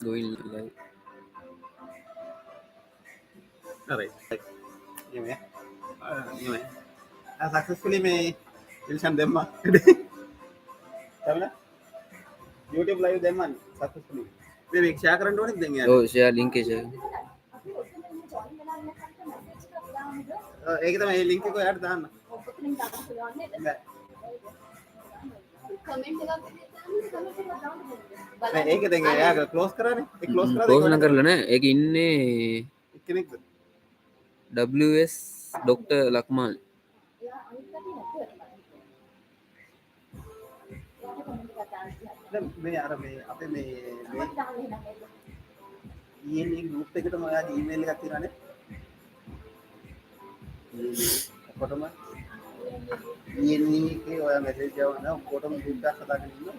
Going live. Alright. Gimana? Gimana? Successfully may ilham them. Tahu na? YouTube live them successfully. Maybe share करें तो नहीं देंगे यार. Oh, share link है share. एकदम ये लिंक को ऐड दान. मैं एक देंगे यार क्लोज करा नहीं. एक क्लोज करा Close देंगे. ना कर लेना एक इन्ने कितने WS Dr. Lakmal. मैं यार मैं अपने मैं ये लिंक ग्रुप पे के तो मैं आज ईमेल करती रहने फोटो में ये नहीं के वो मैसेज जाओ ना फोटो में ग्रुप का खता नहीं ना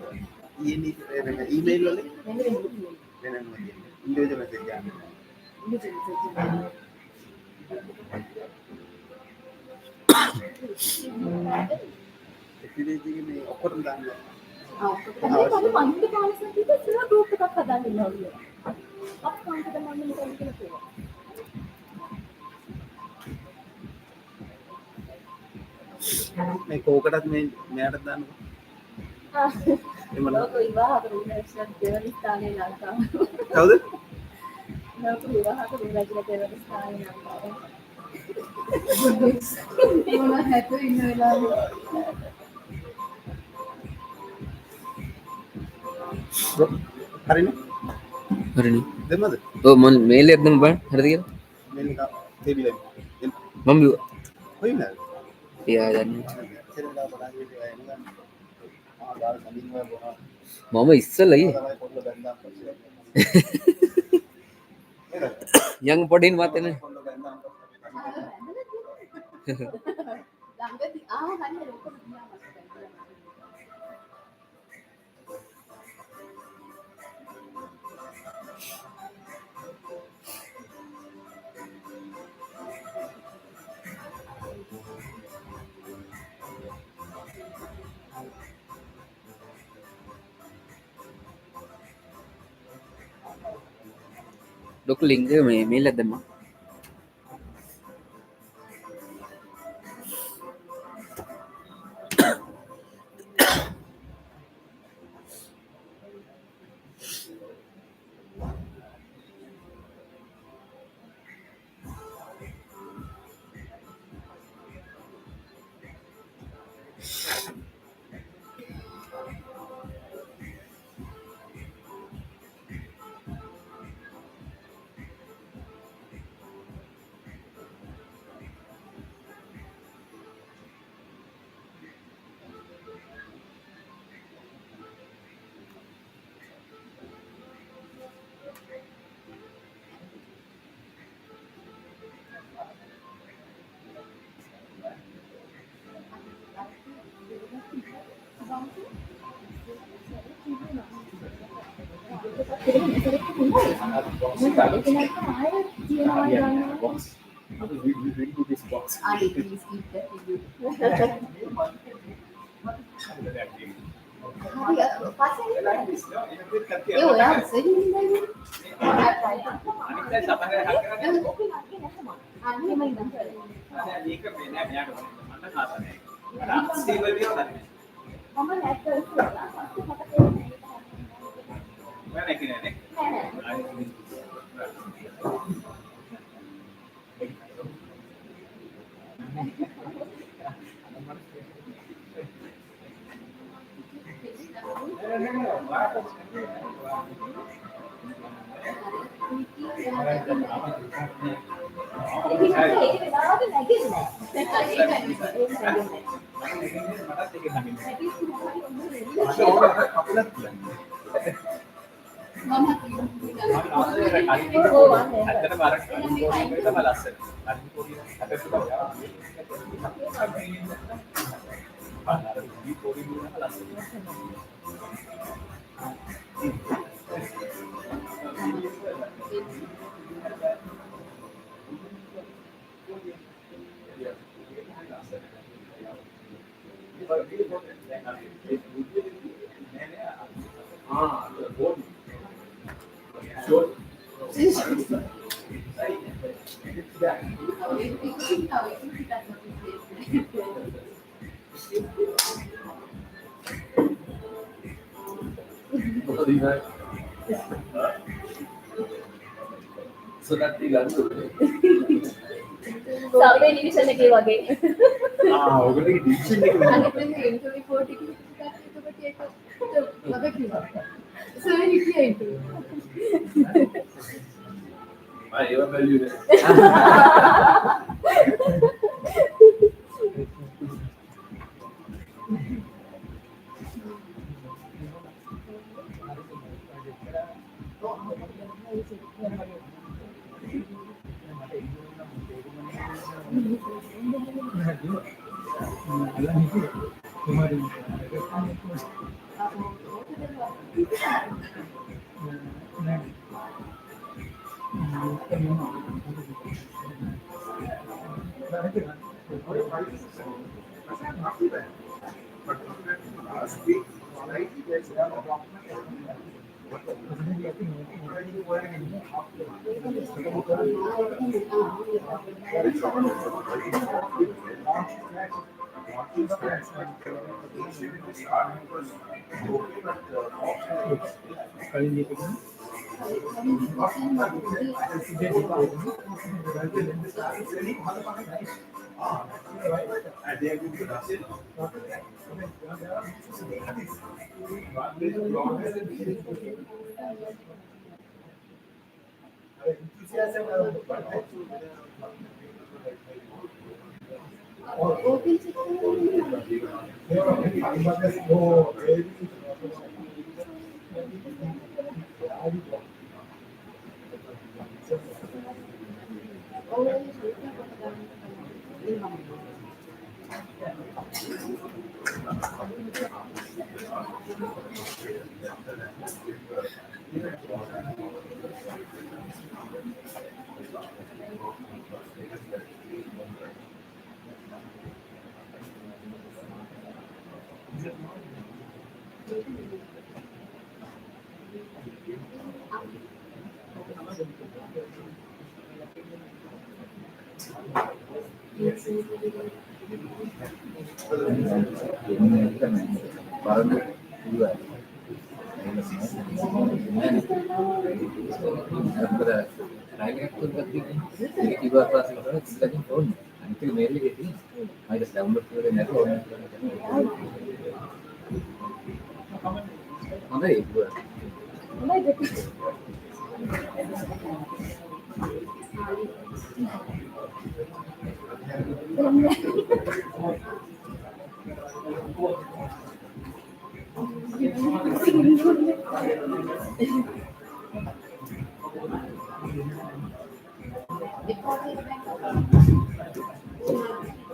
ये नहीं मैंने ईमेल वाले मैंने इंडिविजुअल मैसेज जाना एक्चुअली जी में ऑफर दान kalau manggil kalau kita sudah dua kita kadang ini lagi. Apa kan kita manggil kalau kita tu? मैं कोकड़त में मैड दान Kalau tu iba atau universitas Dewan ini nanti. tahu deh Kalau tu iba atau universitas Dewan ini nanti. Mana itu ini lagi. hari ini Hari ni. demo deh Oh, mail एकदम बन. Hari dia. mail का table है Mami. कोई ना Ya dan. चलेगा बड़ा ये जो है ना हाँ बाल समीन में बोला Mama issal lagi. हमारे फोटो बंदा Yang podin mate na. Photo बंदा Langgar di kan ya lupa dia masuk. Dok link ke mail ada mah. Sub division එකේ වගේ. ඔයගොල්ලෝගේ ඩිවිෂන් එක වෙනවා. අනිත් එක ඉන්ටර්වි රිපෝට් එක එතකොට ඒක වගේ කිව්වා. සර් හිටියා ඉන්ටර්වි. ඒව බැලුවේ. Last week, slightly there's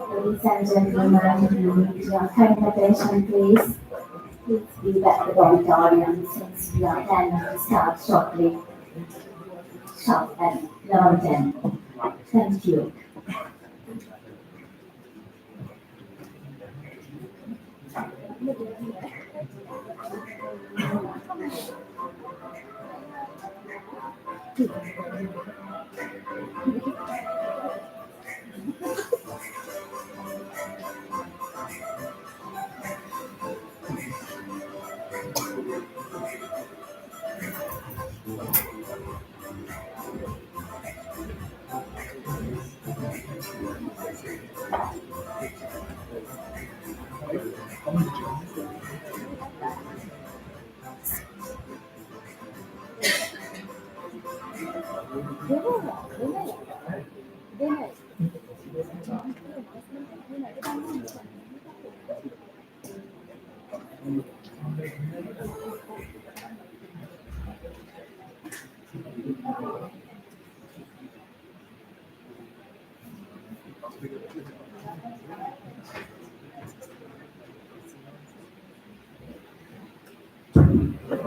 Ladies and gentlemen, your kind attention please. Please be back to the auditorium since we are planning to start shortly. Sharp at 11:10. Thank you.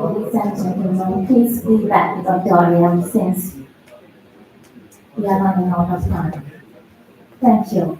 Ladies and gentlemen, please be back to the auditorium since we are running out of time. Thank you.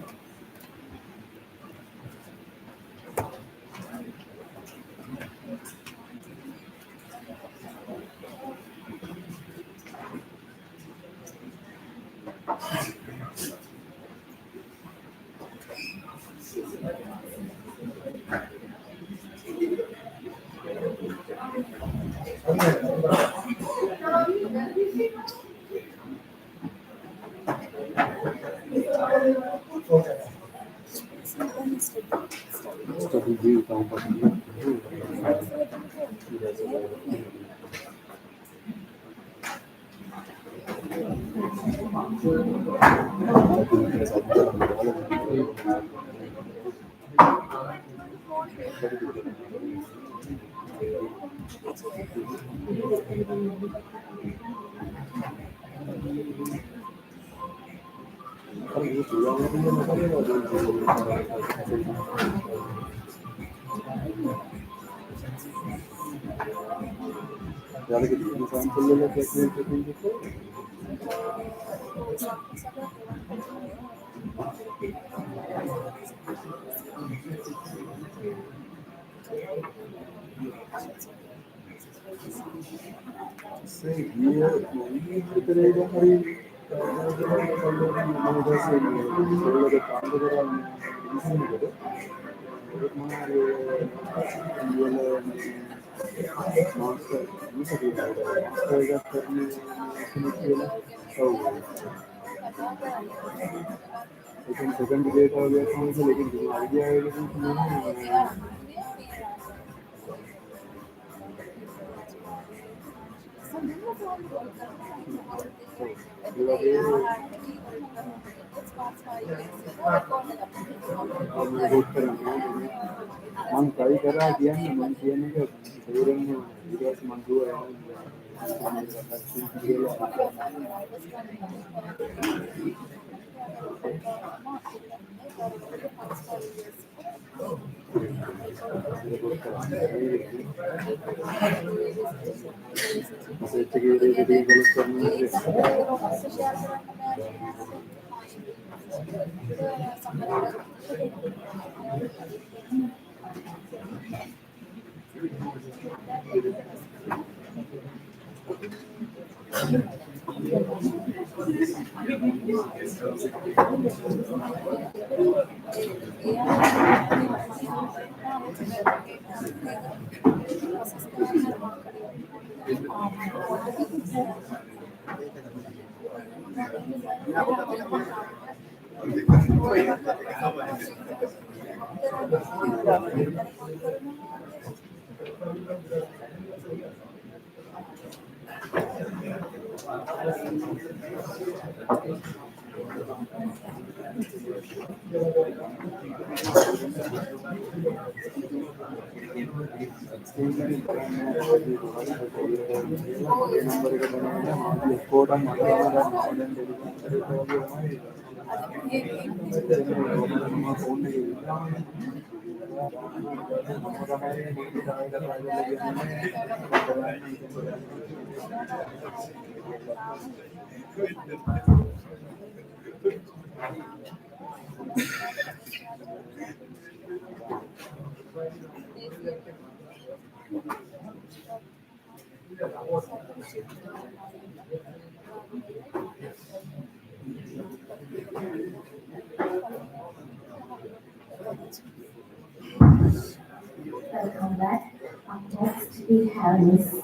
Welcome back. Up next, we have Ms.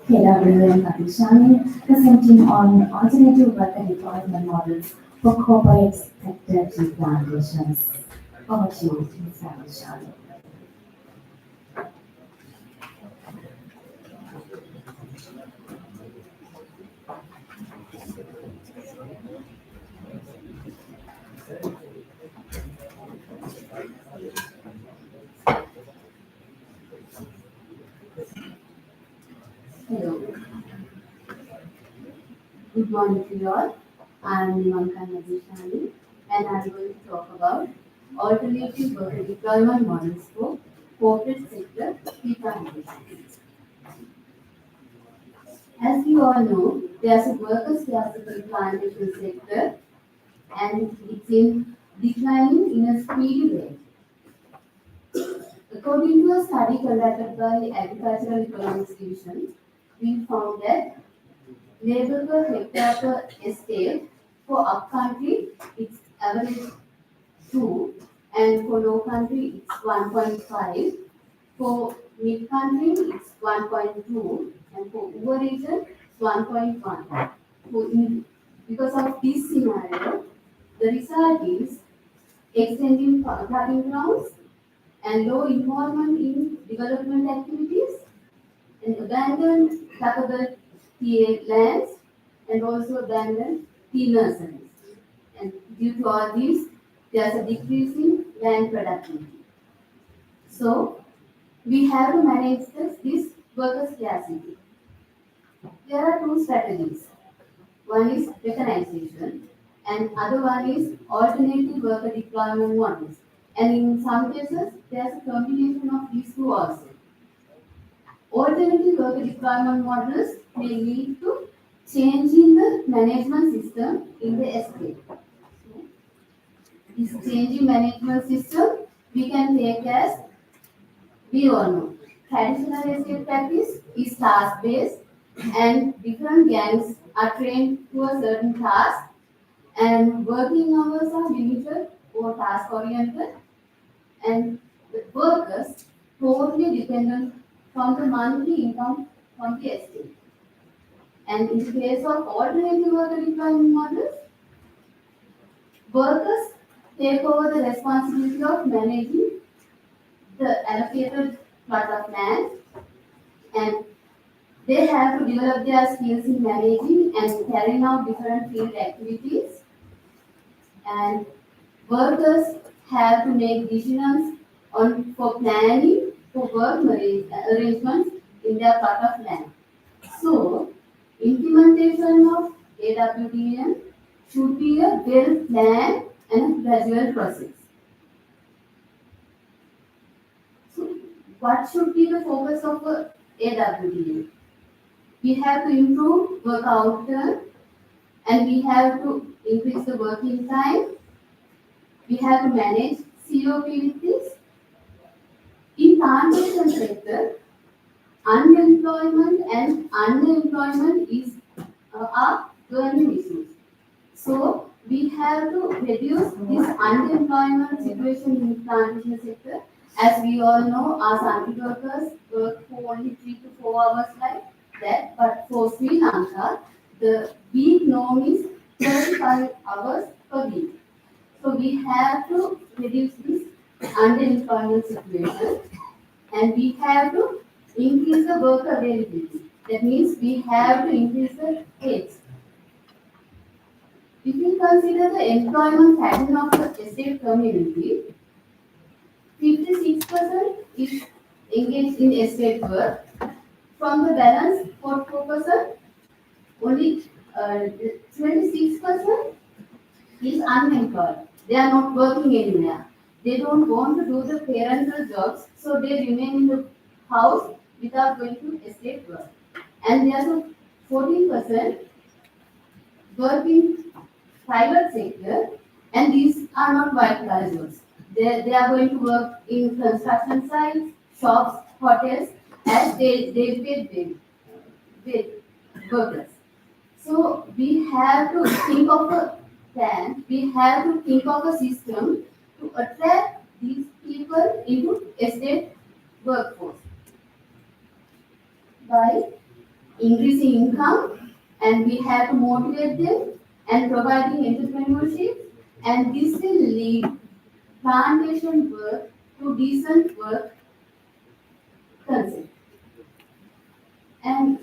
KW Abhishani presenting on alternative worker deployment models for corporate sector tea plantations. Over to you, Ms. Abhishani. Hello. Good morning to you all. I am Nimankan Abhishani and I am going to talk about alternative worker deployment models for corporate sector tea plantations. As you all know, there's a worker scarcity plantation sector and it's in declining in a speedy rate. According to a study conducted by Agricultural Economics Division, we found that labor per hectare per estate for upcountry it's average 2 and for low country it's 1.5. For mid country it's 1.2 and for over region it's 1.1. Because of this scenario, the result is extending farming grounds and low involvement in development activities and abandoned capable TA lands and also abandoned pre-nurseries. And due to all these, there's a decrease in land productivity. So we have to manage this worker scarcity. There are two strategies. One is mechanization and other one is alternative worker deployment models. And in some cases, there's a combination of these two also. Alternative worker deployment models may lead to change in the management system in the estate. This change in management system we can take as we all know. Traditional estate practice is task based and different gangs are trained to a certain task and working hours are limited or task oriented and the workers totally dependent from the monthly income from the estate. And in the case of alternative worker deployment models, workers take over the responsibility of managing the allocated plot of land and they have to develop their skills in managing and carrying out different field activities and workers have to make decisions on for planning for work arrangements in their plot of land. So, implementation of AWDM should be a well planned and gradual process. So, what should be the focus of AWDM? We have to improve work outcome and we have to increase the working time. We have to manage COP with this. In plantation sector, unemployment and unemployment are burning issues. So we have to reduce this unemployment situation in plantation sector. As we all know, our Santi workers work for only 3 to 4 hours like that. But for Sri Lanka, the week norm is 35 hours per week. So we have to reduce this unemployment situation and we have to increase the work availability. That means we have to increase the rates. If we consider the employment pattern of the estate community, 56% is engaged in estate work. From the balance, 44%, only 26% is unemployed. They are not working anywhere. They don't want to do the parental jobs, so they remain in the house without going to estate work. And there's a 14% work in private sector, and these are not white collar jobs. They are going to work in construction sites, shops, hotels, as they paid workers. So we have to think of a plan, we have to think of a system to attract these people into estate workforce by increasing income, and we have to motivate them and providing entrepreneurship, and this will lead plantation work to decent work concept. And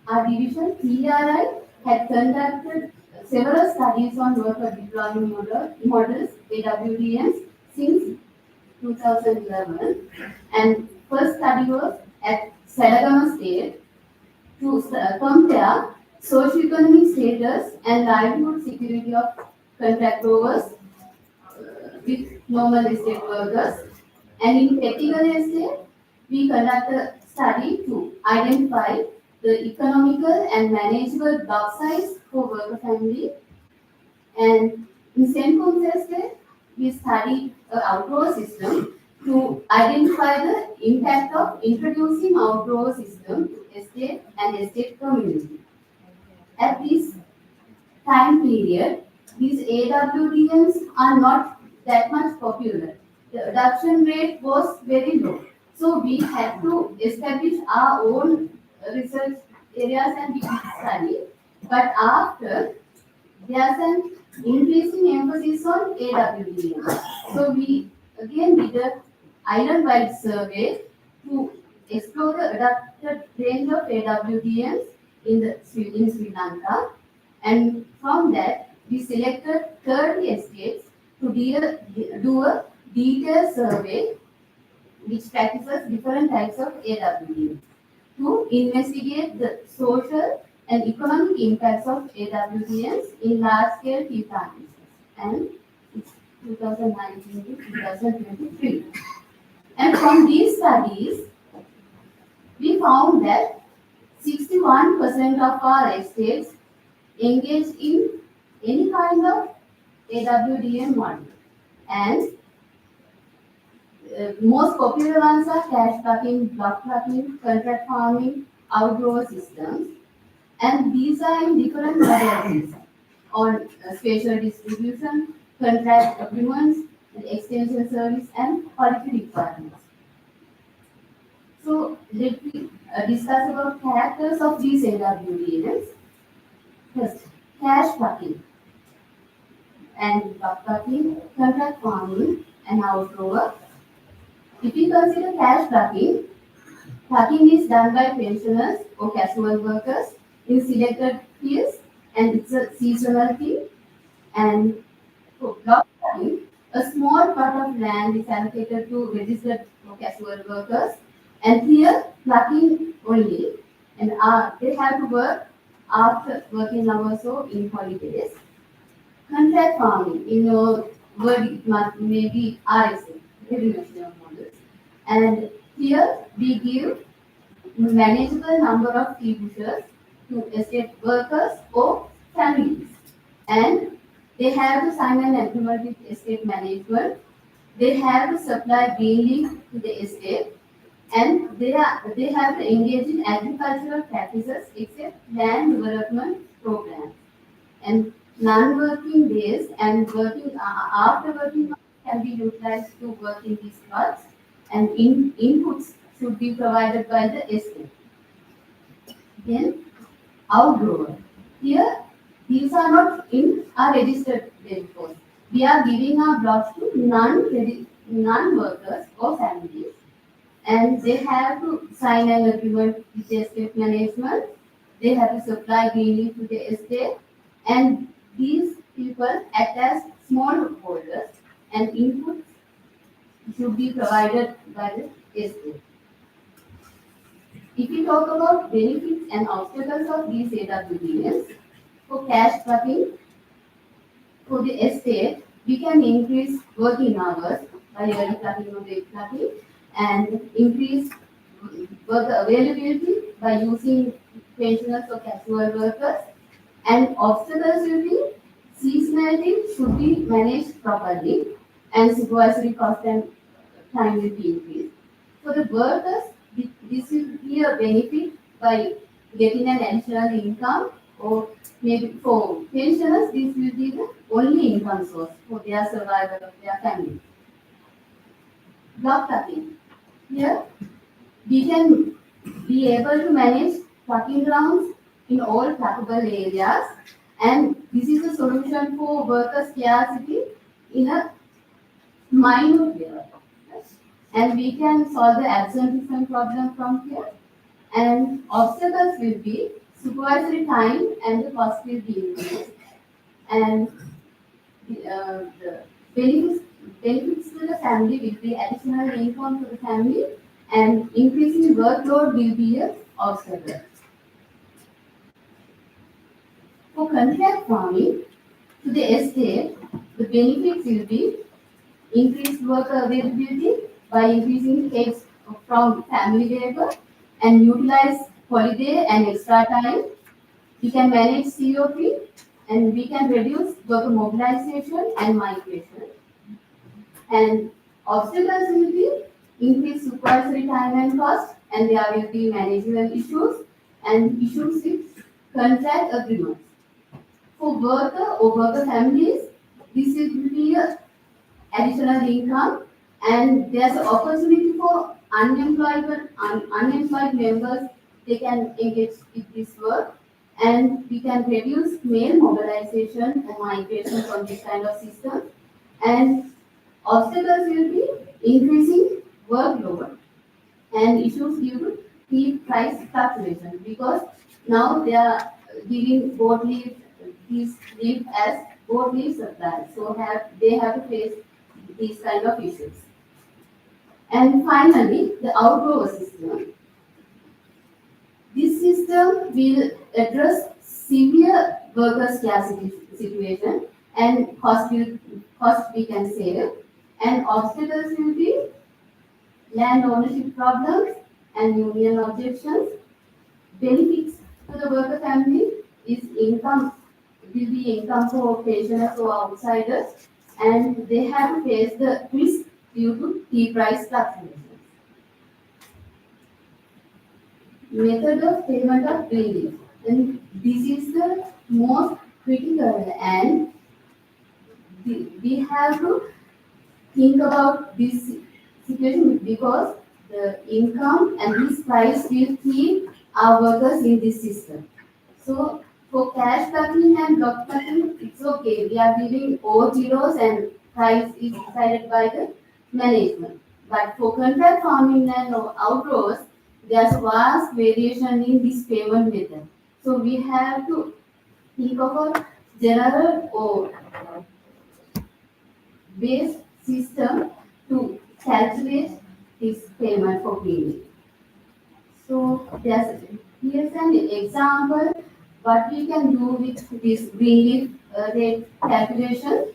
our division TRI had conducted several studies on worker deployment models, AWDMs, since 2011. And first study was at Salagama State to compare socioeconomic status and livelihood security of contract rovers with normal estate workers. And in Pettigal Estate, we conduct a study to identify the economical and manageable block size for worker family. And in St. Combs Estate, we studied an outdoor system to identify the impact of introducing outdoor system to estate and estate community. At this time period, these AWDMs are not that much popular. The adoption rate was very low. So we had to establish our own research areas and we did study. But after, there's an increasing emphasis on AWDM. So we again did a island-wide survey to explore the adapted range of AWDMs in Sri Lanka. And from that, we selected 30 estates to do a detailed survey which practices different types of AWDM to investigate the social and economic impacts of AWDMs in large-scale tea plantations. And it's 2019 to 2023. And from these studies, we found that 61% of our estates engage in any kind of AWDM model. And most popular ones are cash plucking, block plucking, contract farming, outgrower systems. And these are in different modalities on spatial distribution, contract agreements, and extension service, and quality requirements. So let me discuss about characters of these AWDMs. First, cash plucking and block plucking, contract farming, and outgrower. If we consider cash plucking, plucking is done by pensioners or casual workers in selected fields, and it's a seasonal thing. And for block plucking, a small part of land is allocated to registered or casual workers, and here plucking only, and they have to work after working hours or in holidays. Contract farming, in your word, it may be RSA, heavy machine models. And here we give manageable number of tea bushers to estate workers or families. And they have to sign an agreement with estate management. They have to supply green leaf to the estate. And they have to engage in agricultural practices except land development programs. And non-working days and working after working hours can be utilized to work in these plots, and inputs should be provided by the estate. Then outgrower. Here, these are not in our registered workforce. We are giving our blocks to non-workers or families, and they have to sign an agreement with the estate management. They have to supply green leaf to the estate, and these people act as small holders, and inputs should be provided by the estate. If we talk about benefits and obstacles of these AWDMs, for cash plucking, for the estate, we can increase working hours by early plucking or late plucking, and increase work availability by using pensioners or casual workers. And obstacles will be seasonality should be managed properly, and supervisory cost and time will be increased. For the workers, this will be a benefit by getting an additional income, or maybe for pensioners, this will be the only income source for their survival of their family. Block plucking. Here, we can be able to manage plucking grounds in all pluckable areas, and this is a solution for worker scarcity in a minute level. And we can solve the absenteeism problem from here. And obstacles will be supervisory time and the cost will be increased. And the benefits to the family will be additional income to the family, and increasing workload will be a obstacle. For contract farming, to the estate, the benefits will be increased worker availability by increasing heads from family labor, and utilize holiday and extra time. We can manage COP, and we can reduce worker mobilization and migration. And obstacles will be increased supervisory time and cost, and there will be managerial issues and issues with contract agreements. For worker or worker families, this will be a additional income, and there's an opportunity for unemployed members. They can engage with this work, and we can reduce male mobilization and migration from this kind of system. And obstacles will be increasing workload and issues due to feed price fluctuation, because now they are giving both these leave as both leave supply. So they have to face these kind of issues. And finally, the outgrower system. This system will address severe worker scarcity situation and cost we can save, and obstacles will be land ownership problems and union objections. Benefits to the worker family is income, will be income for pensioners or outsiders, and they have to face the risk due to tea price fluctuations. Method of payment of relief. And this is the most critical, and we have to think about this situation because the income and this price will keep our workers in this system. So for cash packing and block packing, it's okay. We are giving all zeros and price is decided by the management. But for contract farming and outdoors, there's vast variation in this payment method. So we have to think of a general or base system to calculate this payment for cleaning. So here's an example what we can do with this green leaf rate calculation.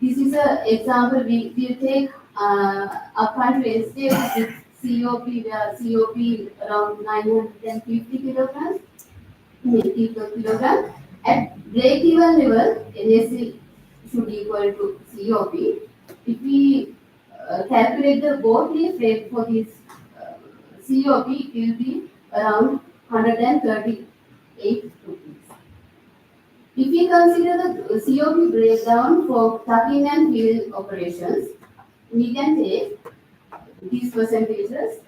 This is an example we will take upfront wastage with COP, where COP around 950 kilograms, 80 per kilogram. At break-even level, NSC should equal to COP. If we calculate the both leaf rate for this COP, it will be around 138 rupees. If we consider the COP breakdown for tucking and field operations, we can take these percentages.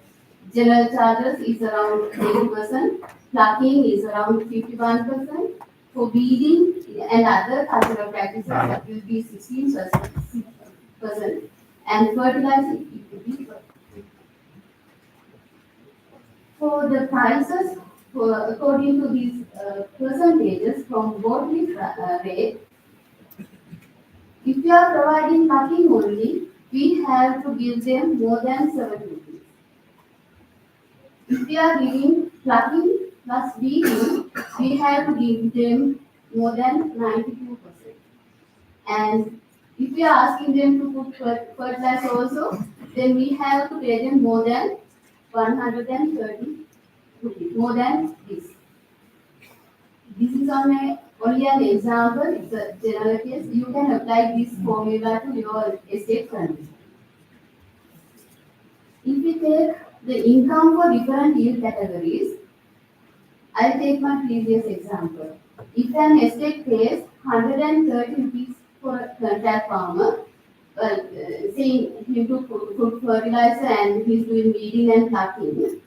General charges is around 80%, plucking is around 51%, for weeding and other cultural practices that will be 16%, and fertilizing it will be 12%. For the prices, according to these percentages from both leaf rate, if we are providing packing only, we have to give them more than 7 rupees. If we are giving plucking plus weeding, we have to give them more than 92%. And if we are asking them to put fertilizer also, then we have to pay them more than 130 rupees, more than this. This is only an example, it's a general case. You can apply this formula to your estate condition. If we take the income for different yield categories, I'll take my previous example. If an estate pays 130 rupees for a contract farmer, saying him to put fertilizer and he's doing weeding and plucking,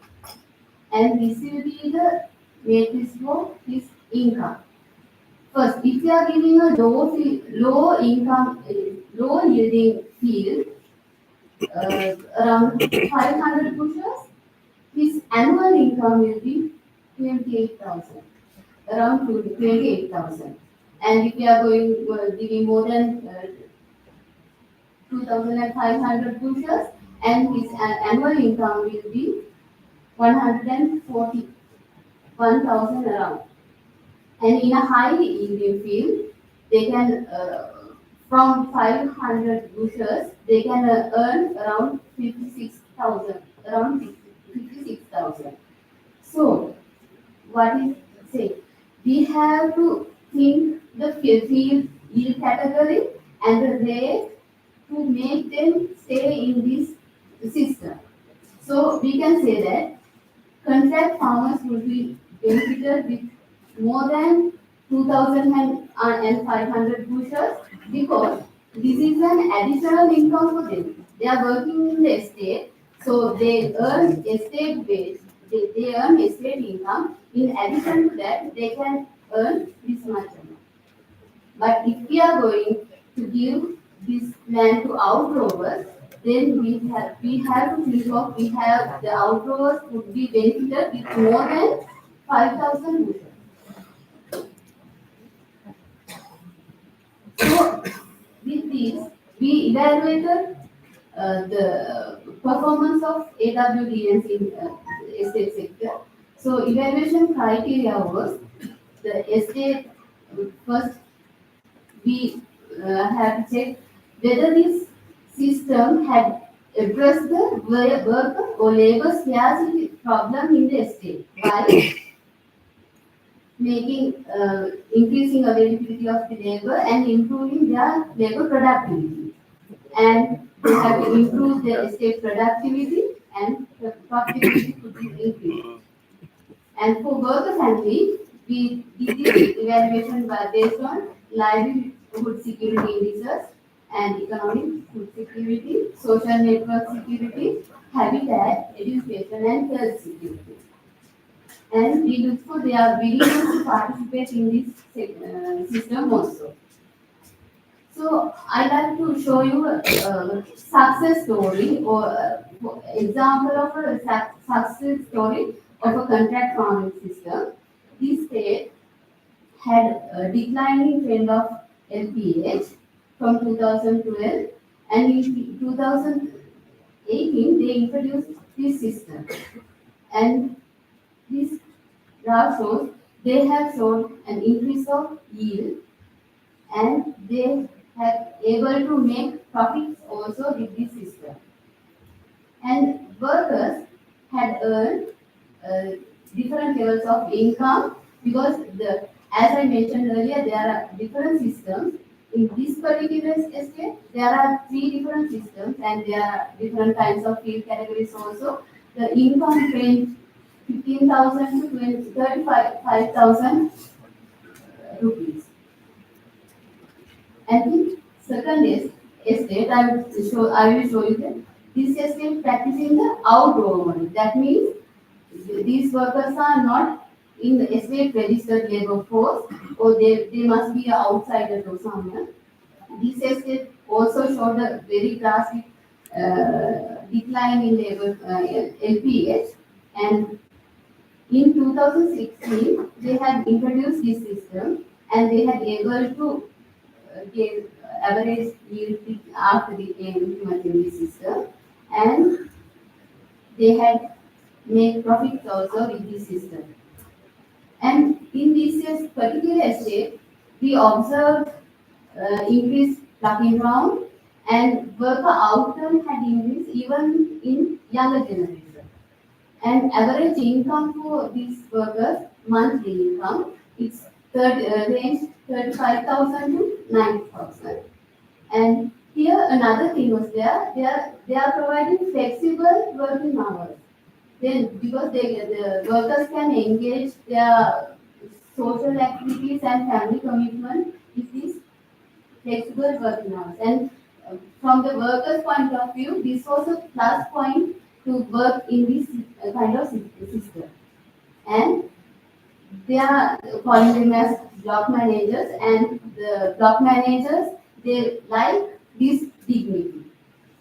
and this will be the matrix for his income. First, if you are giving a low income, low yielding field, around 500 bushels, his annual income will be 28,000, around 28,000. And if you are giving more than 2,500 bushels, and his annual income will be 141,000 around. And in a high yielding field, they can from 500 bushels, they can earn around 56,000, around 56,000. So, what is say? We have to think the field yield category and the rate to make them stay in this system. So, we can say that contract farmers will be benefited with more than 2,500 bushels because this is an additional income for them. They are working in the estate, so they earn estate base. They earn estate income. In addition to that, they can earn this much amount. But if we are going to give this land to outgrowers, then we have to think of the outgrowers would be benefited with more than 5,000 bushels. So is we evaluated the performance of AWDNs in estate sector. So evaluation criteria was the estate first we have checked whether this system had addressed the worker or labor scarcity problem in the estate by making increasing availability of the labor and improving their labor productivity. And they have to improve their estate productivity and the profitability could be increased. And for worker family, we did this evaluation based on livelihood security indices and economic food security, social network security, habitat, education, and health security. And we look for their willingness to participate in this system also. So I like to show you a success story or example of a success story of a contract farming system. This state had a declining trend of LPH from 2012, and in 2018 they introduced this system. And this graph shows they have shown an increase of yield, and they have able to make profits also with this system. And workers had earned different levels of income because as I mentioned earlier, there are different systems. In this particular estate, there are 3 different systems and there are different kinds of field categories also. The income range 15,000 to 35,000 rupees. And the second estate, I will show you that this estate practicing the outdoor model. That means these workers are not in the estate registered labor force, or they must be outsiders or somewhere. This estate also showed a very drastic decline in labor LPH, and in 2016 they had introduced this system and they had able to get average yield after the implementing this system, and they had made profits also with this system. And in this particular estate, we observed increased plucking ground and worker outcome had increased even in younger generation. And average income for these workers, monthly income, it's range 35,000 to 90,000. And here another thing was they are providing flexible working hours. Then because the workers can engage their social activities and family commitment with these flexible working hours. And from the workers' point of view, this was a plus point to work in this kind of system. And they are calling them as block managers, and the block managers, they like this dignity.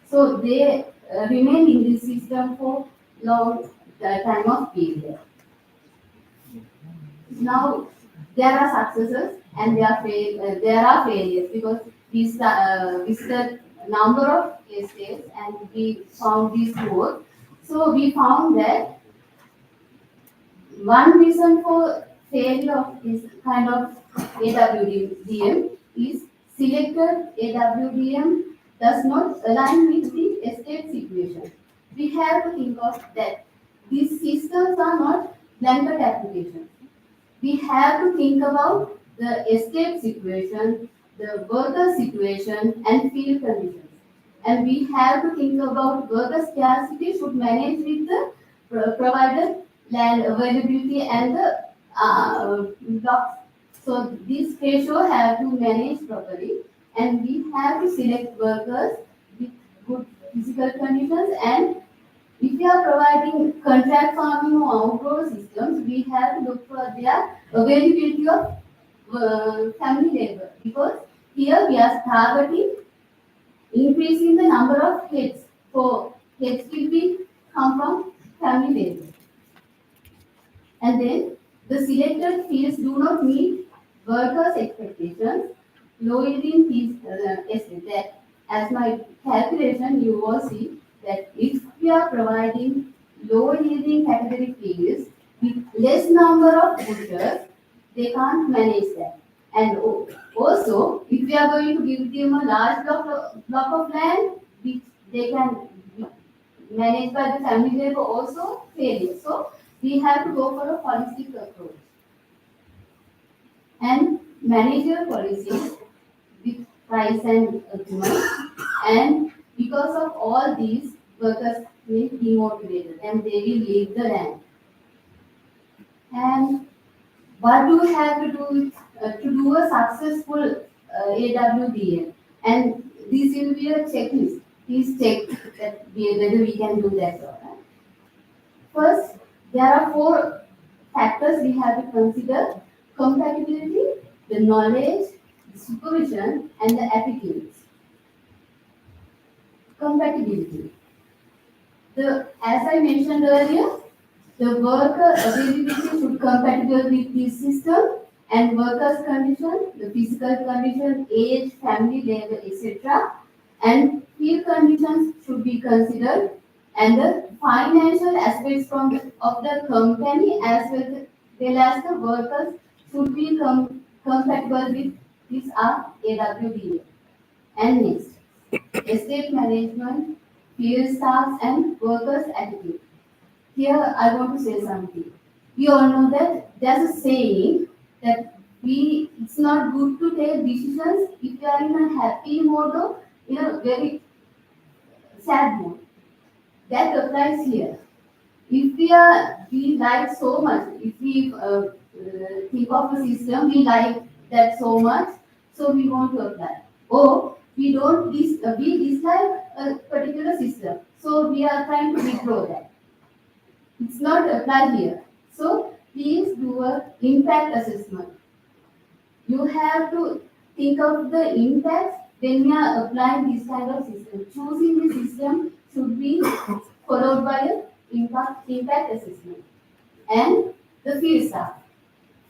So they remain in this system for long time of period. Now there are successes and there are failures because we visited number of estates and we found these both. So we found that one reason for failure of this kind of AWDM is selected AWDM does not align with the estate situation. We have to think of that. These systems are not blanket applications. We have to think about the estate situation, the worker situation, and field conditions. And we have to think about worker scarcity should manage with the provided land availability and the blocks. So this ratio have to manage properly, and we have to select workers with good physical conditions. And if we are providing contract farming or outdoor systems, we have to look for their availability of family labor, because here we are targeting increasing the number of heads. So heads will be come from family labor. And then the selected fields do not meet workers' expectations, low yielding fees estate. That as my calculation, you will see that if we are providing low yielding category fees with less number of pushers, they can't manage that. And also, if we are going to give them a large block of land, which they can manage by the family labor also failing. So we have to go for a holistic approach. And managerial policies with price and agreement. And because of all these, workers will be demotivated and they will leave the land. And what do we have to do to do a successful AWDM? And this will be a checklist. Please check that whether we can do that or not. First, there are 4 factors we have to consider: compatibility, the knowledge, the supervision, and the attitudes. Compatibility. As I mentioned earlier, the worker availability should compatible with this system and workers' condition, the physical condition, age, family level, etc. And field conditions should be considered, and the financial aspects of the company as well as the workers should be compatible with this AWDA. And next, estate management, field staff, and workers' attitude. Here I want to say something. We all know that there's a saying that it's not good to take decisions if you are in a happy mode or in a very sad mode. That applies here. If we like so much, if we think of a system, we like that so much, so we want to apply. Or we dislike a particular system, so we are trying to withdraw that. It's not applied here. So please do a impact assessment. You have to think of the impacts when we are applying this kind of system. Choosing the system should be followed by an impact assessment. And the field staff.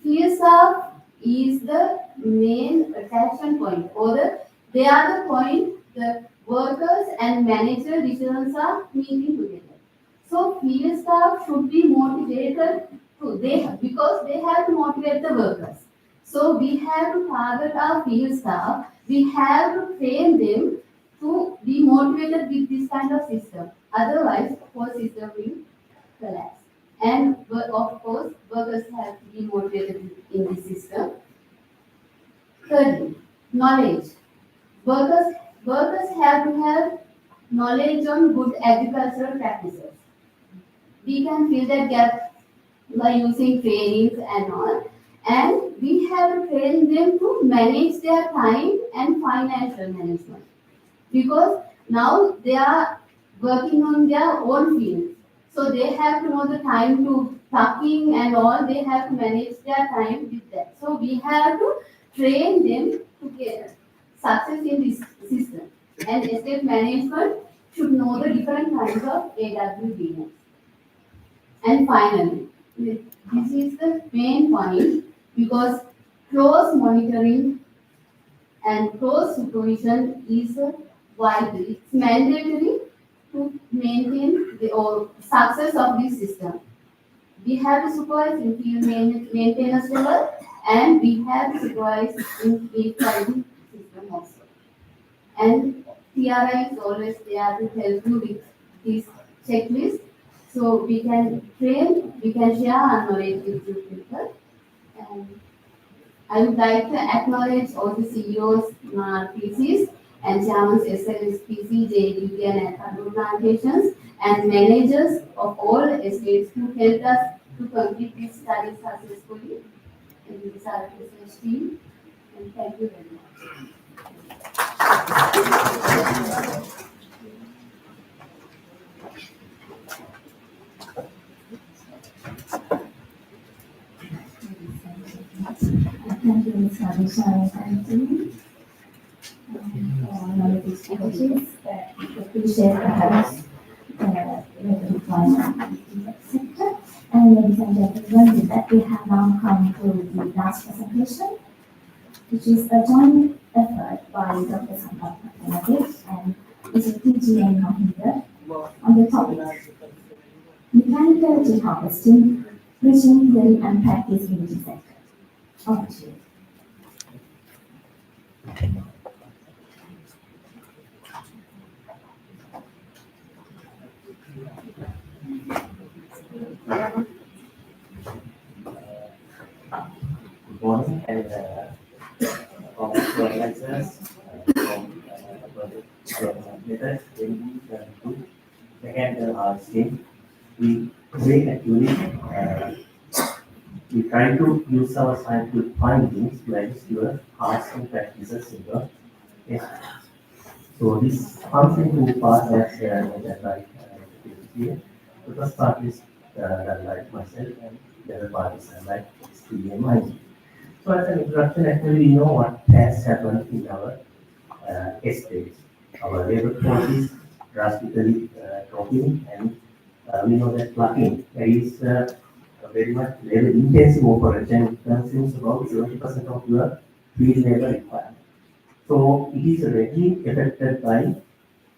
Field staff is the main attraction point, or they are the point the workers and manager decisions are meeting together. So field staff should be motivated because they have to motivate the workers. So we have to target our field staff. We have to train them to be motivated with this kind of system. Otherwise, the whole system will collapse. And of course, workers have to be motivated in this system. Thirdly, knowledge. Workers have to have knowledge on good agricultural practices. We can fill that gap by using trainings and all. And we have to train them to manage their time and financial management. Because now they are working on their own field. So they have to know the time to plucking and all, they have to manage their time with that. So we have to train them to get success in this system. And estate management should know the different kinds of AWDs. And finally, this is the main point, because close monitoring and close supervision is vital. It's mandatory to maintain the success of this system. We have to supervise in field maintenance level, and we have to supervise in field pricing system also. And TRI is always there to help you with this checklist. So we can train, we can share our knowledge with you people. And I would like to acknowledge all the CEOs, PCs, and chairmans, SLSPC, JDP, and Akadu plantations, and managers of all estates who helped us to complete this study successfully. And this is our research team. And thank you very much. Thank you, Ms. Abhishek. Thank you for all of these strategies that appreciate the house, deployment in that sector. And ladies and gentlemen, with that, we have now come to the last presentation. which is a joint effort by Dr. Sampath Mathematics and Mr. TGN Mahinda on the topic Mechanical Energy Harvesting, Bridging the and Practice Energy Sector. Over to you. Good morning and congratulations from project method to mechanical harvesting. We today actually we try to use our scientific findings to ensure harvesting practices in the yes. So this comes into part that like here. The first part is done by myself and the other part is done by STMI. So as an introduction, actually we know what has happened in our estates. Our labor force is drastically dropping and we know that plugging there is a very much labor intensive operation. It consumes about 70% of your field labor requirement. So it is already affected by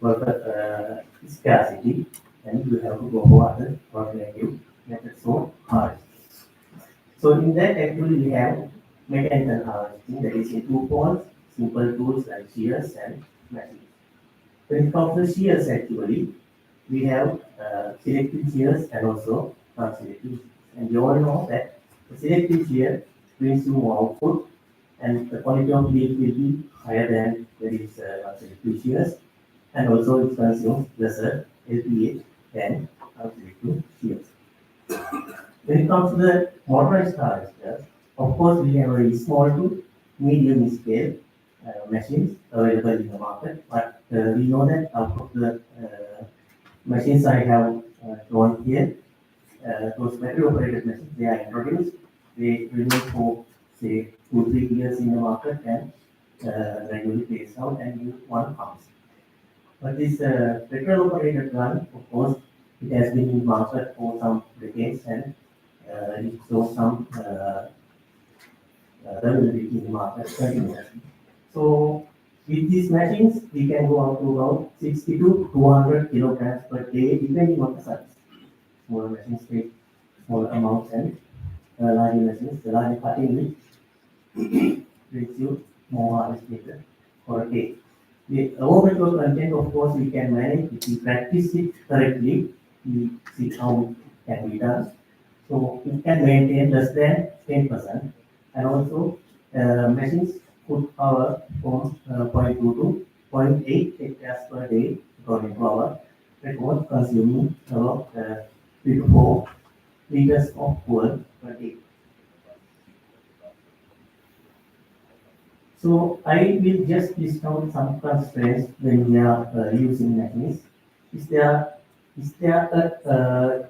worker scarcity and you have to go for other alternative methods for harvesting. So in that actually we have mechanical harvesting that is in two forms, simple tools like shears and machines. When it comes to shears actually, we have selective shears and also non-selective shears. And you all know that the selective shear brings you more output and the quality of yield will be higher than there is non-selective shears and also it consumes lesser LPH than non-selective shears. When it comes to the motorized harvesters, of course, we have very small to medium scale machines available in the market, but we know that out of the machines I have shown here, those battery operated machines, they are introduced, they remain for say 2-3 years in the market and gradually phase out and new one comes. But this petrol operated one, of course, it has been in market for some decades and it shows some availability in the market continuously. So with these machines, we can go up to about 60 to 200 kilograms per day, depending on the size. Smaller machines take smaller amounts and larger machines, the larger cutting will brings you more harvest data for a day. The overall content, of course, we can manage if we practice it correctly. We see how it can be done. So it can maintain less than 10%, and also machines put power from 0.2 to 0.8 hectares per day according to our record, consuming about 3 to 4 liters of fuel per day. So I will just list out some constraints when we are using machines. Is there a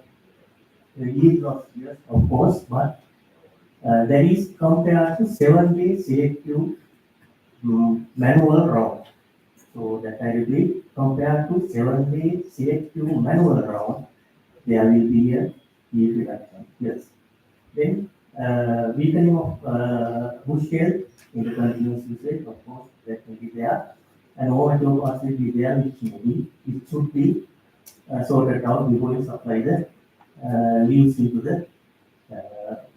yield loss? Yes, of course, but that is compared to 7-day selective manual round. So that I repeat, compared to 7-day selective manual round, there will be a yield reduction. Yes. Then weakening of bush health in the continuous usage, of course, that will be there. And overall cost will be there, which should be sorted out before you supply the leaves into the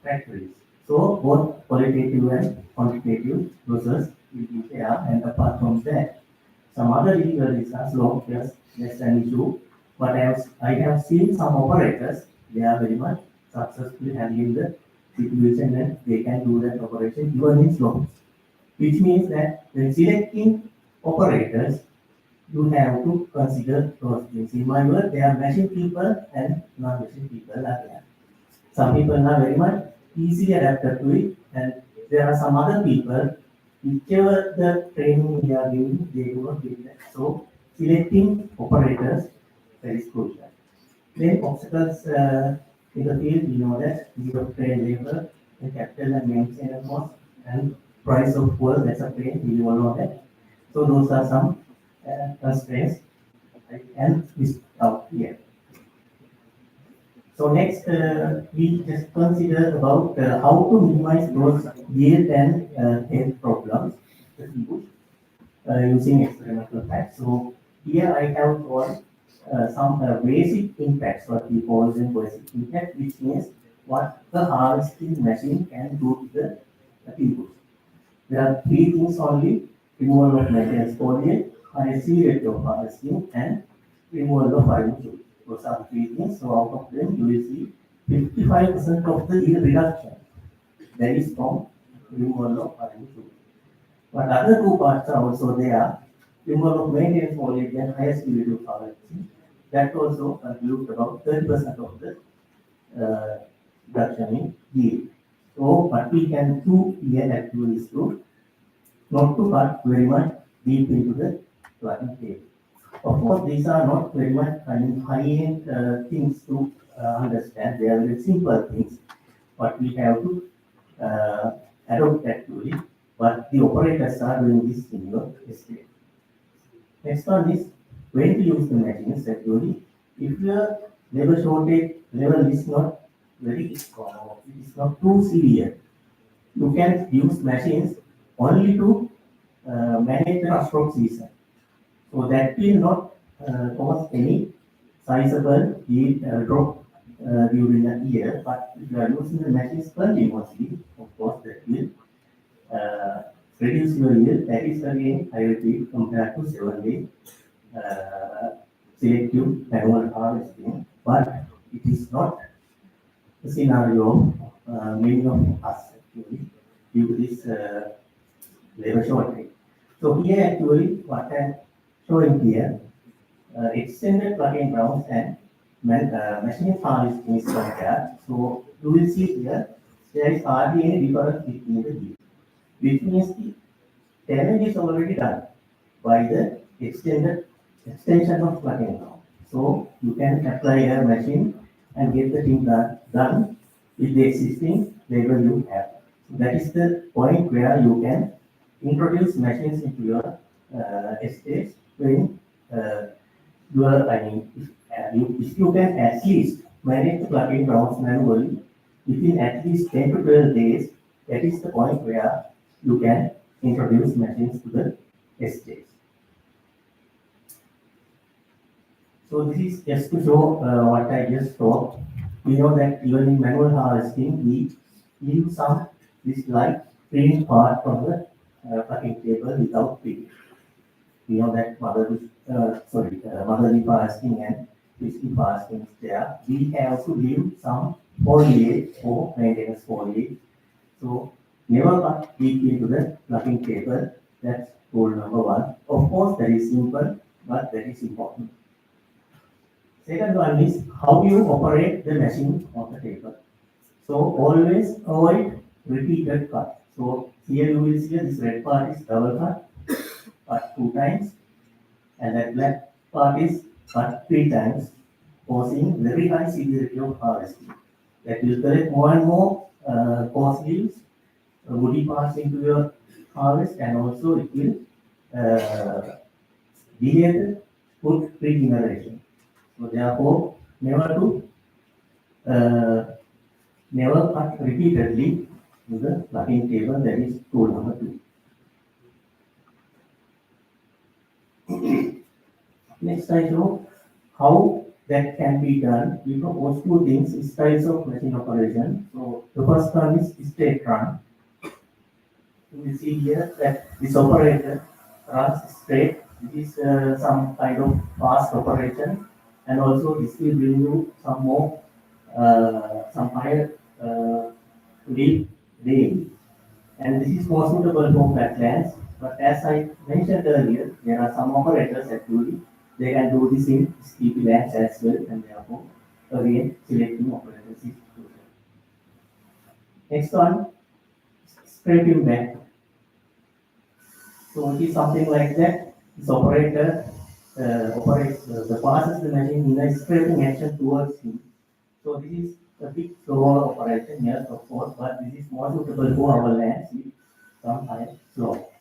factories. So both qualitative and quantitative process will be there, and apart from that, some other illegal reasons, long yes, less an issue. But I have seen some operators, they are very much successfully handling the situation and they can do that operation even in slopes. Which means that when selecting operators, you have to consider those things. In my work, there are machine people and non-machine people are there. Some people are very much easily adapted to it, and there are some other people, whichever the training they are giving, they do not give that. So selecting operators, that is crucial. Then obstacles in the field, we know that you have trained labor, the capital and maintenance cost, and price of fuel, that's a pain, we all know that. So those are some constraints I can list out here. So next, we just consider about how to minimize those yield and health problems using experimental facts. So here I have got some basic impacts, what we call them basic impact, which means what the harvesting machine can do to the input. There are three things only: removal of maintenance foliage, high rate of harvesting, and removal of fibrosis. Those are three things. So out of them, you will see 55% of the yield reduction that is from removal of fibrosis. But other two parts are also there. Removal of maintenance foliage and highest rate of harvesting. That also contributes about 30% of the reduction in yield. So what we can do here actually is to not to cut very much deep into the planting table. Of course, these are not very much high-end things to understand. They are very simple things, but we have to adopt actually. But the operators are doing this in your estate. Next one is when to use the machines actually. If your labor shortage level is not very strong, it is not too severe, you can use machines only to manage the stroke season. So that will not cause any sizable yield drop during the year. But if you are using the machines continuously, of course, that will reduce your yield. That is again, I repeat, compared to 7-day selective manual harvesting. But it is not the scenario of many of us actually due to this labor shortage. So here actually what I'm showing here, extended plugging grounds and machine harvesting is compared. So you will see here there is hardly any difference between the two, which means the damage is already done by the extension of plugging ground. So you can apply a machine and get the thing done with the existing labor you have. So that is the point where you can introduce machines into your estates when if you can at least manage the plugging grounds manually within at least 10 to 12 days, that is the point where you can introduce machines to the estates. So this is just to show what I just taught. We know that even in manual harvesting, we leave some this light green part from the plugging table without picking. We know that motherly fasting and risky fasting is there. We have to leave some foliage for maintenance foliage. So never cut deep into the plugging table. That's rule number one. Of course, that is simple, but that is important. Second one is how you operate the machine on the table. So always avoid repeated cut. So here you will see this red part is double cut 2 times, and that black part is cut 3 times, causing very high severity of harvesting. That will collect more and more coarse leaves, woody parts into your harvest, and also it will delay the food regeneration. So therefore, never cut repeatedly in the plugging table. That is rule number 2. Next I show how that can be done. We propose 2 things: styles of machine operation. So the first one is straight run. You will see here that this operator runs straight. This is some kind of fast operation, and also this will bring you some more some higher lead range, and this is more suitable for flatlands. But as I mentioned earlier, there are some operators actually they can do this in steep lands as well, and therefore again selecting operators is crucial. Next one, scraping back. So it is something like that. This operator passes the machine in a scraping action towards him. So this is a bit slower operation, yes, of course, but this is more suitable for our lands with some high slope.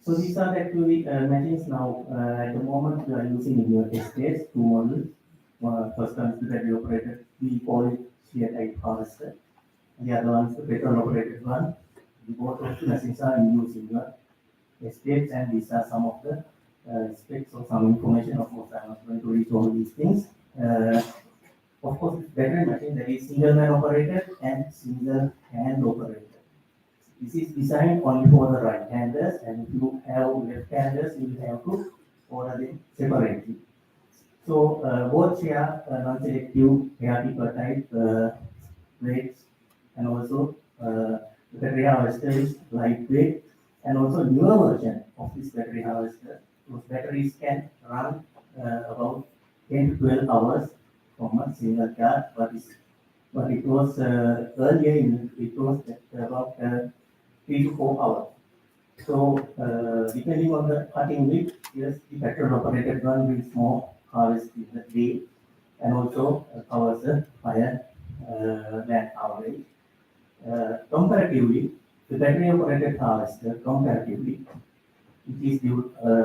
So these are actually machines now. At the moment, we are using in your estates two models. First one is the battery operated. We call it shear type harvester. The other one is the petrol operated one. The both of the machines are in use in your estates, and these are some of the specs or some information. Of course, I'm not going to read all these things. Of course, it's battery machine that is single man operated and single hand operated. This is designed only for the right-handers, and if you have left-handers, you will have to order them separately. So both share non-selective air tipper type brakes, and also the battery harvester is lightweight, and also newer version of this battery harvester. Those batteries can run about 10 to 12 hours from a single charge, but it was earlier it was about 3 to 4 hours. So, depending on the cutting width, yes, the petrol operated one will more harvest in the day, and also covers the higher than average. Comparatively, the battery operated harvester, comparatively, it is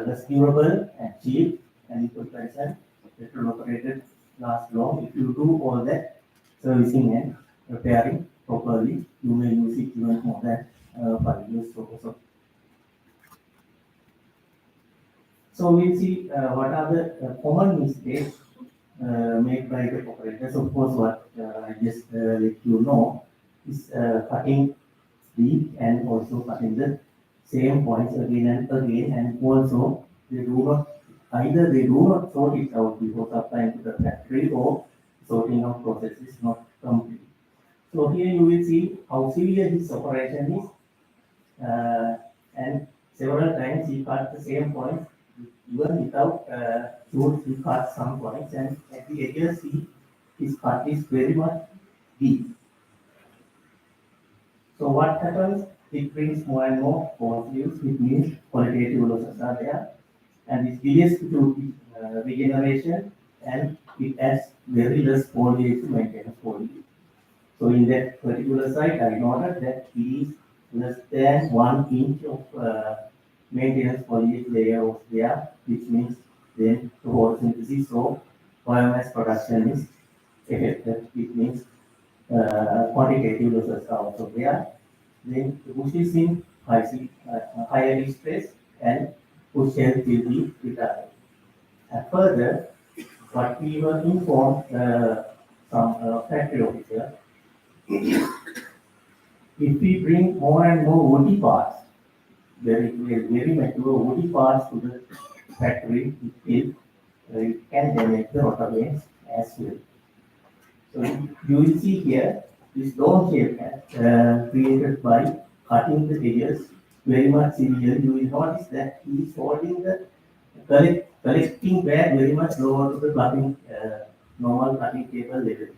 less durable and cheap, and in comparison, petrol operated lasts long. If you do all that servicing and repairing properly, you may use it even more than 5 years or so. So we'll see what are the common mistakes made by the operators. Of course, what I just let you know is cutting deep and also cutting the same points again and again, and also they do not either they do not sort it out before supplying to the factory, or sorting out process is not complete. So here you will see how severe this operation is, and several times he cut the same points even without tools. He cut some points, and at the edges his cut is very much deep. So what happens? It brings more and more false views, which means qualitative losses are there, and it leads to regeneration, and it adds very less foliage to maintenance foliage. So in that particular site, I noted that it is less than 1 inch of maintenance foliage layer was there, which means then the photosynthesis or biomass production is affected. It means quantitative losses are also there. Then the bush is in higher stress, and bush health will be retired. And further, what we were informed from factory officer, if we bring more and more woody parts, very mature woody parts to the factory, it can damage the rotor vanes as well. So you will see here this dome shape created by cutting the edges very much severe. You will notice that he is holding the collecting bag very much lower to the cutting normal cutting table level.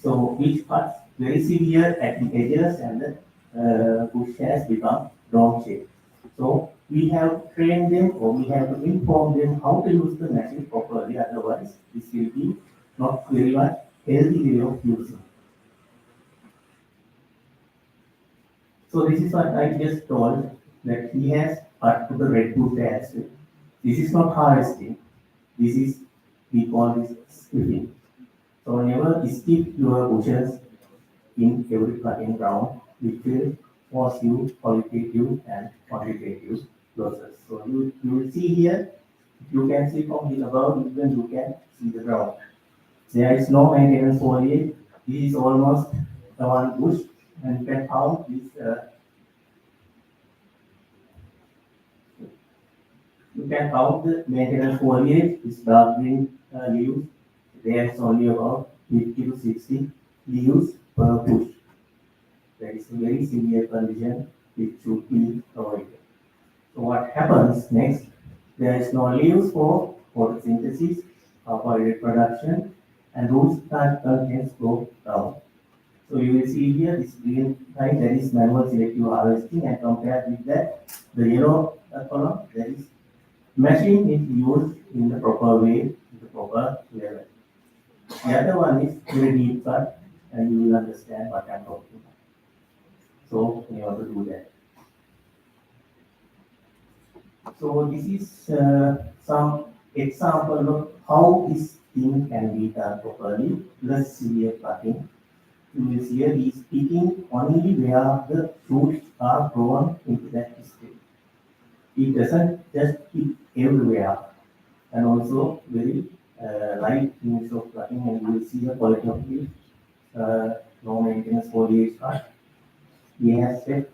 So which cuts very severe at the edges, and the bush has become dome shape. So we have trained them, or we have to inform them how to use the machine properly. Otherwise, this will be not very much healthy way of using. So this is what I just told, that he has cut to the redwood as well. This is not harvesting. This is, we call this skipping. So never skip your bushes in every cutting ground, which will cause you qualitative and quantitative losses. So you will see here, you can see from the above, even you can see the ground. There is no maintenance foliage. This is almost the one bush, and you can count this. You can count the maintenance foliage. This dark green leaves. There is only about 50 to 60 leaves per bush. That is a very severe condition which should be avoided. So what happens next? There is no leaves for photosynthesis, carbohydrate production, and those plant contents go down. So you will see here this green line, that is manual selective harvesting, and compared with that, the yellow column, that is machine is used in the proper way, in the proper level. The other one is very deep cut, and you will understand what I'm talking about. So we have to do that. So this is some example of how this thing can be done properly, plus severe cutting. You will see here he is speaking only where the fruits are grown into that state. It doesn't just keep everywhere, and also very light use of cutting, and you will see the quality of the no maintenance foliage cut. He has set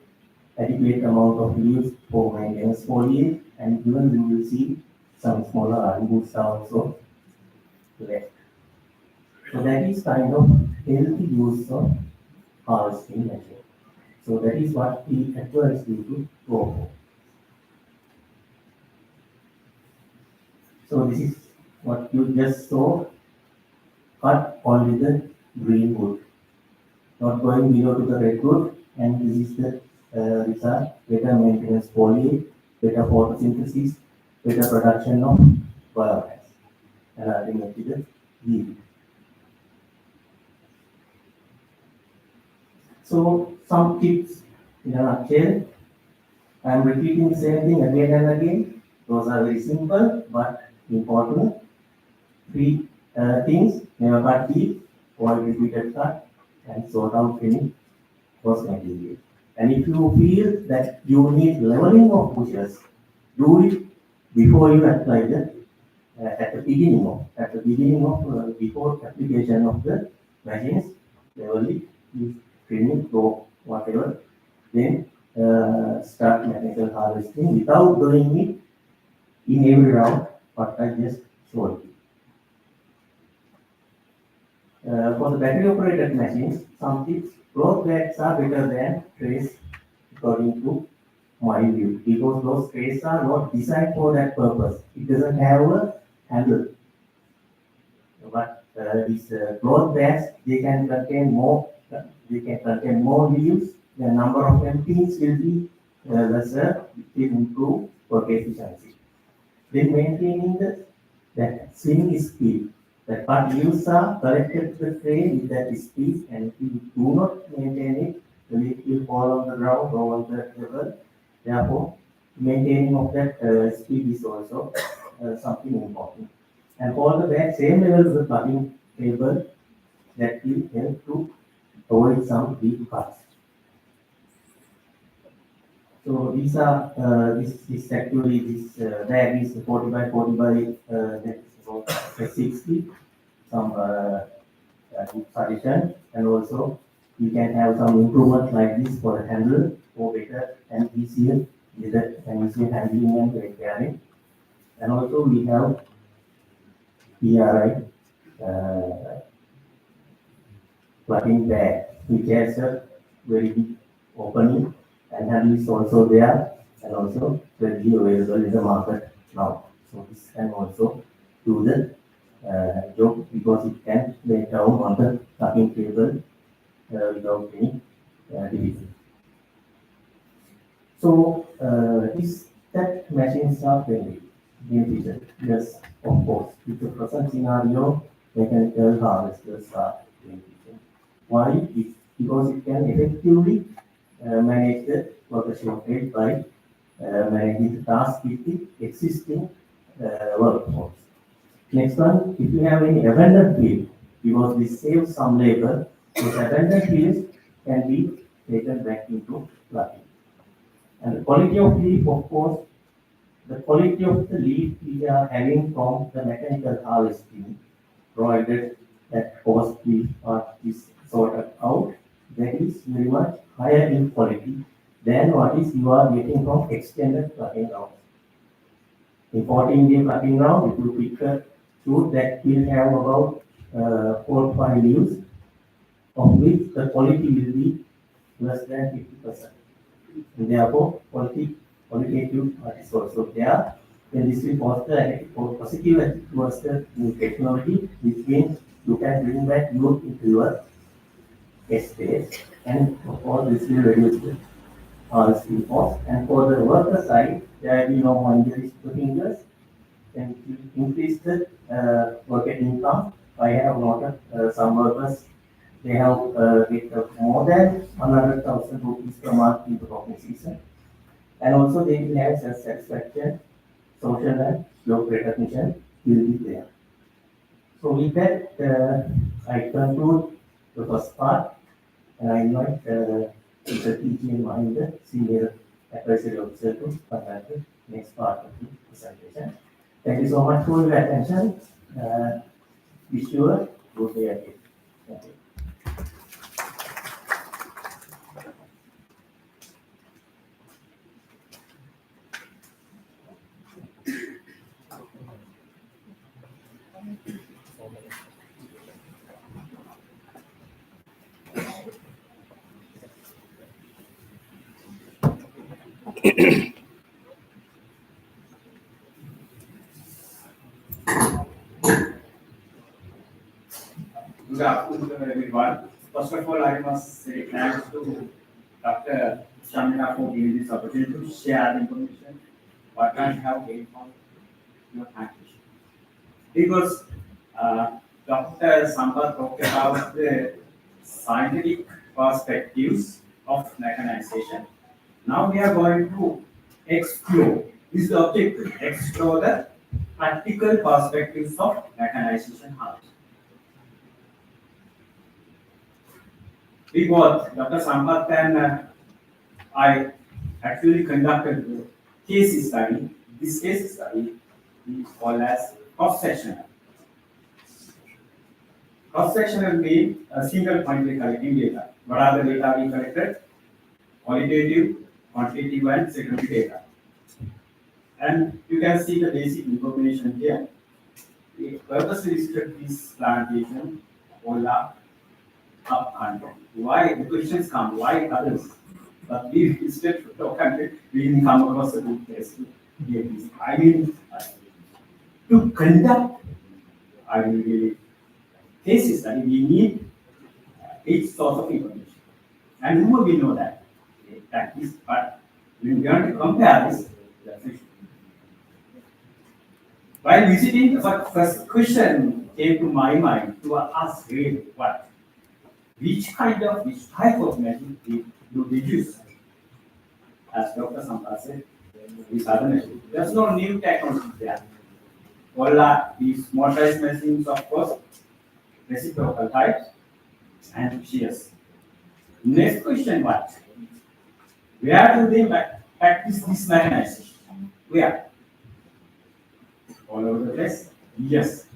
adequate amount of leaves for maintenance foliage, and even you will see some smaller arbors are also left. So that is kind of healthy use of harvesting machine. So that is what we advise you to go for. So this is what you just saw, cut only the green wood, not going below to the red wood, and this is the result, better maintenance foliage, better photosynthesis, better production of biomass, and ultimately the yield. So some tips in a nutshell. I am repeating the same thing again and again. Those are very simple but important. Three things: never cut deep, avoid repeated cut, and sort out any cross material. And if you feel that you need leveling of bushes, do it before you apply the at the beginning of before application of the machines, level it, use trimming or whatever, then start mechanical harvesting without doing it in every round what I just showed you. For the battery operated machines, some tips: cloth bags are better than trays according to my view, because those trays are not designed for that purpose. It doesn't have a handle. But these cloth bags, they can contain more. They can contain more leaves. The number of empties will be lesser. It will improve work efficiency. Then maintaining that swing speed. That part leaves are collected to the tray with that speed, and if you do not maintain it, the leaf will fall on the ground or on the table. Therefore, maintaining of that speed is also something important. And for the back, same level as the cutting table, that will help to avoid some deep cuts. So these are this actually this bag is 40 by 40 by that is about 60. Some good suggestion, and also we can have some improvement like this for the handle for better and easier handling and repairing. And also we have PRI plug-in bag, which has a very big opening, and handle is also there, and also readily available in the market now. So this can also do the job, because it can lay down on the cutting table without any difficulty. So that machines are very beneficial. Yes, of course. In the present scenario, mechanical harvesters are beneficial. Why? Because it can effectively manage the worker shortage by managing the task with the existing workforce. Next one, if you have any abandoned field, because this saves some labor, those abandoned fields can be taken back into plugging. And the quality of leaf, of course, the quality of the leaf we are having from the mechanical harvesting, provided that cost leaf part is sorted out, that is very much higher in quality than what is you are getting from extended plugging rounds. In 14-day plugging round, if you pick a shoot that will have about 4 or 5 leaves, of which the quality will be less than 50%. And therefore, qualitative is also there. Then this will foster positive attitude towards the new technology, which means you can bring back youth into your estate, and of course this will reduce the harvesting cost. And for the worker side, there will be no more injuries to fingers, and it will increase the worker income. I have noted some workers, they have get more than 100,000 rupees per month in the cropping season, and also they will have self-satisfaction social and slope recognition will be there. So with that, I conclude the first part, and I invite Mr. T.G. Mahin, the Senior Advisory Officer, to conduct the next part of the presentation. Thank you so much for your attention. Wish you a good day ahead. Thank you. Good afternoon, everyone. First of all, I must say thanks to Dr. Shamina for giving this opportunity to share the information what I have gained from your application. Because Dr. Sampath talked about the scientific perspectives of mechanization. Now we are going to explore, this is the objective, explore the practical perspectives of mechanization how. We both, Dr. Sampath and I actually conducted the case study. This case study is called as cross-sectional. Cross-sectional means a single point we collecting data. What are the data we collected? Qualitative, quantitative and secondary data. And you can see the basic information here. We purposely restrict this plantation, Ola, up country. Why the questions come? Why others? But we instead of country, we didn't come across a good place to get this. I mean, to conduct, I mean, really cases study, we need each source of information. And who we know that? That is, but when we want to compare this, that's it. While visiting, the first question came to my mind to ask really what? Which type of machine do they use? As Dr. Sampath said, these are the machines. There's no new technology there. All are these motorized machines, of course, reciprocal types, and shears. Next question, what? Where do they practice this mechanization? Where? All over the place? Yes.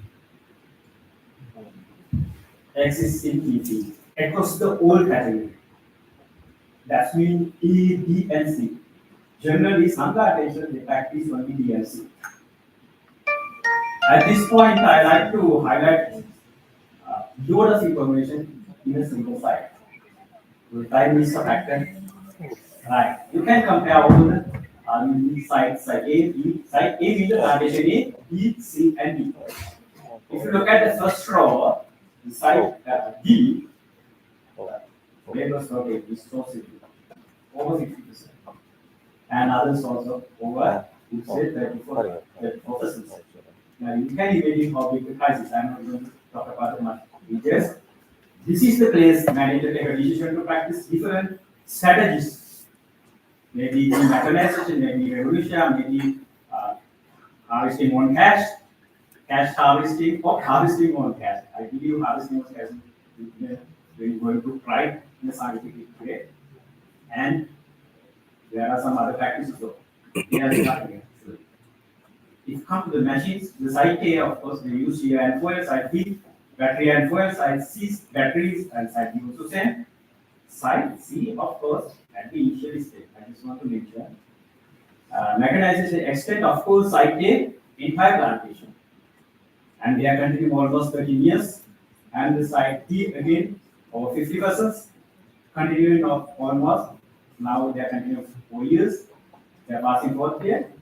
Existing EP. Across the whole category. That means A, B, and C. Generally, some attention they practice only B and C. At this point, I like to highlight load of information in a single site. The time is a factor. Right. You can compare all the sites, site A, B. Site A means the plantation A, B, C, and D. If you look at the first row, the site D, labor stock is so significant, over 60%. And others also over, you say 34%. Now you can imagine how big the crisis. I'm not going to talk about the much details. This is the place manager take a decision to practice different strategies. Maybe mechanization, maybe revolution, maybe harvesting on cash harvesting, or harvesting on cash. I give you harvesting on cash. We're going to try in the scientific way. And there are some other practices. So if you come to the machines, the site A, of course, they use here and fuel, site B, battery and fuel, site C, batteries, and site D also same. Site C, of course, at the initial stage. I just want to mention. Mechanization extent, of course, site A, entire plantation. And they are continuing almost 13 years. And the site D, again, over 50%, continuing of almost, now they are continuing 4 years. They are passing 4th year.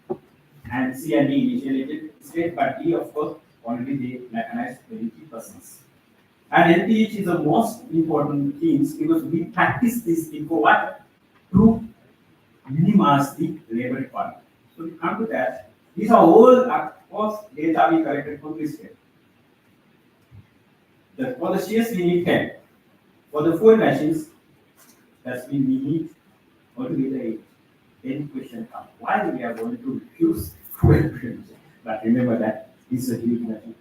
And C and D initiated state, but D, of course, already they mechanized 20%. And LTH is the most important things because we practice this thing for what? To minimize the labor requirement. So we come to that. These are all, of course, data we collected from this state. For the shears, we need 10. For the fuel machines, that's mean we need altogether 8. Then question comes, why we are going to reduce fuel machine. But remember that it's a huge machine.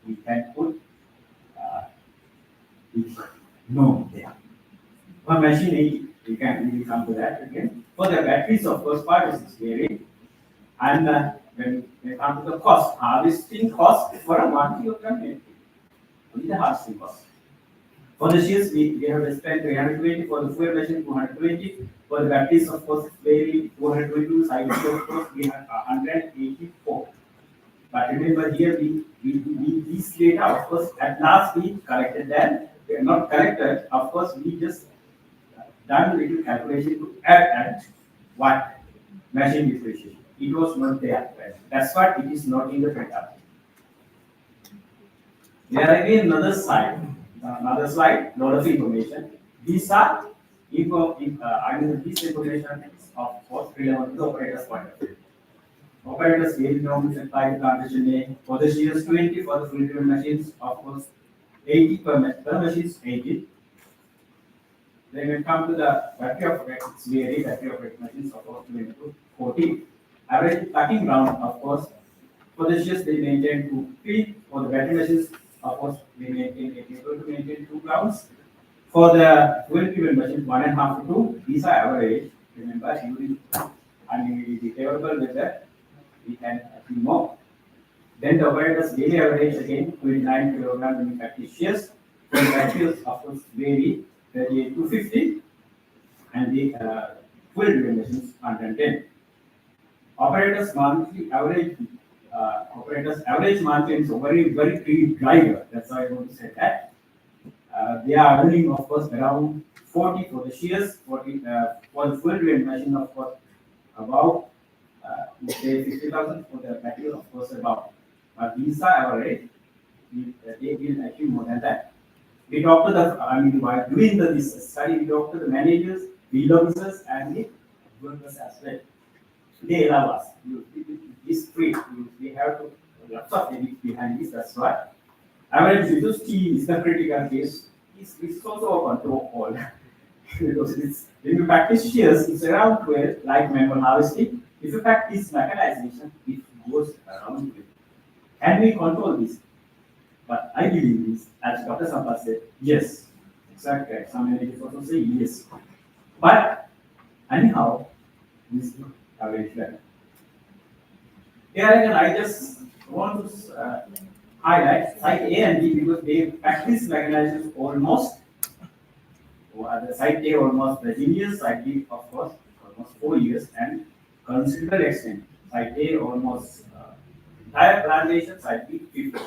We can put no there. For machine 80, we will come to that again. For the batteries, of course, part is vary. And when we come to the cost, harvesting cost for a 1 kilogram only the harvesting cost. For the shears, we have to spend 320, for the fuel machine 220, for the batteries, of course, it's very 422, side of course, we have 184. But remember here, we these data, of course, at last we collected them. We are not collected, of course, we just done little calculation to add at what machine depreciation. It was not there. That's what it is not in the data. There again another slide, lot of information. These are this information is of course relevant to the operator's point of view. Operators gave norms apply plantation name for the shears 20, for the full driven machines, of course 80 per machines 80. Then we come to the battery operated, it's vary battery operated machines, of course 20 to 40. Average packing ground, of course, for the shears they maintain 2 feet, for the battery machines, of course, we maintain 2 grounds. For the fuel driven machines, 1.5 to 2. These are average. Remember, during the favorable weather, we can achieve more. Then the operator's daily average again 29 kilograms in practice shears. For the batteries, of course, vary 38 to 50, and the fuel driven machines 110. Operators average monthly is very clean driver. That's why I want to say that. They are earning, of course, around 40 for the shears, 40 for the full driven machine, of course, about say 50,000 for the material, of course, about. But these are average. They will achieve more than that. We talk to while doing this study, we talk to the managers, field officers, and the workers as well. They allow us. It's free. We have to lots of edits behind this. That's why. Average reduced T is the critical case. It's also a control all. Because when you practice shears, it's around 12, like manual harvesting. If you practice mechanization, it goes around 12. Can we control this? But I believe this, as Dr. Sampath said, yes. Exactly. Some managers also say yes. But anyhow, this is average level. Here again, I just want to highlight site A and B because they practice mechanization almost. The site A almost 13 years, site B of course almost 4 years, and considerable extent. Site A almost entire plantation, site B 50.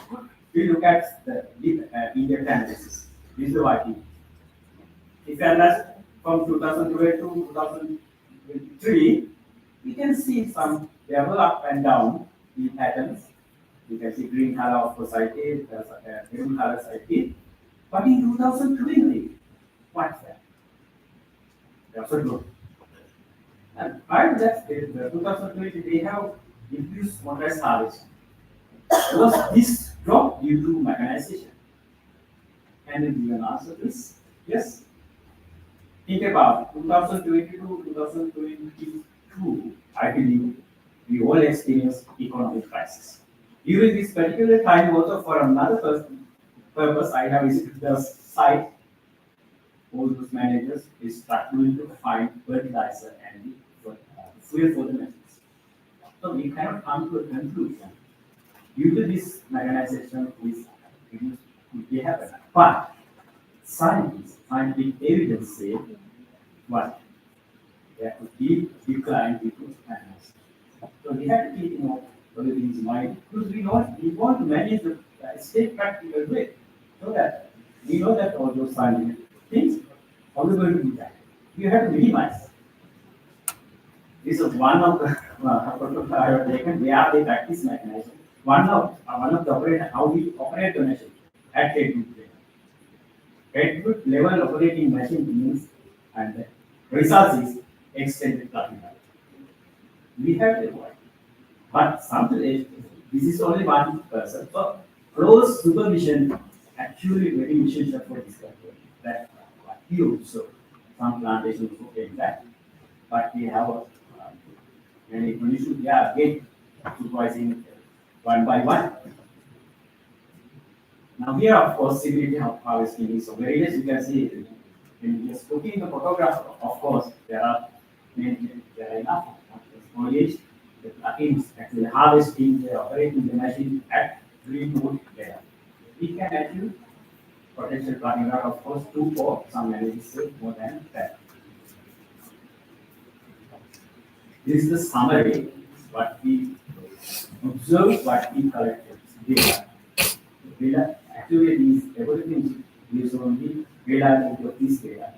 We look at the in-depth analysis. This is the working. If you analyze from 2012 to 2023, we can see some level up and down in patterns. You can see green color of site A, blue color site B. But in 2020, what's that? That's a growth. And prior to that, the 2020, they have introduced motorized harvesting. Was this drop due to mechanization? Can you give an answer to this? Yes. Think about 2022, 2022, I believe we all experienced economic crisis. During this particular time, also for another purpose, I have visited the site. All those managers is struggling to find fertilizer and fuel for the machines. So we cannot come to a conclusion. Due to this mechanization is they happen. But scientific evidence say what? There could be decline due to mechanization. So we have to keep all the things in mind because we want to manage the state practical way. So that we know that all those scientific things, how are we going to do that? You have to minimize. This is one of the photos I have taken. They practice mechanization. One of the operator, how we operate the machine at Redwood level. Redwood level operating machine means, and the result is extended plugging time. We have to avoid. But sometimes this is only one person. So close supervision actually very essential for this calculation. That huge. So some plantations also take that. But we have many conditions. Yeah, again, supervising one by one. Now here, of course, stability of harvesting is so very less. You can see when just looking the photograph, of course, there are enough foliage. The plugins actually harvesting, they operating the machine at remote level. We can achieve potential planning out, of course, 2 for some analysis more than that. This is the summary, what we observed, what we collected. Data. Actually, these everything is only data of this data.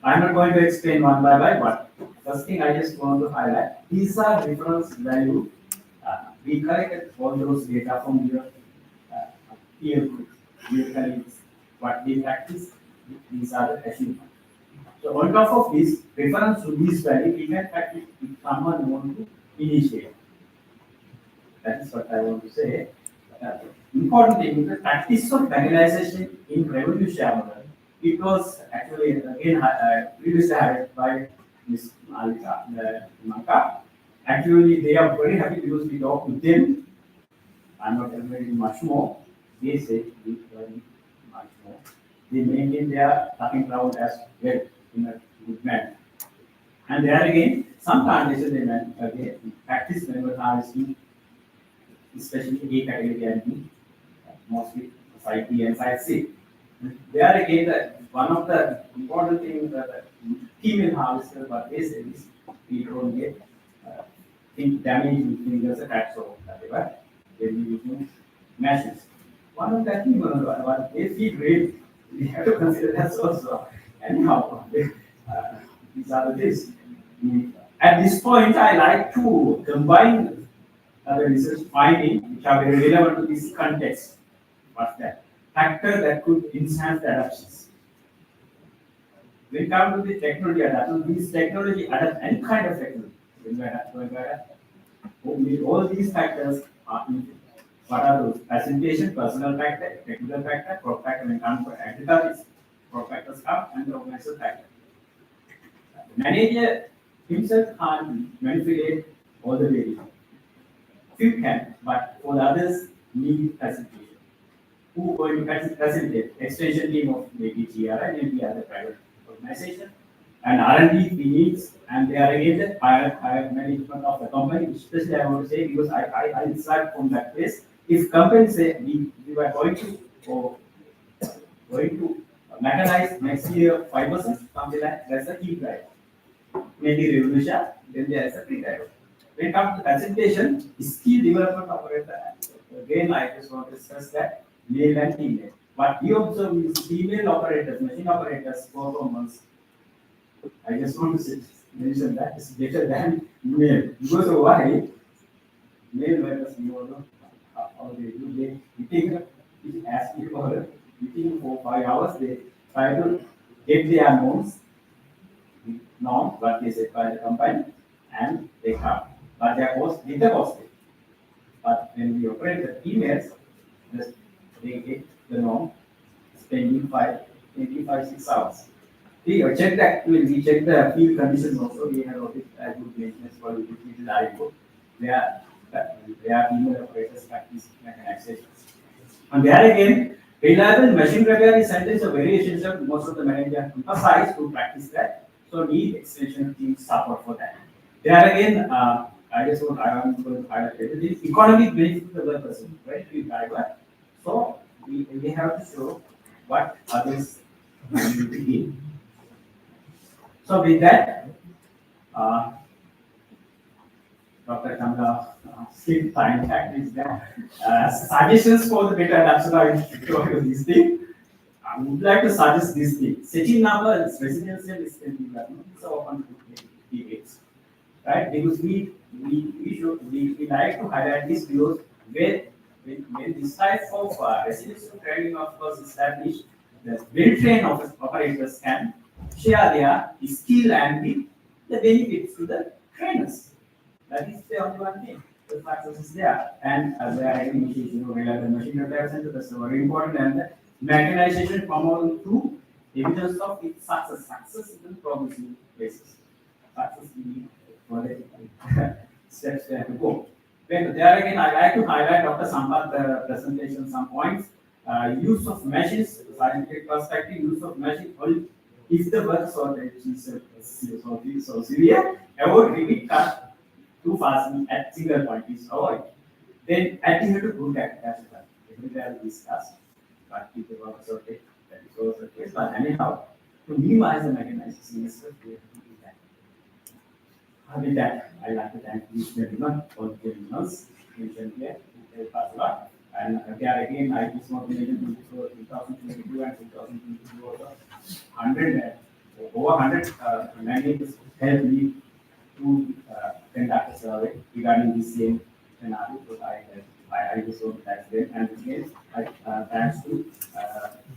I'm not going to explain one by one, but first thing I just want to highlight, these are reference value. We collected all those data from your peer group, your colleagues, what they practice, these are the achievements. So on top of this, reference to this value, we can practice if someone want to initiate. That is what I want to say. Important thing is the practice of manualization in revenue share model. It was actually again previously hired by Ms. Malika Manka. Actually, they are very happy because we talk with them. I'm not elaborating much more. They say we learn much more. They maintain their talking crowd as well in a good manner. And there again, sometimes they practice member harvesting, especially A category and B, mostly side B and side C. There again, one of the important things that the female harvester, what they say is we don't get damage in fingers attached or whatever, when we use machines. One of the things, what they feed rate, we have to consider that also. Anyhow, these are the things. At this point, I like to combine the research findings which are very relevant to this context. What's that? Factor that could enhance the adaptations. When it comes to the technology adaptation, these technology adapt any kind of technology. When we adapt, all these factors are needed. What are those? Facilitation, personal factor, technical factor, crop factor. When it comes to agriculture, crop factors come and the organizational factor. The manager himself can't manipulate all the variables. Few can, but for the others need facilitation. Who going to facilitate? Extension team of maybe GRI, maybe other private organization, and R&D needs, and they are again the higher management of the company. Especially I want to say because I start from that place. If companies say we were going to mechanize next year 5%, something like that's a key driver. Maybe revolution, then there is a key driver. When it comes to facilitation, skill development operator. Again, I just want to stress that male and female. What we observe is female operators, machine operators performance. I just want to mention that is better than male. Because of why? Male workers, you know how they do. They ask me for meeting for 5 hours. They try to get their norm, what they said by the company, and they come. But they are with the costly. But when we operate the females, they get the norm, spending 6 hours. We check that, we check the field conditions also. We have noticed as good maintenance for which is IPO. They are female operators practice mechanization. And there again, reliable machine repair is sentence of very essential. Most of the managers emphasize to practice that. So need extension teams support for that. There again, I am going to highlight the economic benefit of the person, right? We driver. So we have to show what others need to gain. So with that, Dr. Kamla, still time fact is that suggestions for the better adaptation of this thing. I would like to suggest this thing. Setting number is residential is development. So often debates, right? Because we like to highlight this because when this type of residential training of course established, the well-trained operators can share their skill and the benefits to the trainers. That is the only one thing. The success is there, and there are initiation of reliable machine repair center. That's very important, and the mechanization promoting through evidence of its success. Success is the promising basis. Success we need for the steps we have to go. Then there again, I like to highlight Dr. Sampath presentation some points. Use of machines, scientific perspective, use of machine. If the work shortage is so severe, avoid repeat cut too fast at single point is avoid. Then adhere to good capacity. Everywhere we discuss, but if the work shortage, that is also the case. But anyhow, to minimize the mechanization, yes, we have to do that. With that, I'd like to thank each and everyone for the journals mentioned here. It helped us a lot. And there again, I just want to mention 2022 and 2022 also 100, over 100 mandates helped me to conduct a survey regarding the same scenario. So I just want to thank them. And again, thanks to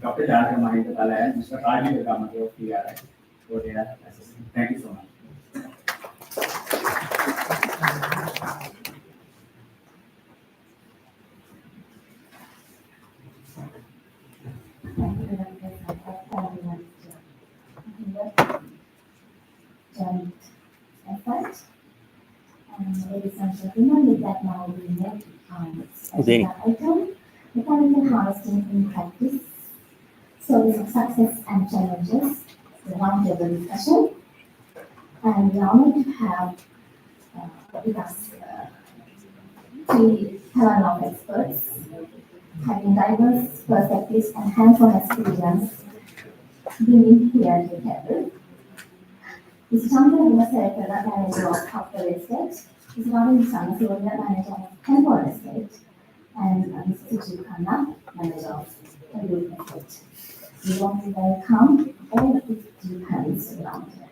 Dr. Jhanaka Mahendra Tala and Mr. Rajiv Gamate of TRI for their assistance. Thank you so much. Thank you, Dr. Sampath, for joint effort. Ladies and gentlemen, with that now we move on agenda item, mechanical harvesting in practice, stories of success and challenges, the roundtable discussion. And we are honored to have with us three panel of experts having diverse perspectives and hands-on experience being here at the table. Mr. Chandra Vimasarekara, manager of Hopper Estate, Mr. Ravi Sanasoria, manager of Temple Estate, and Mr. Sujeet Khanna, manager of Kalur Estate. We want to welcome all the participants to the roundtable.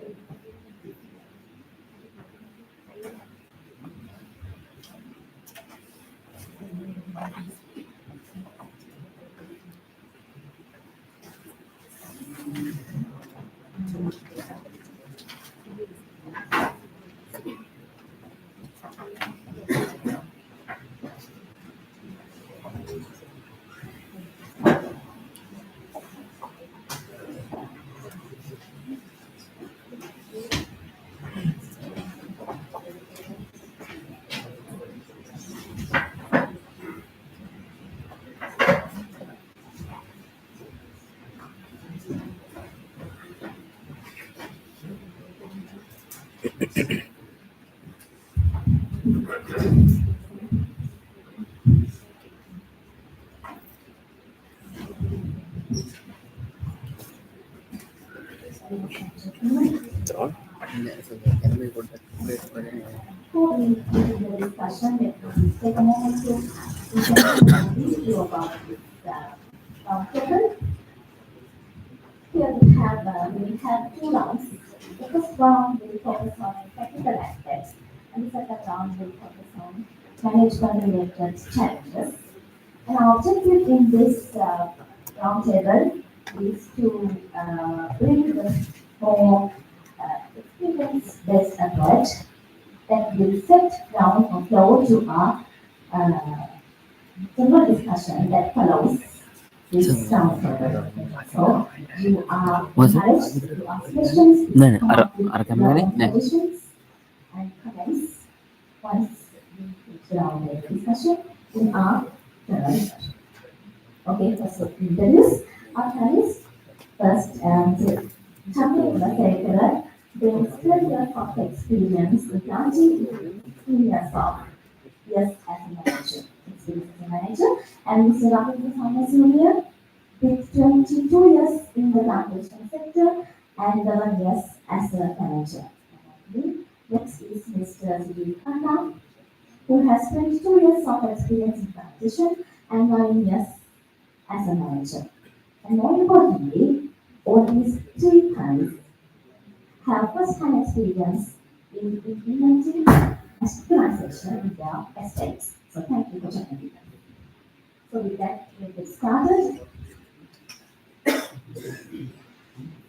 Before we begin the discussion, let me take a moment to introduce you about this roundtable. Here we have two rounds. The first round will focus on technical aspects, and the second round will focus on management-related challenges. And our objective in this roundtable is to bring the more experience-based approach that will set down a flow to our general discussion that follows this roundtable. So you are encouraged to ask questions, come up with your own suggestions and comments once we reach the roundtable discussion in our general discussion. Okay, first we'll introduce our panelists. First, Chandra Vimasarekara brings 12 years of experience in planting, 16 years of as a manager, experience as a manager, and Mr. Ravi Sanasoria with 22 years in the plantation sector and 11 years as a manager. Next is Mr. Sujeet Khanna, who has 22 years of experience in plantation and 9 years as a manager. And more importantly, all these three panelists have first-hand experience in implementing optimization in their estates. So thank you for joining me. So with that, we'll get started.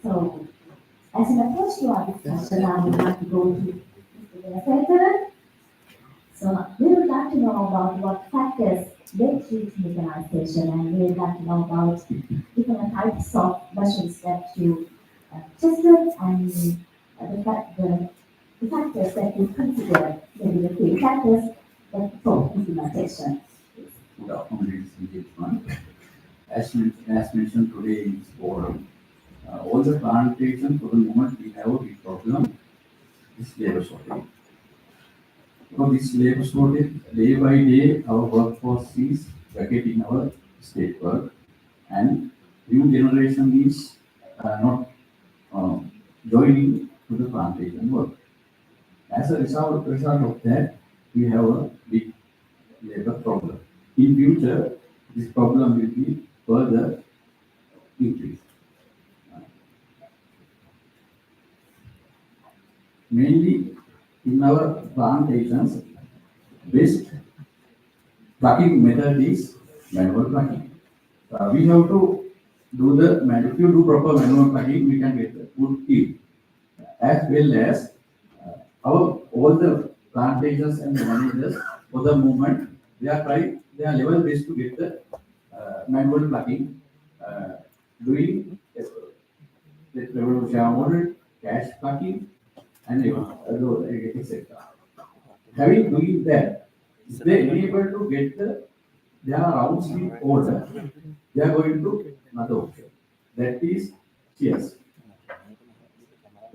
So as an approach to our discussion, I would like to go to Mr. Vimasarekara. So we would like to know about what factors led to mechanization, and we would like to know about different types of machines that you tested and the factors that you consider, maybe the three factors for implementation. Good afternoon, ladies and gentlemen. As mentioned today in this forum, all the plantation for the moment we have a big problem, this labor shortage. So this labor shortage, day by day, our workforce is vacating our state work, and new generation is not joining to the plantation work. As a result of that, we have a big labor problem. In future, this problem will be further increased. Mainly in our plantations, best plucking method is manual plucking. We have to do if you do proper manual plucking, we can get a good yield. As well as all the plantations and managers for the moment, they are level best to get the manual plucking, doing the revolution model, cash plucking, and etc. Having doing that, if they able to get their rounds in order, they are going to another option. That is cheers.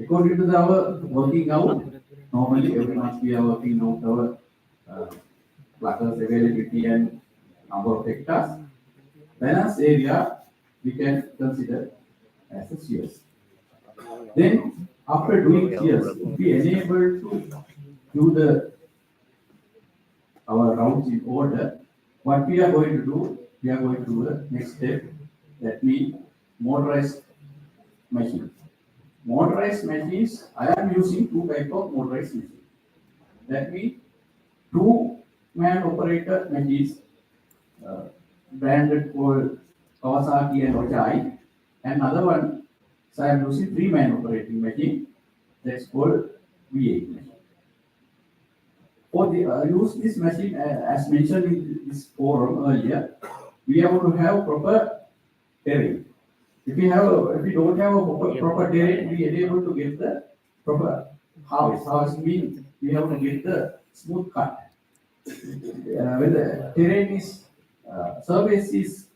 According to our working out, normally every month we are working out our pluckers availability and number of hectares. Balance area we can consider as a shears. Then after doing shears, if we enable to do our rounds in order, what we are going to do, we are going to do the next step, that means motorized machine. Motorized machines, I am using two type of motorized machines. That means two-man operator machines, branded for Kawasaki and Ojai, and another one, so I am using three-man operating machine, that's called V8 machine. For the use this machine, as mentioned in this forum earlier, we have to have proper terrain. If we don't have a proper terrain, we are able to get the proper harvest. Harvest means we have to get the smooth cut. When the terrain is surface is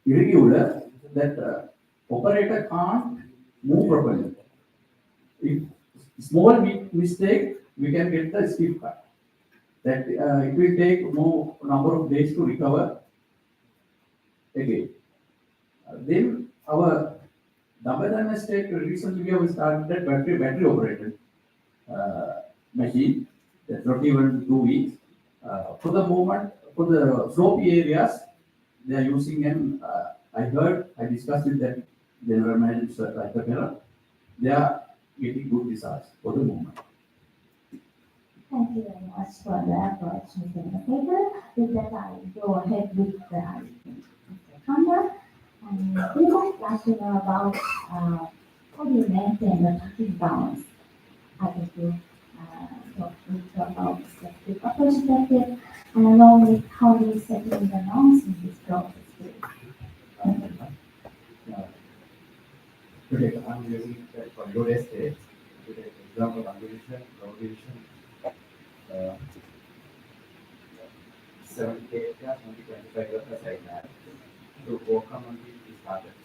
irregular, that operator can't move properly. If small mistake, we can get the stiff cut. That it will take more number of days to recover again. Then our Dambadan estate recently we have started battery operated machine. That's not even 2 weeks. For the moment, for the slopey areas, they are using I discussed with that general manager like the they are getting good results for the moment. Thank you very much for the approach, Mr. Paper. With that, I go ahead with the Mr. Kanda. And we might like to know about how do you maintain the traffic balance. I think you talk about the perspective and along with how do you set in the norms in this process. Today I'm using for load estate. Today, example, ammunition, road division, 70 hectares, 25 workers I have. To overcome on this target,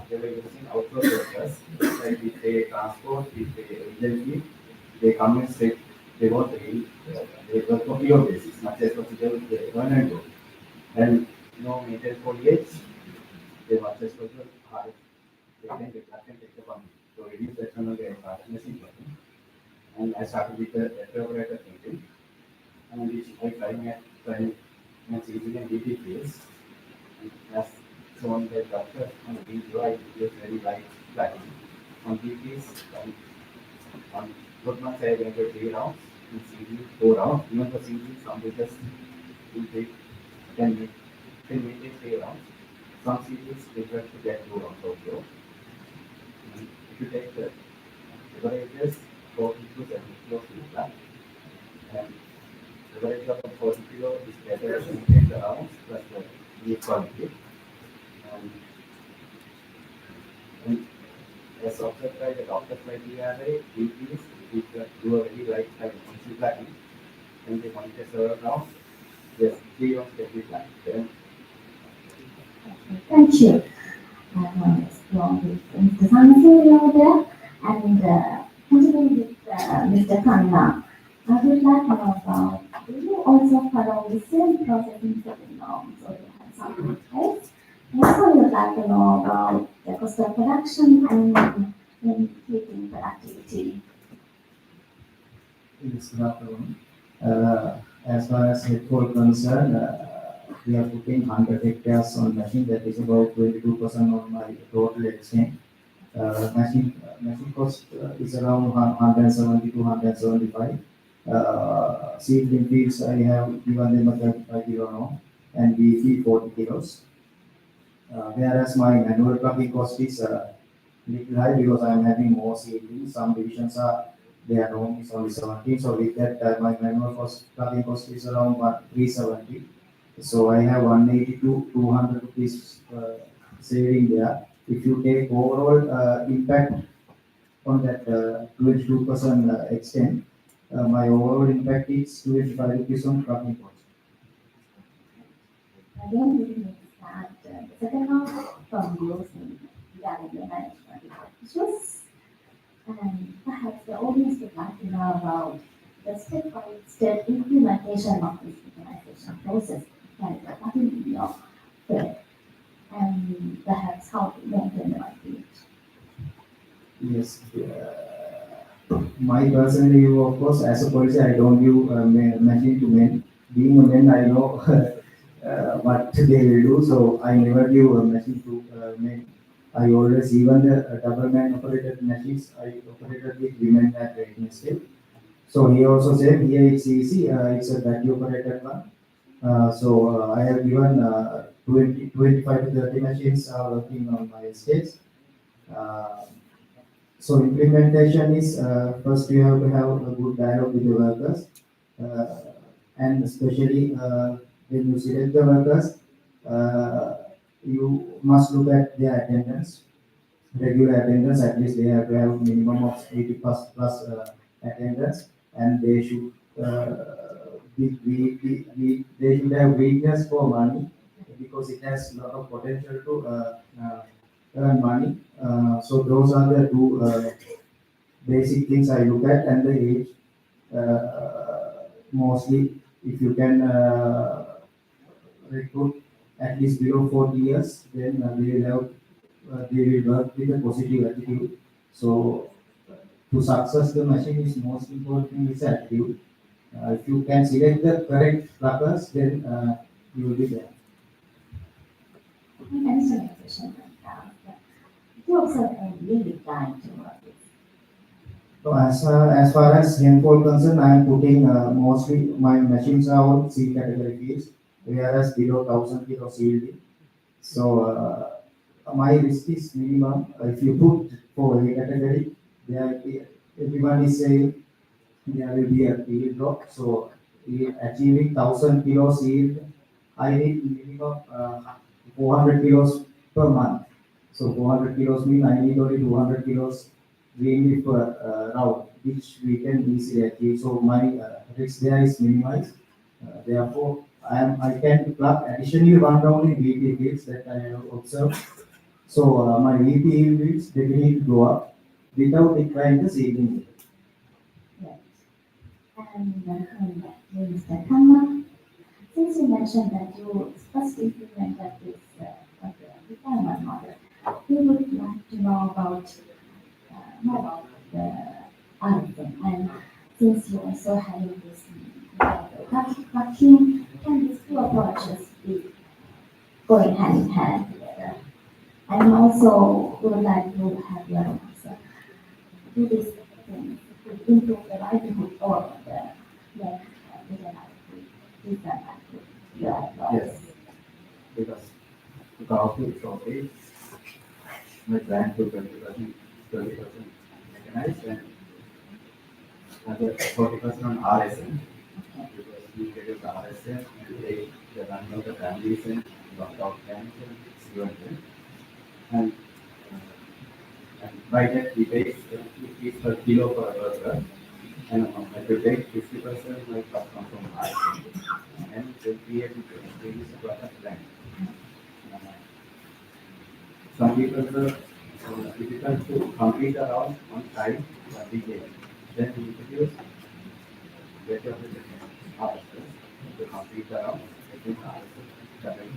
they were using outsourced workers, like if they transport, if they agency, they come and say they work for pure basis, much as possible they earn and go. And no maintenance for years, they much as possible hard, they can take the pump to reduce the external partnership. And I started with the operator thinking, and which I trying and using a DT fields. As shown by doctor on DTY, it is very light flattening. On DTs, on good months I went to 3 rounds, in CD 4 rounds, even the CD some meters will take 10 meters 3 rounds. Some CDs they try to get 2 rounds also. And if you take the averages 40 to 70 kilos in plant, and the average of 40 kilo is better than 10 rounds plus the leaf quality. And as observed by the doctor criteria, increase if you do a very right like monthly and they monitor several rounds, yes, 3 rounds can be planned. Then Thank you. I want to explore with Mr. Sansuri over there and continuing with Mr. Khanna. I would like to know about, do you also follow the same process in setting norms or you have something else? And also I would like to know about the cost of production and keeping productivity. Yes, good afternoon. As far as headfall concerned, we are putting 100 hectares on machine, that is about 22% of my total extent. Machine cost is around 170 to 175. Seedling fields, I have given them a 35 kilo now, and BC 40 kilos. Whereas my manual plugging cost is little high because I am having more seedlings. Some divisions are their norm is only 17. So with that, my manual plugging cost is around 370. So I have 180 to 200 rupees saving there. If you take overall impact on that 22% extent, my overall impact is 25 rupees on plugging cost. Again, we need to start the second half from using revenue management issues. And perhaps the audience would like to know about the step-by-step implementation of this organization process and what in your field, and perhaps how to maintain the right field. Yes. My personal view, of course, as a policy, I don't give machine to men. Being a man, I know what they will do, so I never give a machine to men. I always, even the double man operated machines, I operated with women at training scale. So he also said here it's easy, it's a battery operated one. I have given 25 to 30 machines are working on my estates. Uh, so implementation is first you have to have a good dialogue with the workers, and especially when you select the workers, you must look at their attendance, regular attendance. At least they have to have minimum of 80 plus attendance, and they should they should have weakness for money because it has a lot of potential to earn money. So those are the two basic things I look at, and the age. Mostly, if you can recruit at least below 40 years, then they will work with a positive attitude. So to success, the machine is most important thing is attitude. If you can select the correct pluggers, then you will be there. Thanks for the question. You also really trying to work with. So as far as rainfall concerned, I am putting mostly my machines are on C category fields, whereas below 1000 kilo CLD. So my risk is minimum. If you put for A category, everyone is saying there will be a yield drop. So achieving 1000 kilos yield, I need minimum 400 kilos per month. So 400 kilos mean I need only 200 kilos green leaf per round, which we can easily achieve. So my risk there is minimized. Therefore, I can plug additionally one round in VP fields that I have observed. So my VP yields definitely go up without declining the seedling. Yes. And coming back to Mr. Khanna, since you mentioned that you first implemented this retirement model, we would like to know about more about the algorithm. And since you also having this vacuum, can these two approaches be going hand in hand together? And also would like to have your answer. Do these things to improve the livelihood or the livelihood, different livelihood, your employees? yes, because to calculate shortage, my plan to 20% mechanized and another 40% on RSM because we reduce the RSM and take the running of the families and work out plans and see what and by that we take it per kilo per worker, and if you take 50% might come from high, and 28 is a product plan. Some people difficult to complete around on time, detail. Then we introduce better answers to complete around getting answers correct.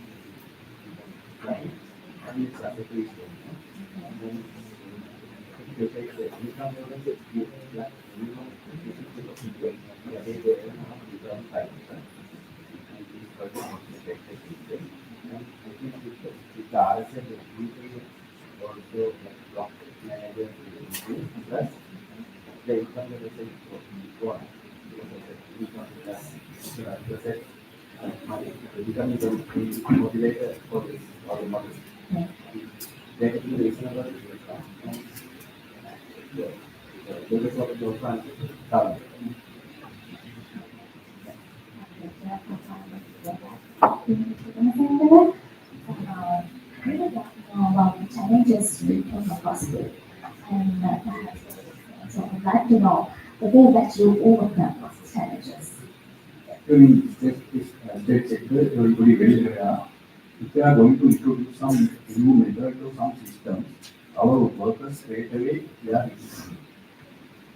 Right? And it's a pretty and then if you take the income level, you like minimum 50%, yeah, they become 5%. And these percent take the system. And I think with the RSM, the usually also like block manager will improve, plus the income level is go on. Because of the income plus money, the income is a motivator for this or the model. They can be reasonable and the biggest of the plan cover. We would like to know about the challenges you came across with, and perhaps so I'd like to know the way that you overcome those challenges. In state sector, everybody very aware. If we are going to introduce some new method or some system, our workers straight away they are resisting.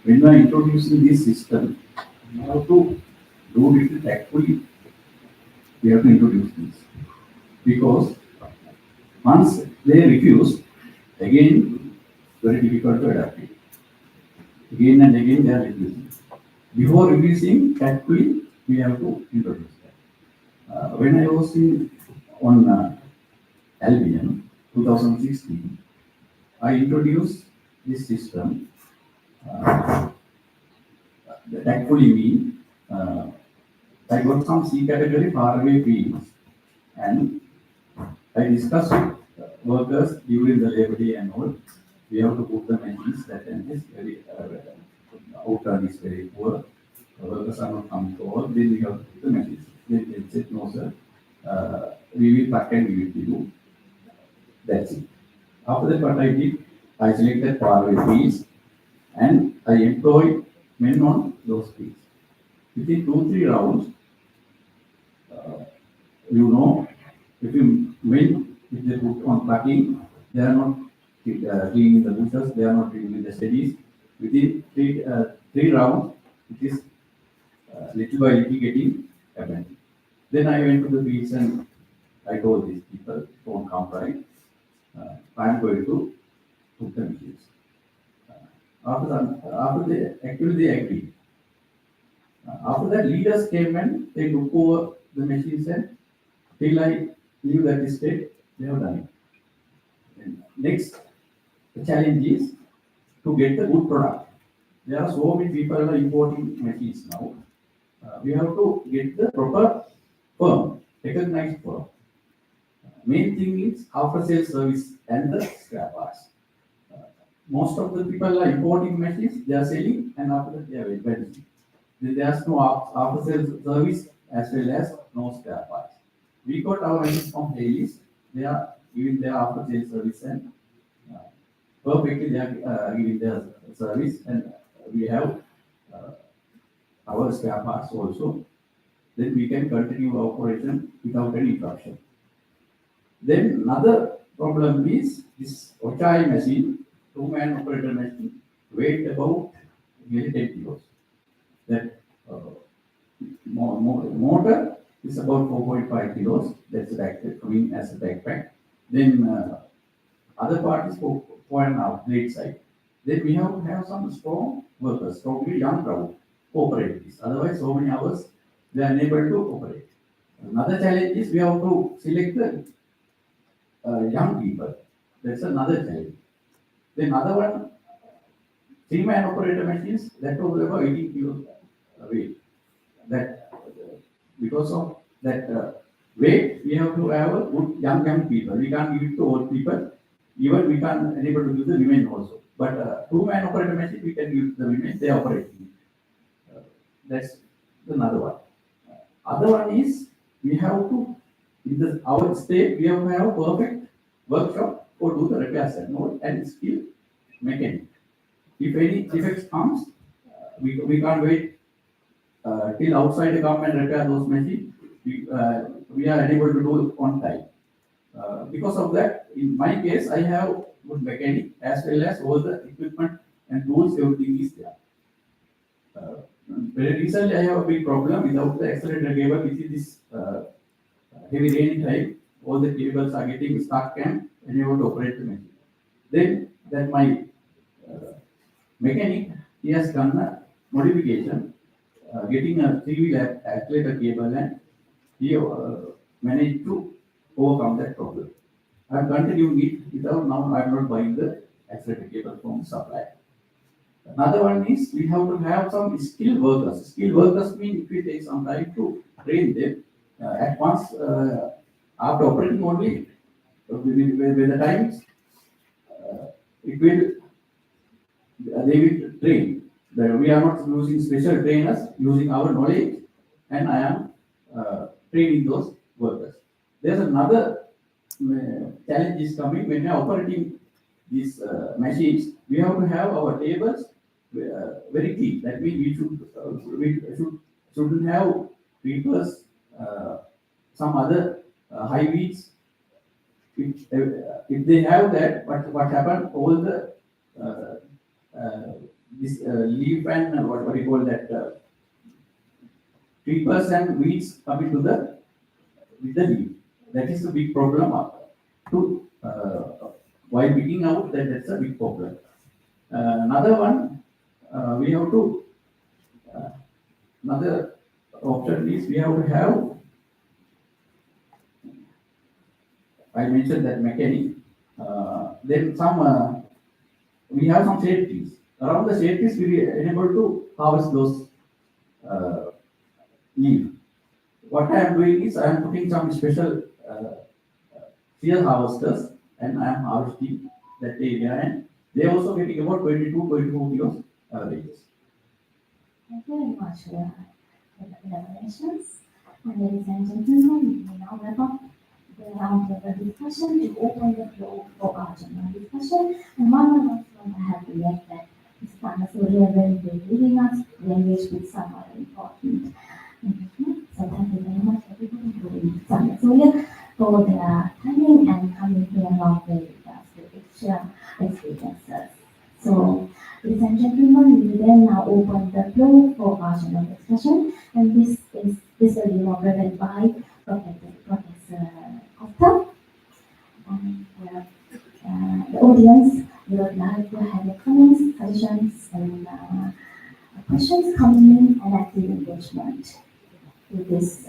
When we are introducing this system, we have to do it tactfully. We have to introduce this because once they refuse, again very difficult to adapt it. Again and again they are refusing. Before refusing, tactfully we have to introduce that. When I was on Albion 2016, I introduced this system. That actually mean I got some C category faraway fields, and I discussed with workers during the labor day and all. We have to put the machines that and is very outturn is very poor. The workers are not coming forward. Then we have to put the machines. Then they said no sir, we will pack and give it to you. That's it. After that, what I did, I selected faraway fields and I employed men on those fields. Within 2-3 rounds, if you men, if they put on packing, they are not cleaning the bushes, they are not doing the studies. Within three rounds, it is little by little getting abandoned. Then I went to the beach and I told these people, don't come right. I am going to put the machines. After they agreed. After that, leaders came and they took over the machines and till I leave that state, they have done it. And next, the challenge is to get the good product. There are so many people are importing machines now. We have to get the proper firm, recognized firm. Main thing is after sales service and the spare parts. Most of the people are importing machines, they are selling, and after that they are vendoring. There's no after sales service as well as no spare parts. We got our machines from Haley's, they are giving their after sales service and perfectly they are giving their service, and we have our spare parts also. Then we can continue our operation without any interruption. Then another problem is this Ochai machine, 2-man operator machine, weight about nearly 10 kilos. That motor is about 4.5 kilos. That's coming as a backpack. Then other part is 4.5 blade side. Then we have to have some strong workers, strongly young crowd to operate this. Otherwise, so many hours they are unable to operate. Another challenge is we have to select the young people. That's another challenge. Then another one, 3-man operator machines, that was about 18 kilos weight. That because of that weight, we have to have a good young people. We can't give it to old people. Even we can't enable to give the women also. But 2-man operator machine, we can give the women. They operate. That's another one. Other one is we have to in our state we have to have a perfect workshop for do the repairs and all, and still mechanic. If any defects comes, we can't wait till outside come and repair those machines. We are unable to do it on time. Because of that, in my case, I have good mechanic as well as all the equipment and tools, everything is there. Very recently, I have a big problem without the accelerator cable, which is this heavy rainy time. All the cables are getting stuck and unable to operate the machine. Then, that my mechanic, he has done a modification, getting a 3-wheel accelerator cable, and he managed to overcome that problem. I am continuing it without now I am not buying the accelerator cable from supplier. Another one is we have to have some skilled workers. Skilled workers mean if we take some time to train them, at once after operating only, with the time it will they will train. We are not using special trainers, using our knowledge, and I am training those workers. There's another challenge is coming when we are operating these machines. We have to have our tables very clean. That means we shouldn't have creepers, some other high weeds. If they have that, what happened? All the this leaf and what do you call that? Creepers and weeds coming to the with the leaf. That is a big problem. To while picking out that's a big problem. Another one we have to another option is we have to have. I mentioned that mechanic. Then some we have some safeties. Around the safeties we are able to harvest those leaf. What I am doing is I am putting some special shear harvesters and I am harvesting that area, and they are also getting about 22 kilos averages. Thank you very much for your elaborations. And ladies and gentlemen, we now wrap up the roundtable discussion to open the floor for our general discussion. And one more from I have to let that Mr. Anasurya will be leaving us to engage with some other important engagement. So thank you very much everybody, including Mr. Anasurya, for their timing and coming here along with us to share experiences. So, ladies and gentlemen, we will now open the floor for our general discussion, and this will be moderated by Professor Costa. And the audience would like to have your comments, suggestions, and questions coming in and active engagement with this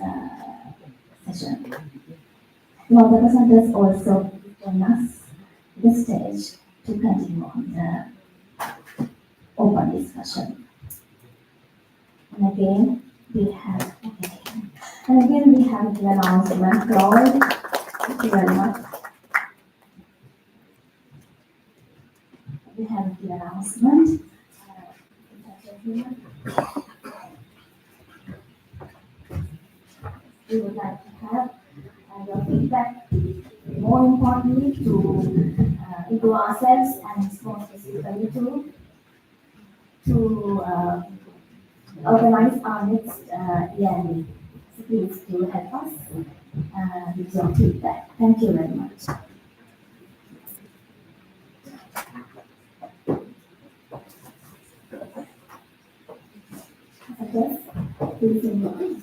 session. Now, the presenters also join us the stage to continue on the open discussion. And again, we have the announcement. Claude, thank you very much. We have the announcement. We would like to have your feedback, more importantly, into ourselves and specifically to organize our next yearly. So please do help us with your feedback. Thank you very much. Yes, please invite.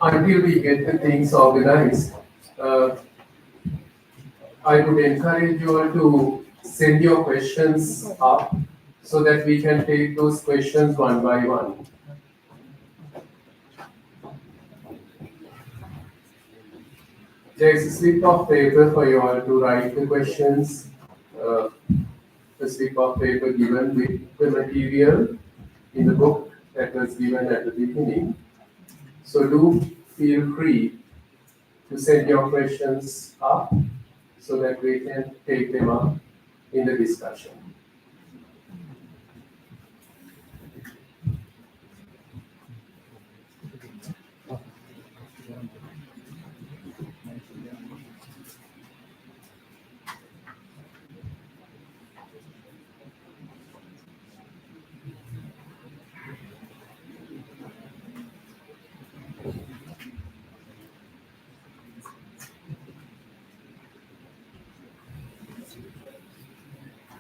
Until we get the things organized, I would encourage you all to send your questions up so that we can take those questions one by one. There is a slip of paper for you all to write the questions. The slip of paper given with the material in the book that was given at the beginning. So do feel free to send your questions up so that we can take them up in the discussion.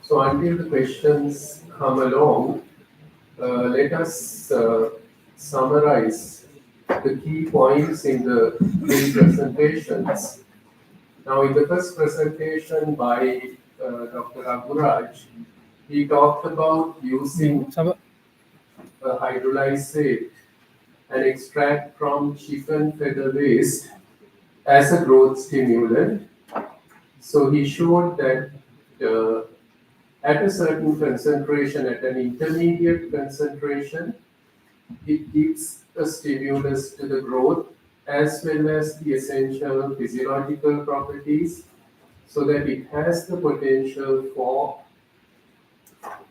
So until the questions come along, let us summarize the key points in the three presentations. Now, in the first presentation by Dr. Raguraj, he talked about using a hydrolysate and extract from chicken feather waste as a growth stimulant. So he showed that at a certain concentration, at an intermediate concentration, it gives a stimulus to the growth as well as the essential physiological properties, so that it has the potential for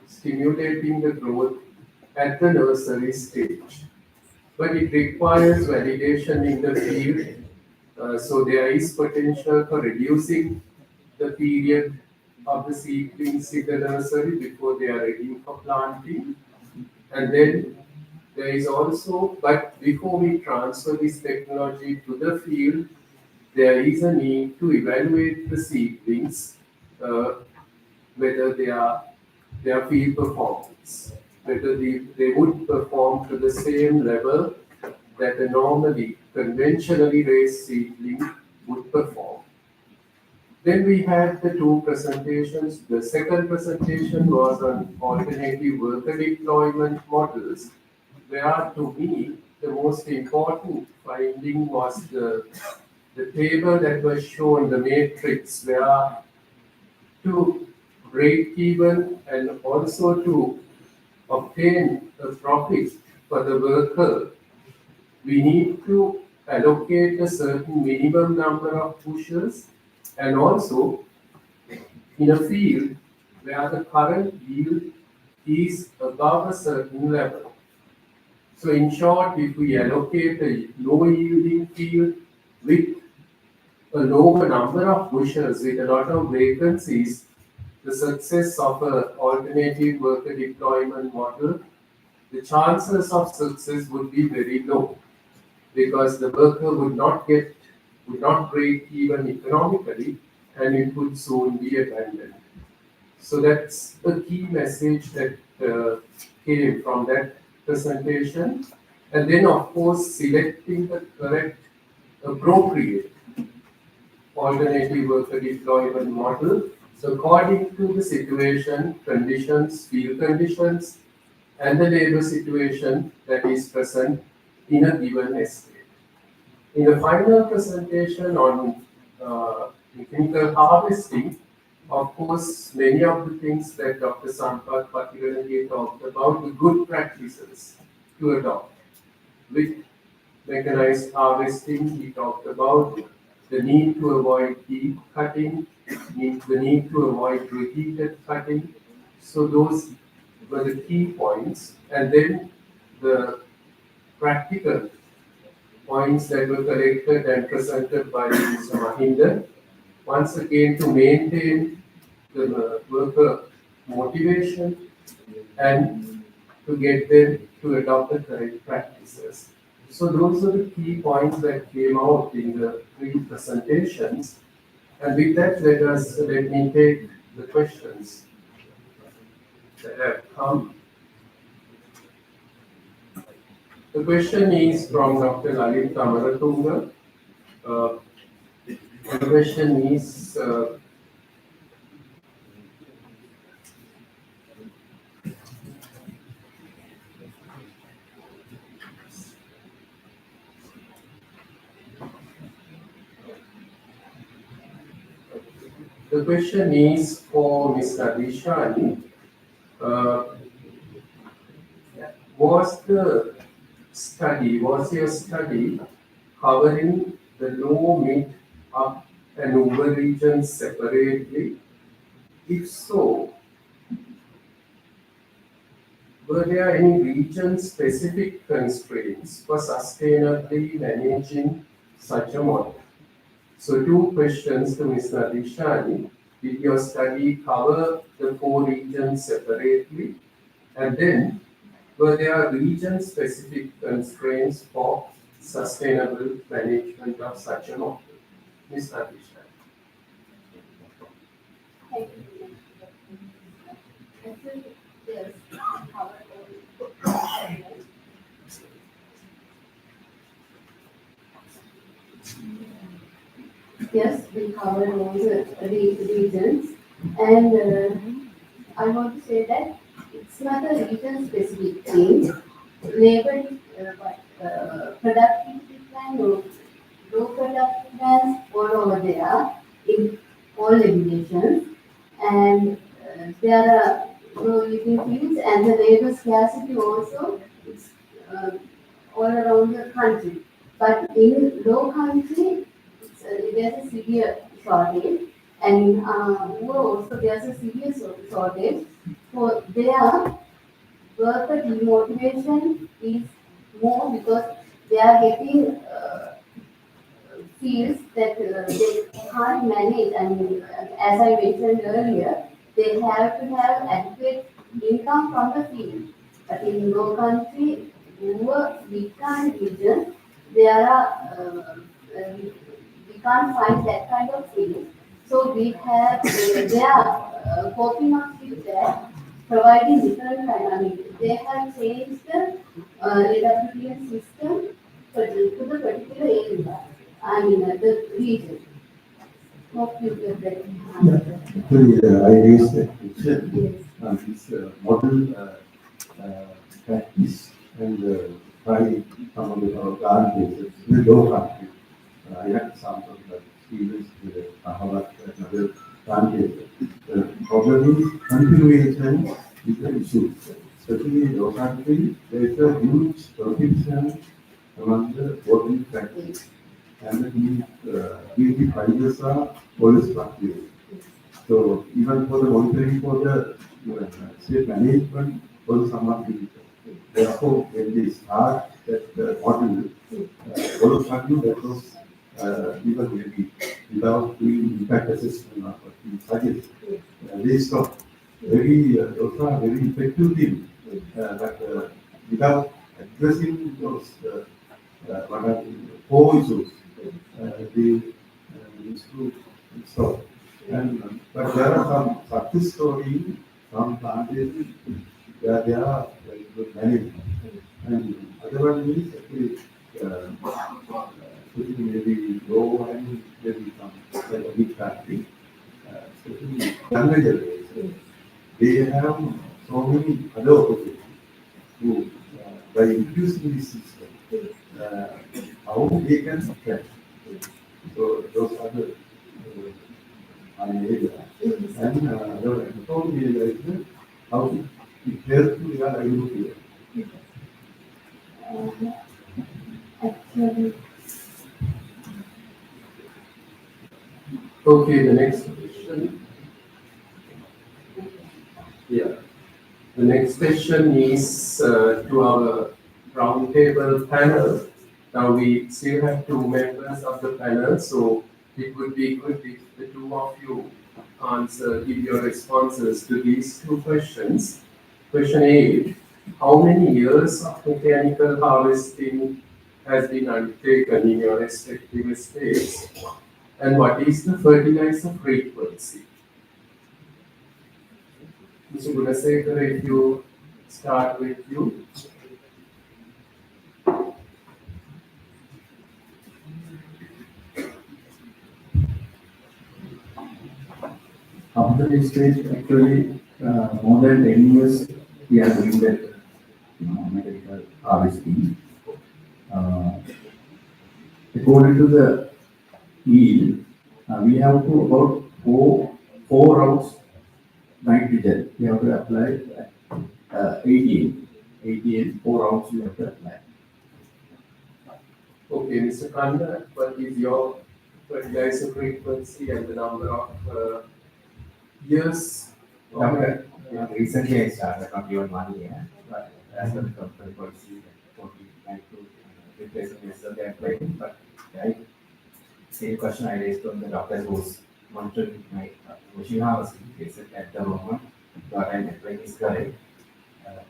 stimulating the growth at the nursery stage. But it requires validation in the field, so there is potential for reducing the period of the seedlings in the nursery before they are ready for planting. And then there is also, but before we transfer this technology to the field, there is a need to evaluate the seedlings, whether their field performance, whether they would perform to the same level that a normally conventionally raised seedling would perform. Then we had the two presentations. The second presentation was on alternative worker deployment models, where to me the most important finding was the table that was shown, the matrix, where to break even and also to obtain a profit for the worker, we need to allocate a certain minimum number of bushels, and also in a field where the current yield is above a certain level. So in short, if we allocate a low yielding field with a lower number of bushels with a lot of vacancies, the success of an alternative worker deployment model, the chances of success would be very low, because the worker would not break even economically, and it would soon be abandoned. So that's the key message that came from that presentation. And then, of course, selecting the correct, appropriate alternative worker deployment model. So according to the situation, conditions, field conditions, and the labor situation that is present in a given estate. In the final presentation on mechanical harvesting, of course, many of the things that Dr. Sampath particularly talked about, the good practices to adopt. With mechanized harvesting, he talked about the need to avoid deep cutting, the need to avoid repeated cutting. So those were the key points. And then the practical points that were collected and presented by Mr. Mahinder. once again to maintain the worker motivation and to get them to adopt the correct practices. So those are the key points that came out in the three presentations. And with that, let me take the questions that have come. The question is from Dr. Lalit Kamaratunga. The question is, the question is for Ms. Nadishani. Was your study covering the low, mid, up and over regions separately? If so, were there any region-specific constraints for sustainably managing such a model? So two questions to Ms. Nadishani. Did your study cover the 4 regions separately? And then, were there region-specific constraints for sustainable management of such a model? Ms. Nadishani. Thank you. Actually, yes, yes, we covered all the regions, and I want to say that it's not a region-specific thing. Labor productivity plan or low productivity plans all over there in all regulations, and there are low living fields and the labor scarcity also it's all around the country. But in low country, there's a severe shortage, and in rural also there's a severe shortage. So their worker demotivation is more because they are getting fields that they can't manage. I mean, as I mentioned earlier, they have to have adequate income from the field. But in low country, rural, big regions, there are we can't find that kind of field. So we have they are coping up with that, providing different kind. I mean, they have changed the AWPN system to the particular area. I mean, the region. Hope you get that. Actually, I raised that question. This model practice and try some of the plantations in the low country. I had some of the experience with Ahmad and other plantations. The problem is continuation is the issue. Especially in low country, there is a huge competition among the working practice. And the prices are always fluctuating. So even for the monitoring for the state management, also somewhat difficult. Therefore, when they start that model, all of a sudden that was even maybe without doing impact assessment or suggest. They stop. Those are very effective things, but without addressing those what are the core issues, they used to stop. And but there are some success stories from plantations where they are very good management. And other one is actually maybe low and maybe some like a big factory, especially younger generation. They have so many other opportunities to by introducing this system, how they can success. So those are the area. And the third area is how it helps to their livelihood. Actually, okay, the next question. Yeah. The next question is to our roundtable panel. Now we still have 2 members of the panel, so it would be good if the two of you give your responses to these two questions. Question 8, how many years of mechanical harvesting has been undertaken in your respective states? And what is the fertilizer frequency? Mr. Gunasekar, if you start with you. Up to this stage, actually, more than 10 years, we are doing that, mechanical harvesting. According to the yield, we have to about four rounds nitrogen. We have to apply 18, 4 rounds we have to apply. Okay, Mr. Kanda, what is your fertilizer frequency and the number of years? Doctor, recently I started not even 1 year, but as per the company policy, 49 to replacing yesterday I'm playing, but I same question I raised from the doctor who's monitoring my machine harvesting. They said at the moment what I'm applying is correct.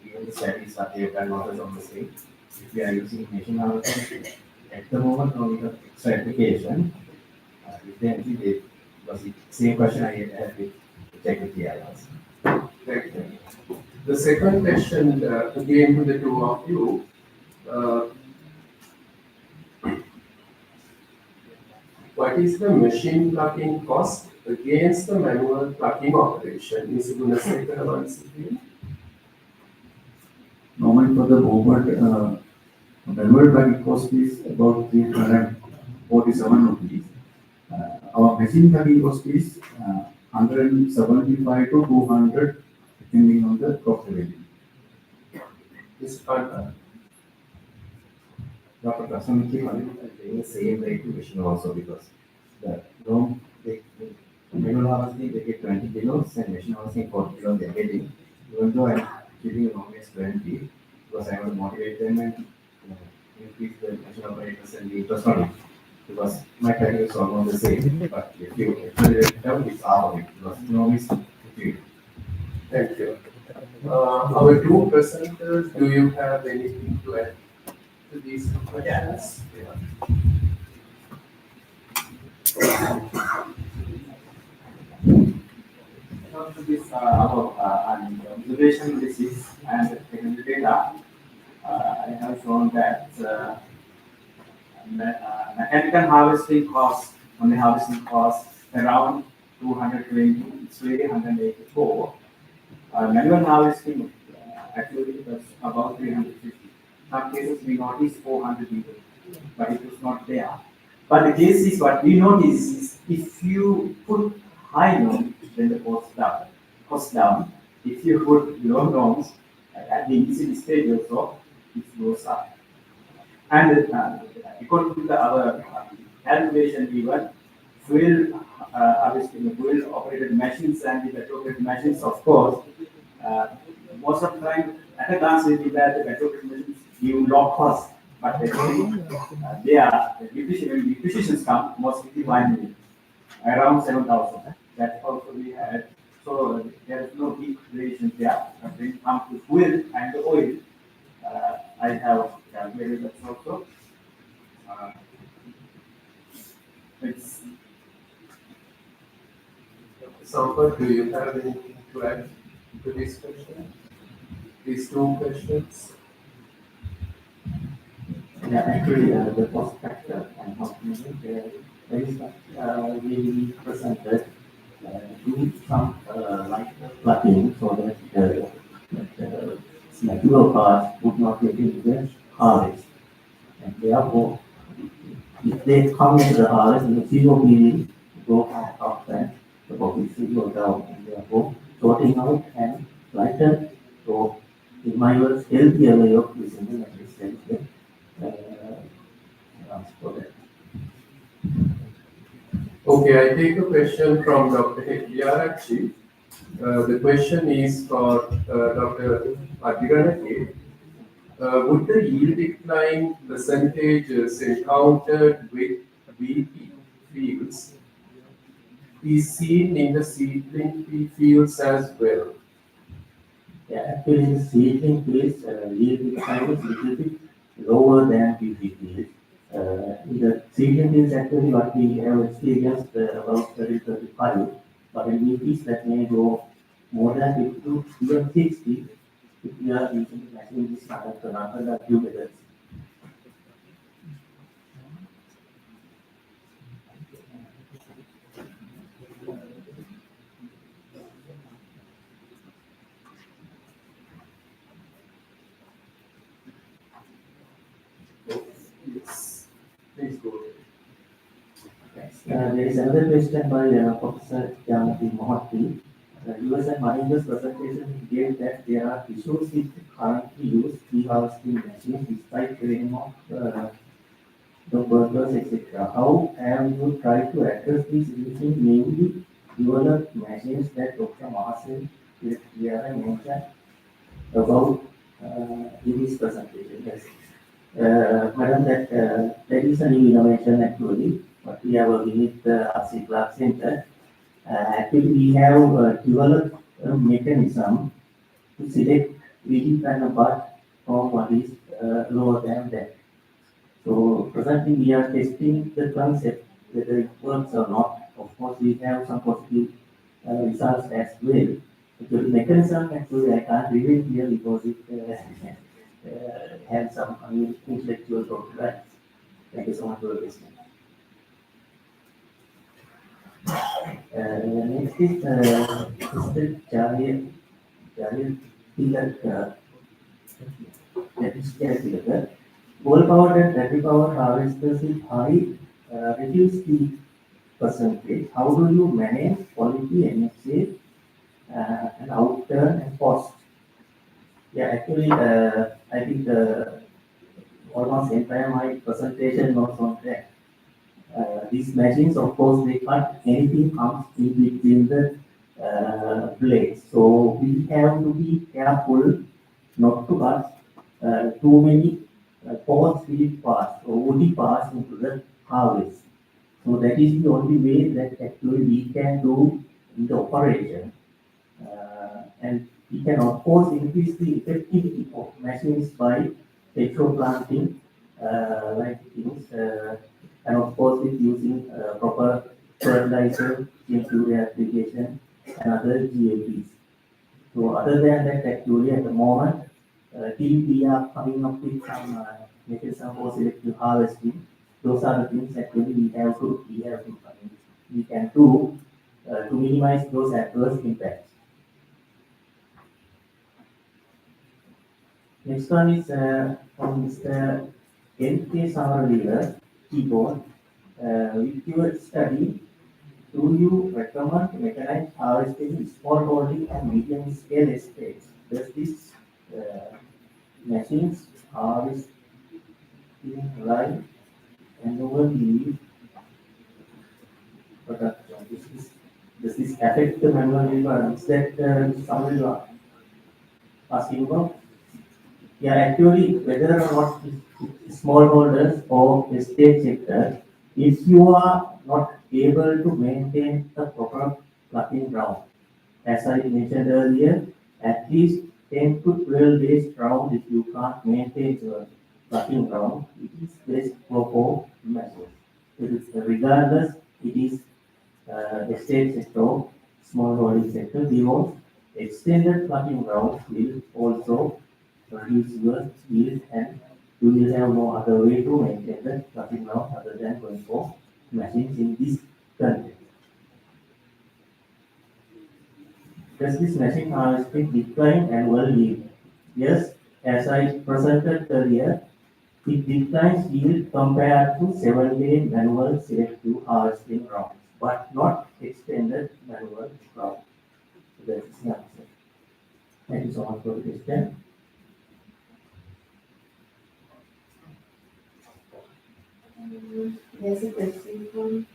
Even the studies what they have done also on the same. If we are using machine harvesting, at the moment now we have extra application. If they actually did, was the same question I had with check with the others. Right. The second question, again to the two of you. What is the machine plucking cost against the manual plucking operation? Mr. Gunasekar, once again. Normally for the movement, manual plugging cost is about 347 rupees. Our machine plugging cost is 175 to 200 depending on the profitability. Mr. Kanda. Dr. Prasanthi, paying the same rate to machine also because the loan, manual harvesting they get 20 kilos and machine harvesting 40 kilos they are getting. Even though I'm giving a normally 20 because I want to motivate them and increase the machine operators and the interest on it. Because my category is almost the same, but if you actually rate it out, it's half of it because normally it's 50. Thank you. Our two presenters, do you have anything to add to these two questions? To this about observation disease and technical data, I have shown that mechanical harvesting costs, only harvesting costs around 220, it's really 184. Manual harvesting actually was about 350. Some cases we noticed 400 people, but it was not there. But the case is what we notice is if you put high norms, then the cost down. If you put low norms at the initial stage also, it goes up. And according to our calculation, even fuel harvesting, fuel operated machines and the petrol machines, of course, most of the time at a glance we see that the petrol machines give low cost, but actually they are depreciations come mostly 1 million, around 7,000. That's also we had. So there is no big variation there. But when it comes to fuel and the oil, I have calculated that also. It's Sampath, do you have anything to add to this question? These two questions? Yeah, actually, the cost factor and optimism there is we presented do some like plugging so that the natural parts would not get into the harvest. And therefore, if they come into the harvest, the COP go up and the population will go down, and therefore sorting out and lighter. So, in my words, healthier way of using the system. For that. Okay, I take a question from Dr. Hettiarachchi. The question is for Dr. Adiranake. Would the yield decline percentages encountered with BP fields is seen in the seedling fields as well. Yeah, actually, the seedling fields yield size is little bit lower than PP fields. In the seedling fields, actually, what we have experienced about 30-35, but in PPs that may go more than 50 to even 60 if we are using matching this kind of non-conductive methods. Yes, please go ahead. Yes. There is another question by Professor Janati Mohanty. US and Mahindra's presentation gave that there are issues with currently used e-harvesting machines despite training of the workers, etc. How have you tried to address these using mainly developed machines that Dr. Mahasen mentioned about in his presentation? Yes. Madam, that is a new innovation actually, but we are working with the RC Clark Center. Actually, we have developed a mechanism to select which kind of part from what is lower than that. So presently we are testing the concept whether it works or not. Of course, we have some positive results as well. The mechanism actually I can't reveal here because it has some intellectual property rights. Thank you so much for listening. Next is Mr. Jalil Tilak. That is Tilak. Coal powered and battery powered harvesters with high reduce the percentage. How do you manage quality, NHA, and outturn and cost? Yeah, actually, I think almost entire my presentation was on that. These machines, of course, they cut anything comes in between the blades. So we have to be careful not to cut too many coarse feed parts or woody parts into the harvest. So that is the only way that actually we can do in the operation. And we can of course increase the effectivity of machines by planting, like things, and of course with using proper fertilizer, urea application, and other GAPs. So other than that, actually at the moment, till we are coming up with some mechanism for selective harvesting, those are the things actually we can do to minimize those adverse impacts. Next one is from Mr. N.K. Samaraliva, keyboard. With your study, do you recommend mechanized harvesting in smallholding and medium scale estates? Does this machines harvest in line and over leaf production? Does this affect the manual labor? Is that somebody asking about? Yeah, actually, whether or not smallholders or estate sector, if you are not able to maintain the proper plucking ground, as I mentioned earlier, at least 10 to 12 days ground, if you can't maintain your plucking ground, it is best for measures. Regardless, it is estate sector, smallholding sector, because extended plucking ground will also reduce your yield and you will have no other way to maintain the plucking ground other than going for machines in this country. Does this machine harvesting decline annual yield? Yes, as I presented earlier, it declines yield compared to 7-day manual selective harvesting rounds, but not extended manual rounds. So that is the answer. Thank you so much for the question. There's a question from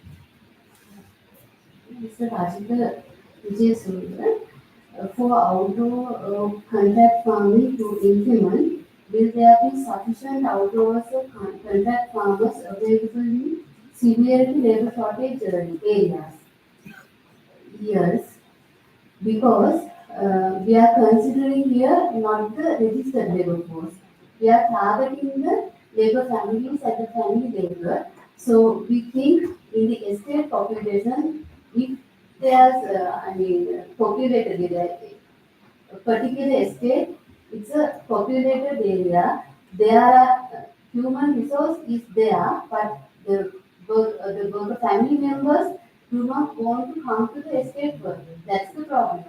Mr. Rajendra Vijay Surya. For outdoor contract farming to implement, will there be sufficient outdoors contract farmers available in severely labor shortage areas. Yes, because we are considering here not the registered labor force. We are targeting the labor families and the family labor. So we think in the estate population, if there's, populated area, a particular estate, it's a populated area, there are human resource is there, but the worker family members do not want to come to the estate work. That's the problem.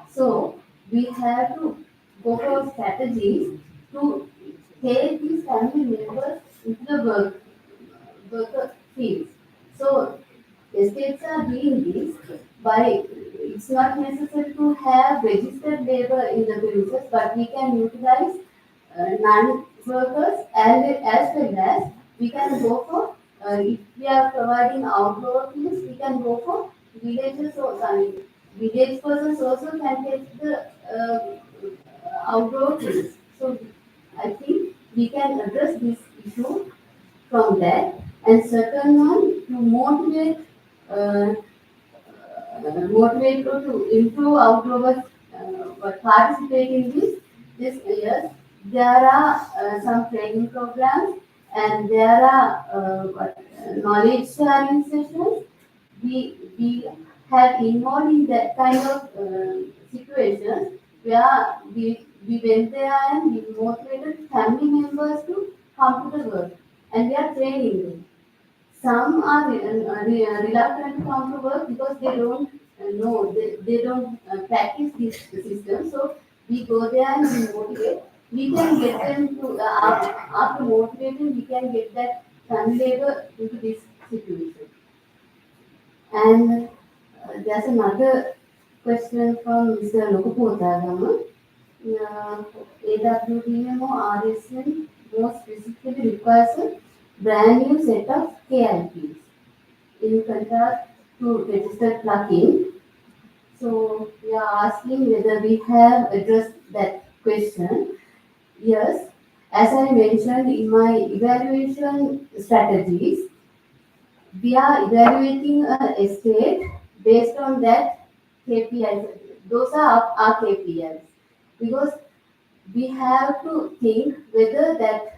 So we have to go for strategies to take these family members into the worker fields. So estates are doing this by, it's not necessary to have registered labor in the premises, but we can utilize non-workers and as well as we can go for, if we are providing outdoor fields, we can go for villages also. I mean, village persons also can take the outdoor fields. So I think we can address this issue from that. And second one, to motivate people to improve outdoor participate in this years. There are some training programs and there are knowledge sharing sessions. We have involved in that kind of situations where we went there and we motivated family members to come to the work and we are training them. Some are reluctant to come to work because they don't know, they don't practice this system. So we go there and we motivate. We can get them to, after motivating, we can get that family labor into this situation. And there's another question from Mr. Lokapotagama. AWDM or RSN more specifically requires a brand new set of KIPs in contrast to registered plugin. So we are asking whether we have addressed that question. Yes, as I mentioned in my evaluation strategies, we are evaluating an estate based on that KPIs. Those are our KPIs because we have to think whether that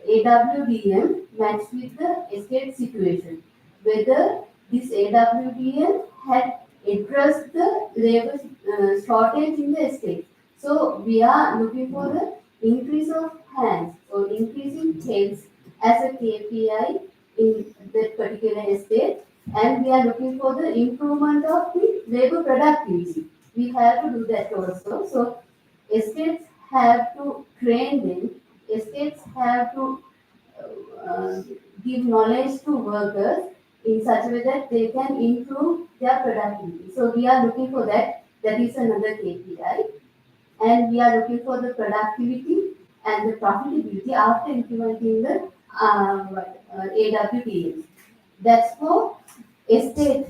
AWDM matched with the estate situation, whether this AWDM had addressed the labor shortage in the estate. So we are looking for the increase of hands or increasing heads as a KPI in that particular estate, and we are looking for the improvement of the labor productivity. We have to do that also. So estates have to train them. Estates have to give knowledge to workers in such a way that they can improve their productivity. So we are looking for that. That is another KPI. And we are looking for the productivity and the profitability after implementing the AWPs. That's for estate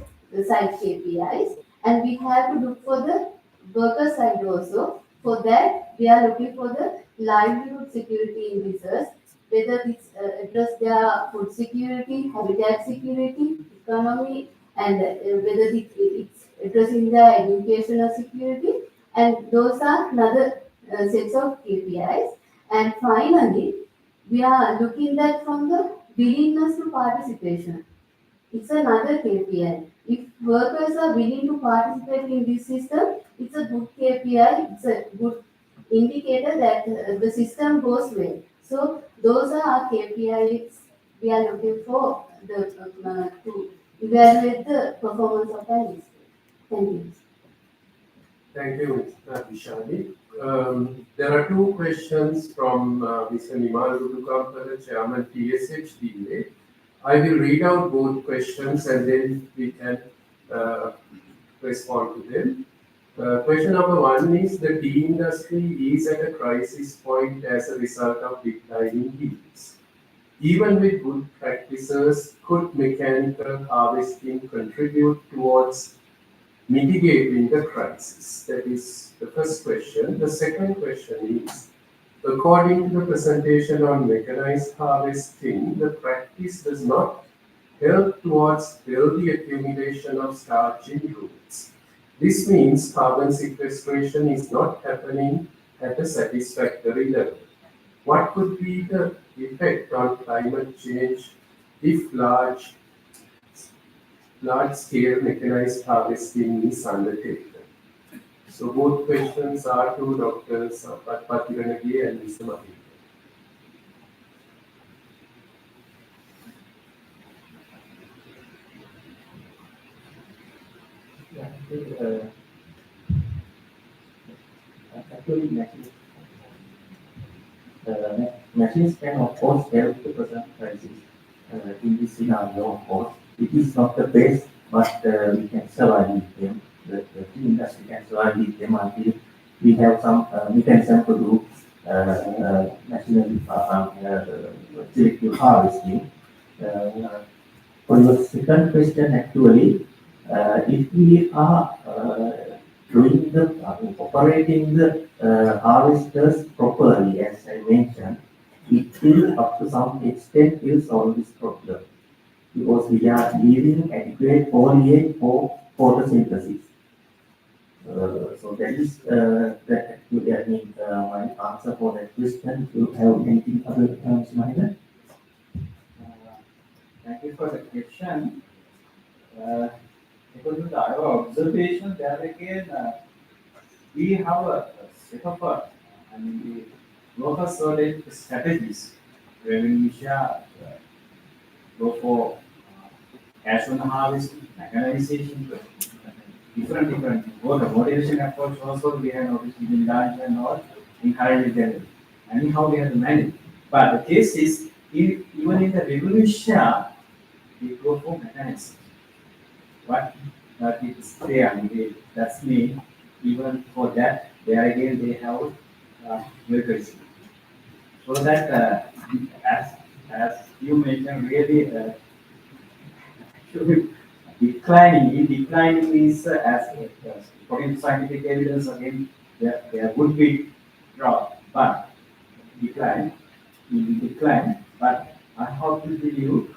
side KPIs. And we have to look for the worker side also. For that, we are looking for the livelihood security indicators, whether it's address their food security, habitat security, economy, and whether it's addressing their educational security. And those are another sets of KPIs. And finally, we are looking at from the willingness to participation. It's another KPI. If workers are willing to participate in this system, it's a good KPI. It's a good indicator that the system goes well. So those are our KPIs we are looking for to evaluate the performance of our list. Thank you. Thank you, Vishali. There are two questions from Mr. Nimal Rudukampala, Chairman TSHDA. I will read out both questions and then we can respond to them. Question number one is the tea industry is at a crisis point as a result of declining yields. Even with good practices, could mechanical harvesting contribute towards mitigating the crisis? That is the first question. The second question is, According to the presentation on mechanized harvesting, the practice does not help towards healthy accumulation of starch in roots. This means carbon sequestration is not happening at a satisfactory level. What could be the effect on climate change if large-scale mechanized harvesting is undertaken? So both questions are to Drs. Patiranage and Mr. Mahi. Actually, machines can of course help to present prices in this scenario. Of course, it is not the best, but we can survive with them. The tea industry can survive with them until we have some mechanism to do national selective harvesting. For your second question, actually, if we are doing operating the harvesters properly, as I mentioned, it will up to some extent will solve this problem because we are leaving adequate foliage for photosynthesis. So that is that actually I mean my answer for that question. Do you have anything other terms, Mahinda? Thank you for the question. According to our observation, there again, we have a set of, we work on certain strategies wherein we shall go for cash on harvest, mechanization, different work, motivation approach also we have obviously been done and all encouraged them. Anyhow, we have to manage. But the case is, even in the revolution, we go for mechanism. What it's there, that's me. Even for that, there again they have literacy. So that as you mentioned, really declining is as according to scientific evidence again, there would be drop, but decline, but I have to tell you.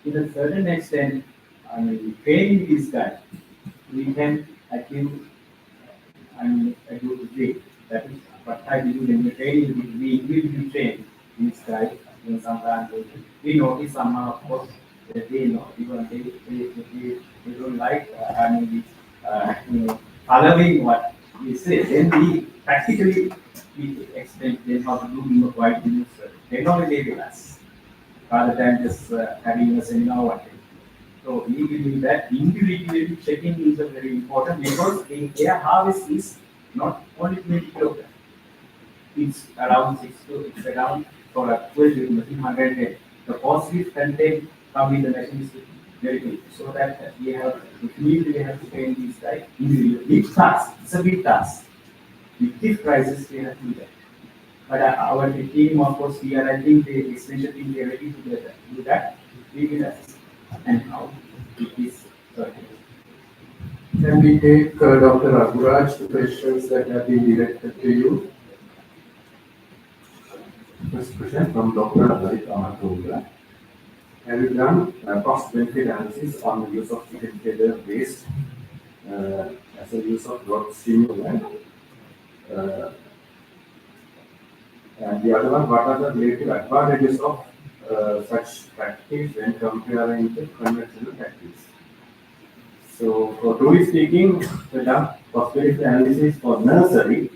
To a certain extent, training these guys, we can achieve a good rate. That is what I do when we training, we individually train these guys. Sometimes we notice some, of course, they know, even they don't like, following what we say. Then we practically we explain them how to do quite use technology with us rather than just having a seminar one day. So we believe that individually checking is very important because the air harvest is not only 20 kilograms. It's around it's around for a 1200 head. The positive content come in the machine is very big. So that we have we have to train these guys individually. Big task, it's a big task. With these prices we have to do that. But our team, of course, we are, I think the extension team, they are ready to do that. We will assist. And how it is. Can we take Dr. Raguraj, the questions that have been directed to you? First question from Dr. Advaita Amartogla. Have you done cost-benefit analysis on the use of chicken feather waste as a use of growth stimulant? And the other one, what are the relative advantages of such practice when comparing to conventional practice? So, for truly speaking, the done cost-benefit analysis for nursery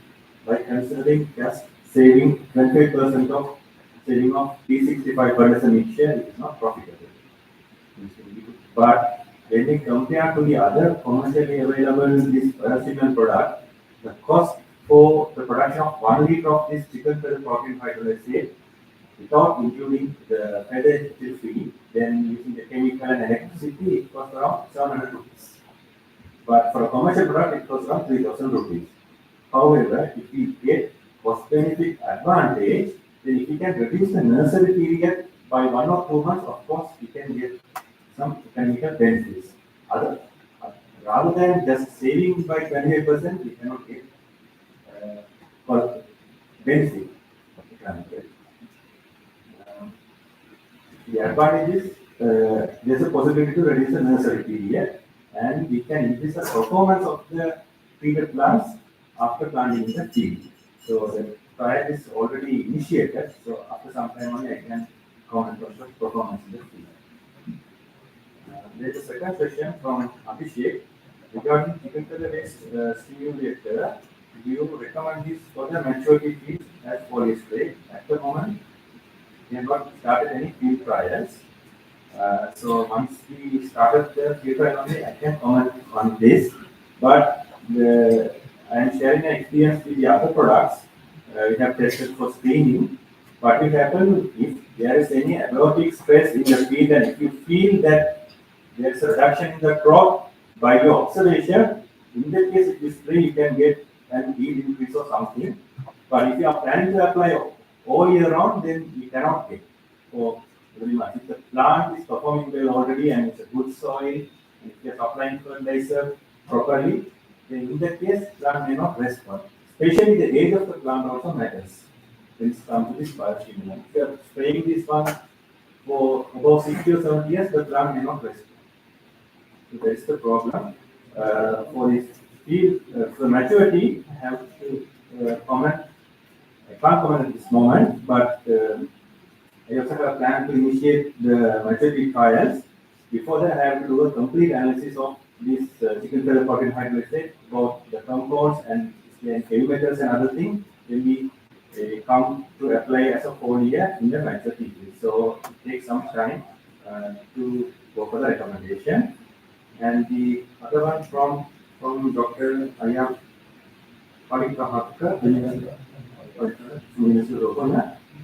by considering just saving 25% of saving of P65 per dozen each year, it is not profitable. But when we compare to the other commercially available this paracetamol product, the cost for the production of 1 liter of this chicken feather protein hydrolysate without including the feather fee, then using the chemical and electricity, it costs around 700 rupees. But for a commercial product, it costs around 3,000 rupees. However, if we get cost benefit advantage, then if we can reduce the nursery period by 1 or 2 months, of course, we can get some economical benefits. rather than just saving by 28%, we cannot get for benefit. The advantage is there's a possibility to reduce the nursery period, and we can increase the performance of the treated plants after planting in the field. So the trial is already initiated, so after some time only I can comment on the performance in the field. There's a second question from Abhishek regarding chicken feather waste stimulator. Do you recommend this for the maturity fields as foliage spray? At the moment, we have not started any field trials. So once we started the field trial only, I can comment on this. But I am sharing an experience with the other products. We have tested for screening. What will happen if there is any abiotic stress in the field, and if you feel that there is a reduction in the crop by your observation, in that case, if you spray, you can get an yield increase or something. But if you are planning to apply all year round, then you cannot get. So very much. If the plant is performing well already and it's a good soil, and if you are applying fertilizer properly, then in that case, plant may not respond. Especially the age of the plant also matters when it comes to this biostimulant. If you are spraying this one for about 60 or 70 years, the plant may not respond. So that is the problem. For this field, for maturity, I have to comment. I can't comment at this moment, but I also have a plan to initiate the maturity trials. Before that, I have to do a complete analysis of this chicken feather protein hydrolysate, about the compounds and heavy metals and other things. Then we come to apply as a foliar in the maturity field. So it takes some time to go for the recommendation. And the other one from Dr. Ayam Palikahaka,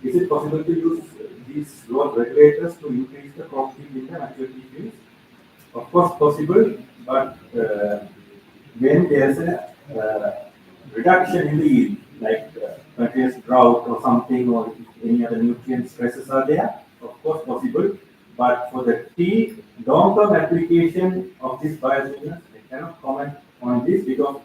is it possible to use these growth regulators to increase the crop yield in the maturity fields? Of course possible, but when there's a reduction in the yield, like continuous drought or something, or if any other nutrient stresses are there, of course possible. But for the tea long-term application of this biostimulant, I cannot comment on this because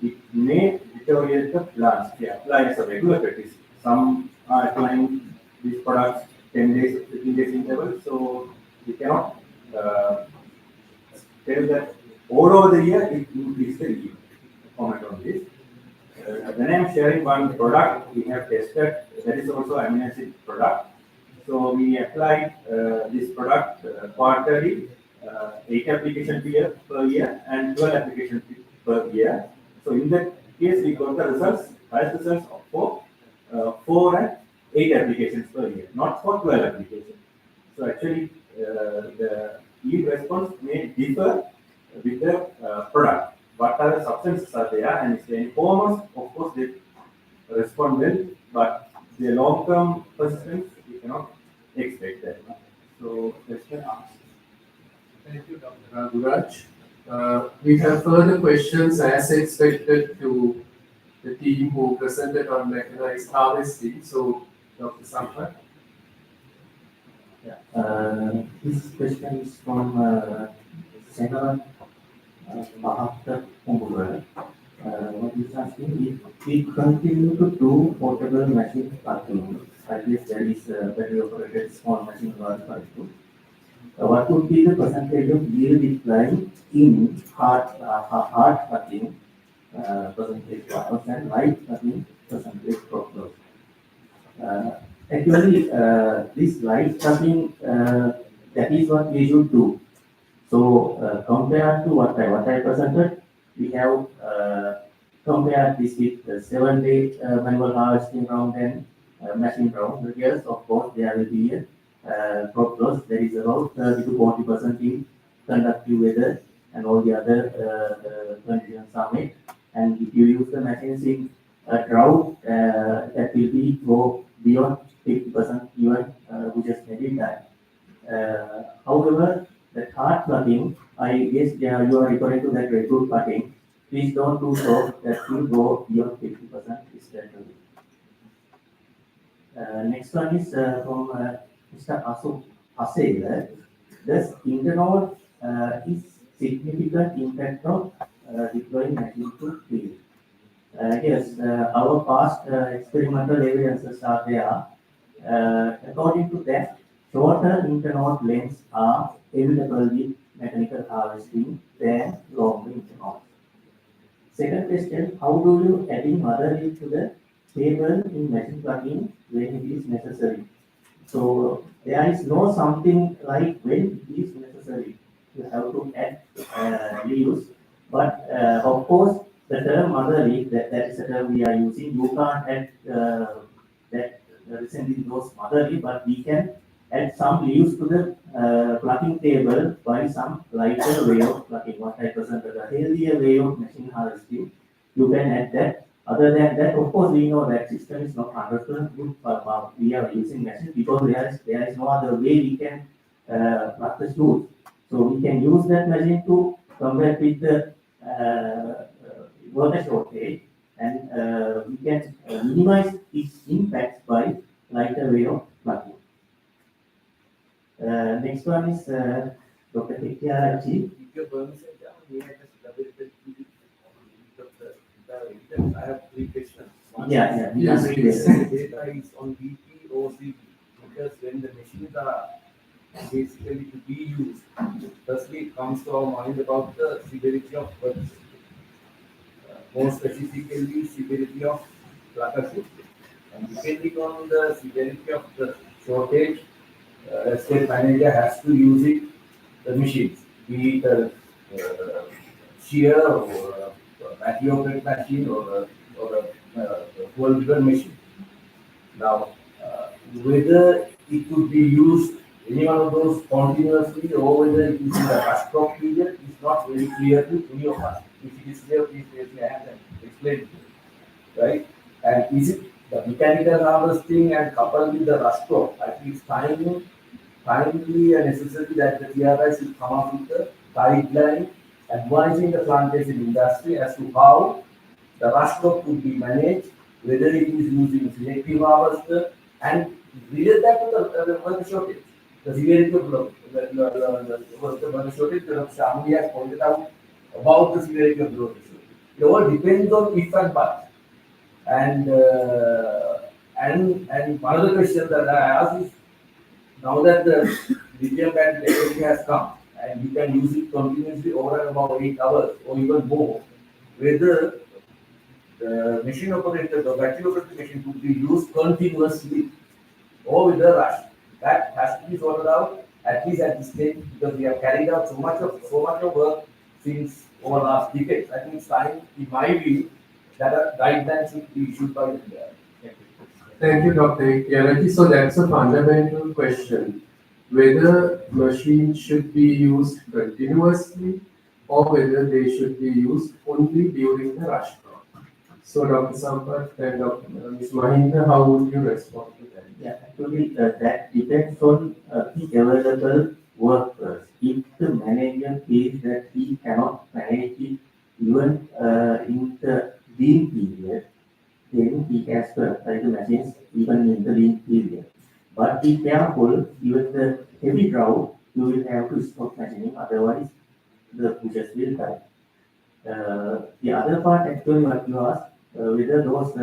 it may deteriorate the plants. They apply as a regular practice. Some are applying these products 10 days, 15 days interval, so we cannot tell that all over the year it increases the yield. Comment on this. When I am sharing one product we have tested, that is also amino acid product. So we applied this product quarterly, 8 applications per year and 12 applications per year. So in that case, we got the results, highest results for 4 and 8 applications per year, not for 12 applications. So actually, the yield response may differ with the product. What are the substances are there, and if they inform us, of course they respond well, but the long-term persistence we cannot expect that. So question asked. Thank you, Dr. Raguraj. We have further questions as expected to the team who presented on mechanized harvesting. So, Dr. Sampath. This question is from Senator Mahatma Umura. What is asking if we continue to do portable machine packing, at least there is a battery operated small machine what would be the percentage of yield decline in hard packing percentage loss and light packing percentage crop loss? Actually, this light packing, that is what we should do. So compared to what I presented, we have compared this with the 7-day manual harvesting round and machine round. Yes, of course, there will be a crop loss. There is about 30 to 40% in conductive weather and all the other conditions are met. And if you use the machines in a drought, that will be go beyond 50% even, which is maybe that. However, the hard plugging, I guess you are referring to that redwood cutting. Please don't do so. That will go beyond 50% instantly. Next one is from Mr. Asu Hasel. Does Indanol is significant impact of deploying machine to field. Yes, our past experimental evidences are there. According to that, shorter internode lengths are available with mechanical harvesting than longer internodes. Second question, how do you adding mother leaf to the table in machine plugging when it is necessary? So there is no something like when it is necessary. You have to add leaves, but of course the term mother leaf, that is the term we are using. You can't add that recently those mother leaf, but we can add some leaves to the plucking table by some lighter way of plucking. What I presented, a healthier way of machine harvesting, you can add that. Other than that, of course, we know that system is not 100% good, but we are using machine because there is no other way we can pluck the shoes. So we can use that machine to combat with the water shortage, and we can minimize its impact by lighter way of plucking. Next one is Dr. Tikyaji. With your permission, may I just double check the I have three questions. One Yeah, is, yeah. the data is on BP or CP, because when the machines are basically to be used, firstly it comes to our mind about the severity of purchase. More specifically, severity of cluttership, and depending on the severity of the shortage, estate manager has to use it, the machines, be it a shear or a patio bed machine or a full driven machine. Now, whether it could be used any one of those continuously or whether it is in the rush crop period is not very clear to any of us. If it is clear, please raise your hand and explain it, right? And is it the mechanical harvesting and coupled with the rush crop, I think it's timely and necessary that the TRI should come up with a guideline advising the plantation industry as to how the rush crop could be managed, whether it is using selective harvester, and relate that to the worker shortage. The severity of the worker shortage, Shamli has pointed out about the severity of the worker shortage. It all depends on if and but. And one other question that I ask is, now that the lithium battery technology has come and you can use it continuously over and about 8 hours or even more, whether the machine operated, the battery operated machine could be used continuously or with a rush. That has to be sorted out at least at this stage, because we have carried out so much of work since over last decades. I think it's time, in my view, that a guideline should be issued by the Thank you, Dr. Yaraji. So that's a fundamental question, whether machines should be used continuously or whether they should be used only during the rush crop. So Dr. Sampath and Dr. Ms. Mahinda, how would you respond to that? Yeah, actually that depends on the available workers. If the manager feels that he cannot manage it even in the lean period, then he can supply the machines even in the lean period. But be careful, even the heavy drought, you will have to stop machining, otherwise the pushes will die. The other part, actually, what you asked, whether those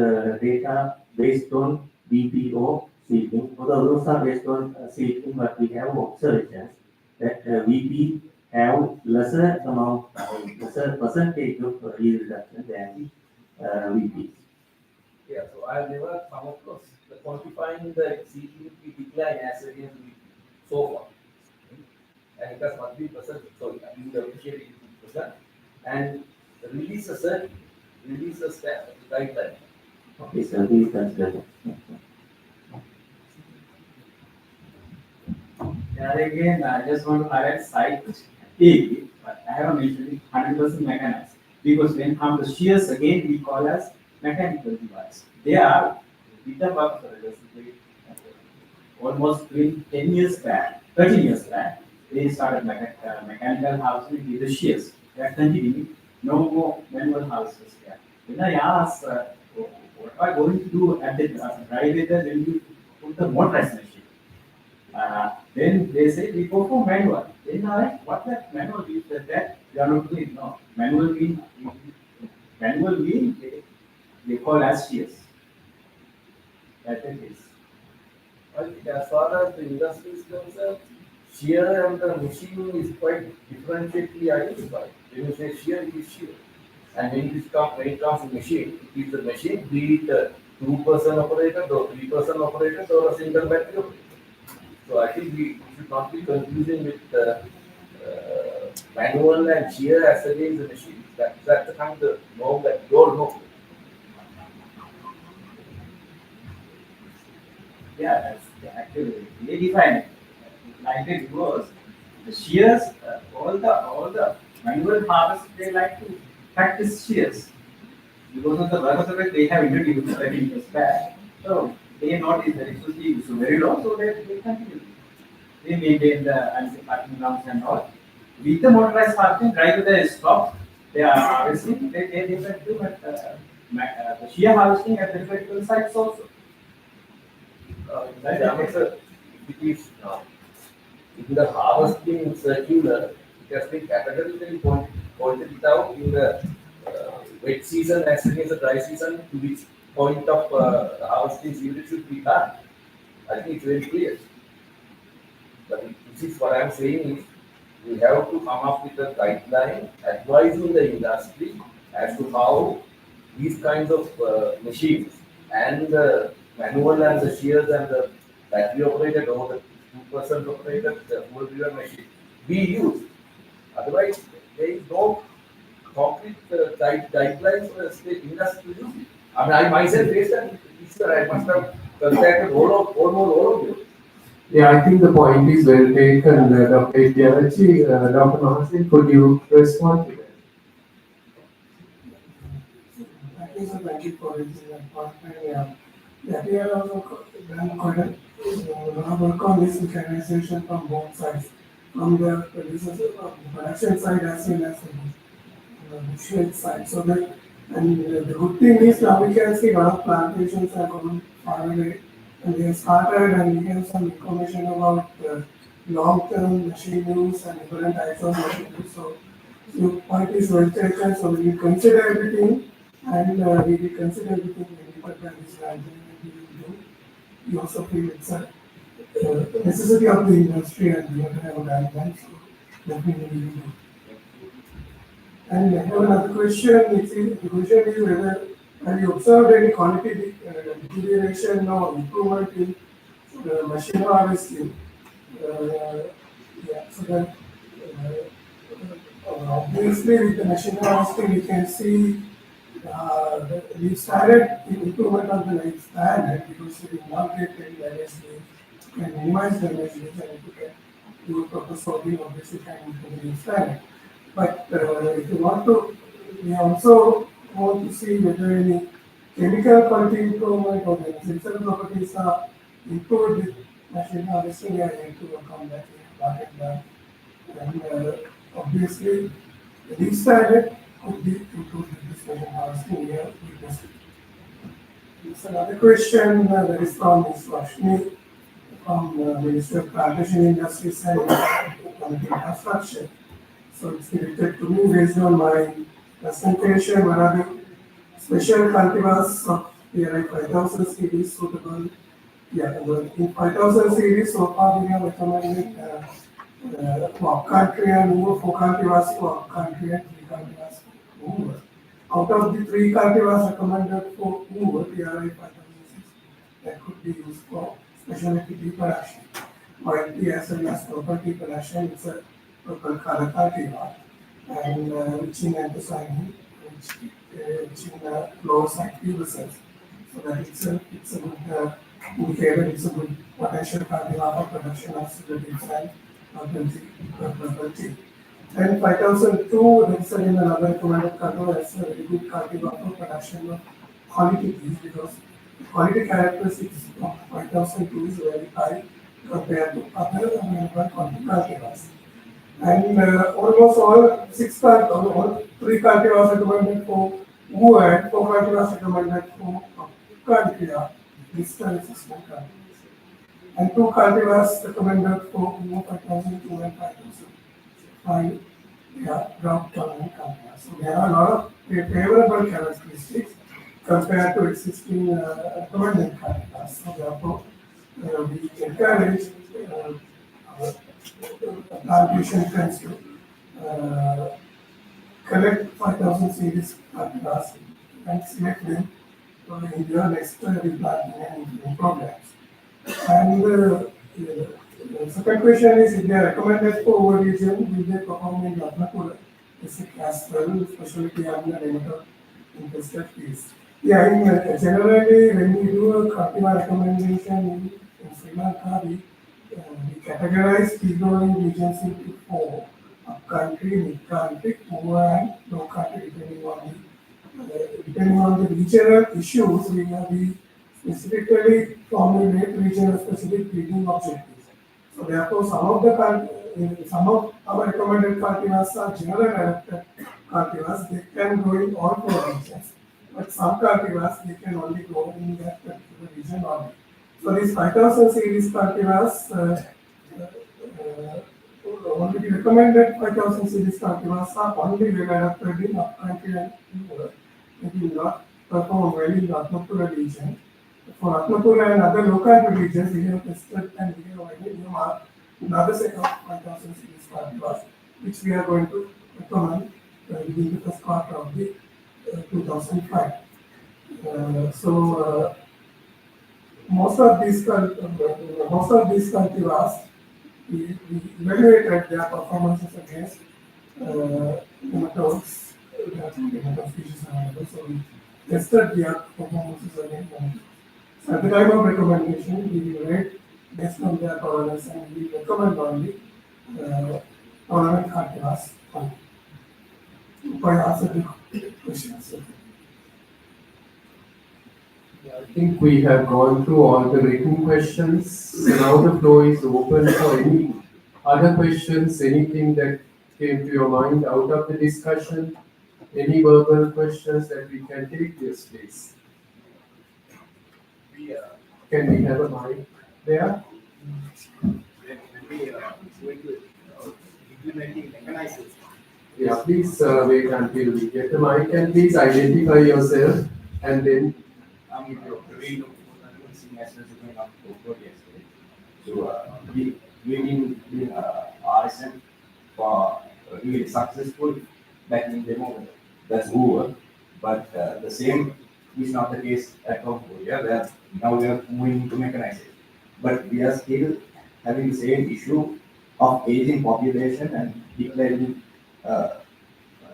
data based on BPO seeding, although those are based on seeding, but we have observations that VP have lesser amount, lesser percentage of yield reduction than the VP. Yeah, so I have never come across the quantifying the CGP decline as against VP so far. And it has 1%, so I think the appreciate it 2%. And release a set, release a guideline. Okay, so we consider. Yeah, again, I just want to highlight site A, but I have mentioned 100% mechanized, because when come the shears again, we call as mechanical device. They are with the work almost 10 years back, 13 years back, they started mechanical harvesting with the shears. They are continuing, no more manual harvesters there. When I asked, what are you going to do at the dry weather when you put the motorized machine? Then they say we go for manual. Then I like, what that manual means that we are not doing. No, manual mean they call as shears. That it is. Well, as far as the industry is concerned, shear and the machine is quite differentially identified. When you say shear, it is shear. And when it comes to machine, it is the machine, be it a 2-person operated or 3-person operated or a single battery operated. So I think we should not be confusing with manual and shear as against the machine. That's the kind of norm that you all know. Yeah, that's actually they define it. Like it was the shears, all the manual harvest they like to practice shears because of the workers of it they have introduced 30 years back. So they notice that it should be so very low, so they continue. They maintain the anti-parking grounds and all. With the motorized harvesting, right to the stop, they are harvesting. They can do the shear harvesting at the critical sites also. It is in the harvesting circular, it has been categorically pointed it out in the wet season as against the dry season to which point of harvesting unit should be done. I think it's very clear. But this is what I'm saying is we have to come up with a guideline advising the industry as to how these kinds of machines and the manual and the shears and the battery operated or the 2-person operated full-driven machine be used. Otherwise, there is no concrete guidelines for the state industry to use it. I mean, I myself faced that issue. I must have contacted almost all of you. Yeah, I think the point is well taken, Dr. Idiarachi. Dr. Mahasin, could you respond to that? Thank you for raising that point. Yeah, we are also done quite a work on this mechanization from both sides, from the production side as well as the machine side. So that, and the good thing is now we can see a lot of plantations are going far away, and they have started, and we have some information about long-term machine use and different types of machine use. So your point is well taken. So we will consider everything, and we will consider everything when we prepare this guideline. We also feel it's a necessity of the industry and we have to have a guideline, so definitely we will do. And I have another question. The question is whether have you observed any quality deterioration or improvement in machine harvesting? Yeah, so that obviously with the machine harvesting we can see we started the improvement of the lifespan because we will not get any damage. We can minimize damage and if you can do proper sorting, obviously can improve the lifespan. But if you want to, we also want to see whether any chemical quality improvement or the sensor properties are improved with machine harvesting. We are able to work on that. We have started that. And obviously, the standard could be improved with this machine harvesting. We have witnessed it. There's another question that is from Ms. Rashmi from Ministry of Plantation Industries and Infrastructure. So it's related to me based on my presentation. What are the special cultivars of PRI 5000 series suitable? Yeah, in 5000 series so far we have recommended for country and over 4 cultivars for country and 3 cultivars for over. Out of the 3 cultivars recommended for over PRI 5006 that could be used for specialty tea production. While tea as well as property production is a local color cultivar and which in anthocyanin, which in low side pubescence. So that it's a good indicator, it's a good potential cultivar for production of cigarettes and purple tea. And 5002, that's another recommended cultivar, is a very good cultivar for production of quality teas because the quality characteristics of 5002 is very high compared to other available quality cultivars. And almost all 3 cultivars recommended for wood and 4 cultivars recommended for country are distal resistant cultivars. And two cultivars recommended for over 5,002 and 5,005. They are drought tolerant cultivars. So there are a lot of favorable characteristics compared to existing recommended cultivars. So therefore, we encourage our plantation friends to collect 5,000 series cultivars and select them in your next replanting and improving programs. And the second question is, if they are recommended for over region, will they perform in Ratnapura as well, especially on the nematode infested fields? Yeah, generally when we do a cultivar recommendation in Sri Lanka, we categorize tea growing regions into four: upcountry, mid-country, poor and low country, depending on the regional issues. We specifically formulate regional specific breeding objectives. So therefore, some of our recommended cultivars are general adapted cultivars. They can grow in all four regions, but some cultivars they can only grow in that particular region only. So these 5,000 series cultivars, only the recommended 5,000 series cultivars are only well adapted in upcountry and rural. It will not perform well in the Ratnapura region. For Ratnapura and other local regions, we have tested and we have earmarked another set of 5,000 series cultivars, which we are going to recommend within the first quarter of the 2005. Most of these cultivars, we evaluated their performances against nematodes, nematode species and nematodes. So we tested their performances against nematodes. So at the time of recommendation, we will rate based on their tolerance and we will recommend only tolerant cultivars. If I answered the questions. I think we have gone through all the written questions. So now the floor is open for any other questions, anything that came to your mind out of the discussion, any verbal questions that we can take. Yes, please. Can we have a mic there? Implementing mechanisms. Yes, please wait until we get the mic and please identify yourself and then. So we've been doing RSM for really successful back in demo. That's over, but the same is not the case at Cambodia, where now we are moving into mechanization. But we are still having the same issue of aging population and declining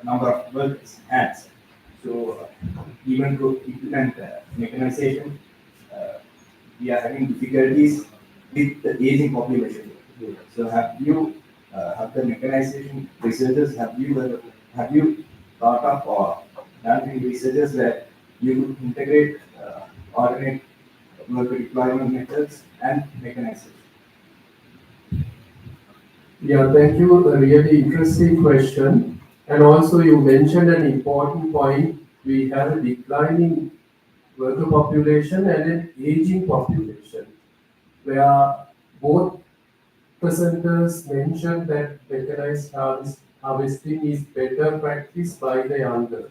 number of workers hands. So even to implement mechanization, we are having difficulties with the aging population. So have you, have the mechanization researchers, have you thought of or done any researches that you could integrate alternate worker deployment methods and mechanization? Yeah, thank you. A really interesting question. And also you mentioned an important point. We have a declining worker population and an aging population, where both presenters mentioned that mechanized harvesting is better practiced by the younger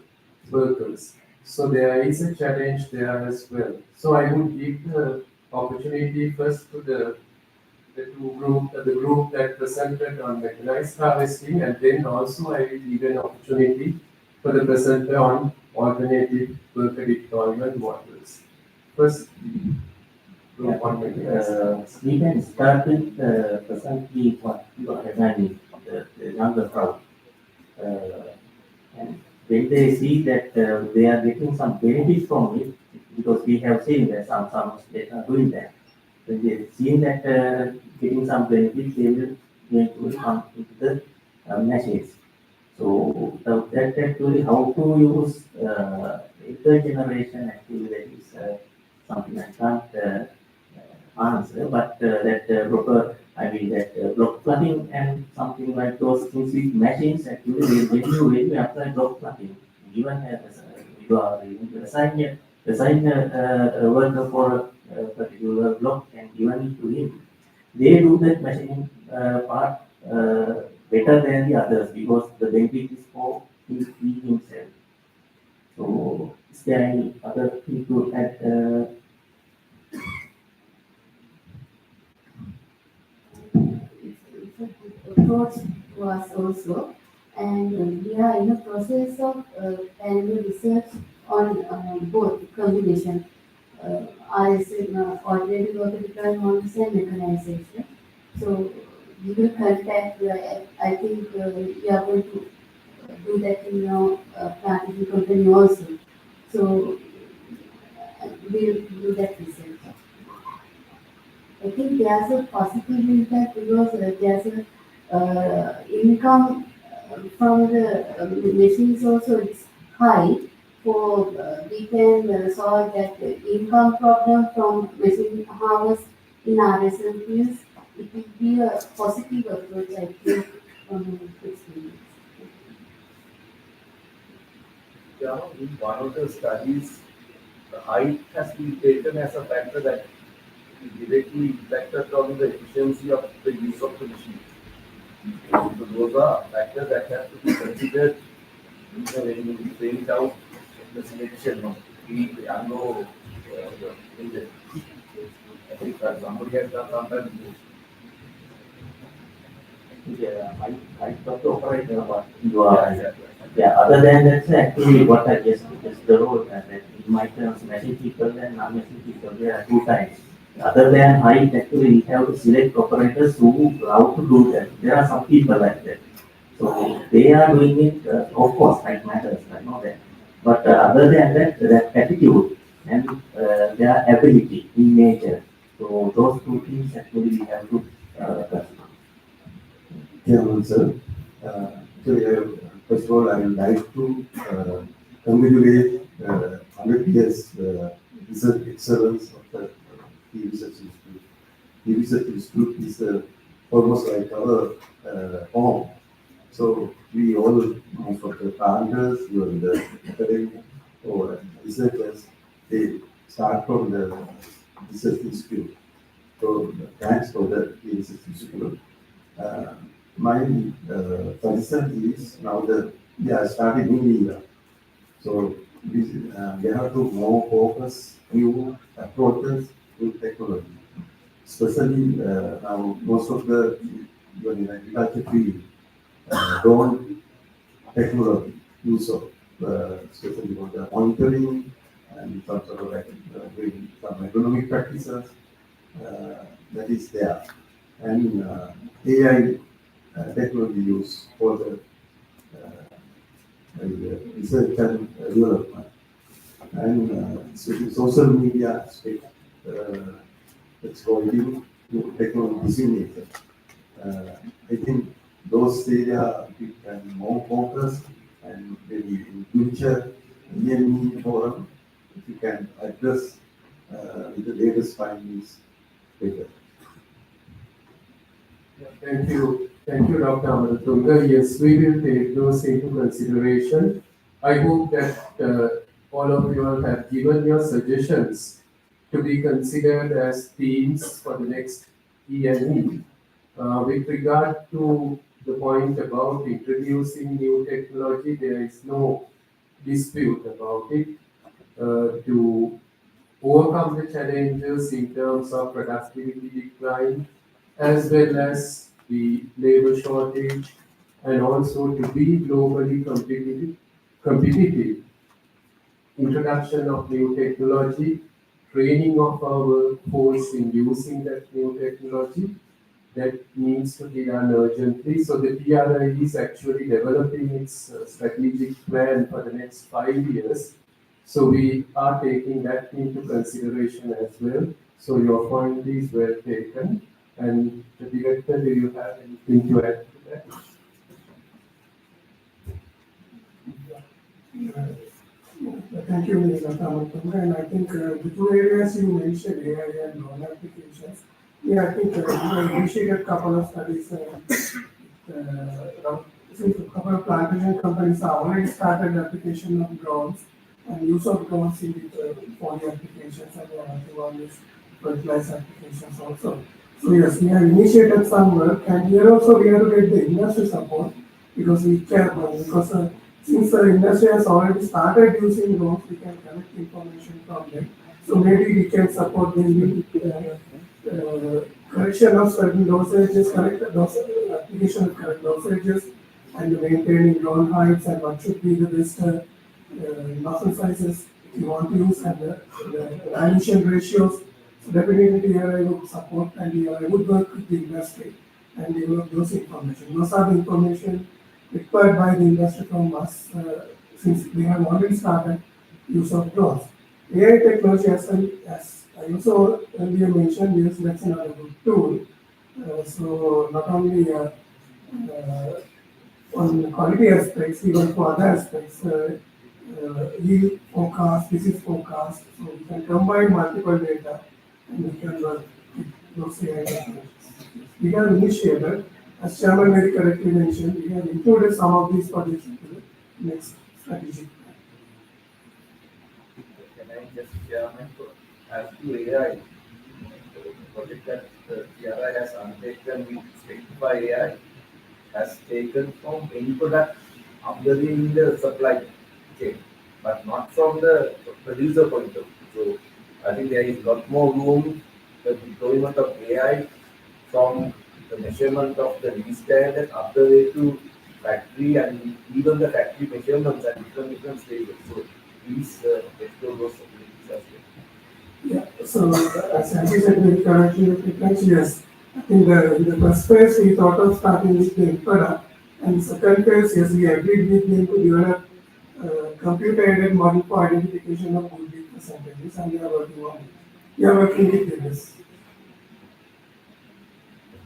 workers. So there is a challenge there as well. So I would give the opportunity first to the group that presented on mechanized harvesting, and then also I will give an opportunity for the presenter on alternative worker deployment models. First, group on mechanized. We can start with presently what you are having the younger crowd. And when they see that they are getting some benefits from it, because we have seen that some states are doing that. When they see that getting some benefits, they will come into the machines. So that actually how to use intergeneration actually, that is something I can't answer, but that proper, I mean that block plugging and something like those things with machines actually, when you apply block plugging, given you are assign a worker for a particular block and given it to him, they do that machining part better than the others because the benefit is for he himself. So, is there any other thing to add? It's a good approach to us also. And we are in the process of annual research on both combination, ordinary worker deployment models and mechanization. So we will contact, I think we are going to do that in your plantation company also. So we'll do that research. I think there's a positive impact because there's a income from the machines also it's high. For we can solve that income problem from machine harvest in RSM fields. It will be a positive approach, I think, from experience. Yeah, in one of the studies, the height has been taken as a factor that directly impacted on the efficiency of the use of the machine. So those are factors that have to be considered when you bring out the selection of the annual engine. I think that somebody has done sometimes. Yeah, I talked to operator about you are. Yeah, other than that, actually, what I just the role that in my terms, machine people and non-machine people, there are two types. Other than height, actually, we have to select operators who how to do that. There are some people like that. So they are doing it, of course, height matters, I know that. But other than that, that attitude and their ability in nature. So those two things actually we have to consider. Yeah, sir. First of all, I would like to congratulate 100 years research excellence of the Key Research Institute. Key Research Institute is almost like our home. So we all, most of the founders, even the academic or researchers, they start from the Research Institute. So thanks for the Research Institute. My suggestion is now that we are starting in India. So we have to more focus new approaches to technology. Especially now most of the even in agriculture field drone technology use of especially for the monitoring and some sort of like doing some economic practices that is there. And AI technology use for the research and development. And social media aspect, exploiting technology disseminated. I think those areas we can more focus and maybe in future EME forum, if you can address with the latest findings better. Thank you. Thank you, Dr. Amaratunga. Yes, we will take those into consideration. I hope that all of you all have given your suggestions to be considered as themes for the next ENE. With regard to the point about introducing new technology, there is no dispute about it. To overcome the challenges in terms of productivity decline, as well as the labor shortage, and also to be globally competitive. Introduction of new technology, training of our workforce in using that new technology, that needs to be done urgently. So the PRI is actually developing its strategic plan for the next 5 years. So we are taking that into consideration as well. So your point is well taken. And the director, do you have anything to add to that? Thank you, Mr. Amaratunga. And I think the two areas you mentioned, AI and non-applications, I think we initiated a couple of studies. Since a couple of plantation companies have already started the application of drones and use of drones in the poly applications and one is fertilizer applications also. So yes, we have initiated some work, and here also we have to get the industry support because we care money. Because since the industry has already started using drones, we can collect information from them. So maybe we can support them with correction of certain dosages, correct dose, application of correct dosages, and maintaining drone heights and what should be the best muscle sizes you want to use and the dilution ratios. So definitely here I would support and here I would work with the industry and develop those information. Those are the information required by the industry from us since they have already started use of drones. AI technology as I also earlier mentioned, yes, that's another good tool. So not only on quality aspects, even for other aspects, yield forecast, disease forecast. So we can combine multiple data and we can work with those AI technologies. We have initiated, as Chairman very correctly mentioned, we have included some of these projects into the next strategic plan. Can I just, Chairman, as to AI, the project that the TRI has undertaken with Spectrify AI has taken from end product observing the supply chain, but not from the producer point of view. So I think there is a lot more room for the deployment of AI from the measurement of the release standard up the way to factory and even the factory measurements at different stages. So please explore those possibilities as well. Yeah, so as Sandy said very correctly, yes, I think in the first phase we thought of starting with the product, and the second phase, yes, we agreed with them to develop computer-aided model for identification of good lead percentages, and we are working on it. We are working with this.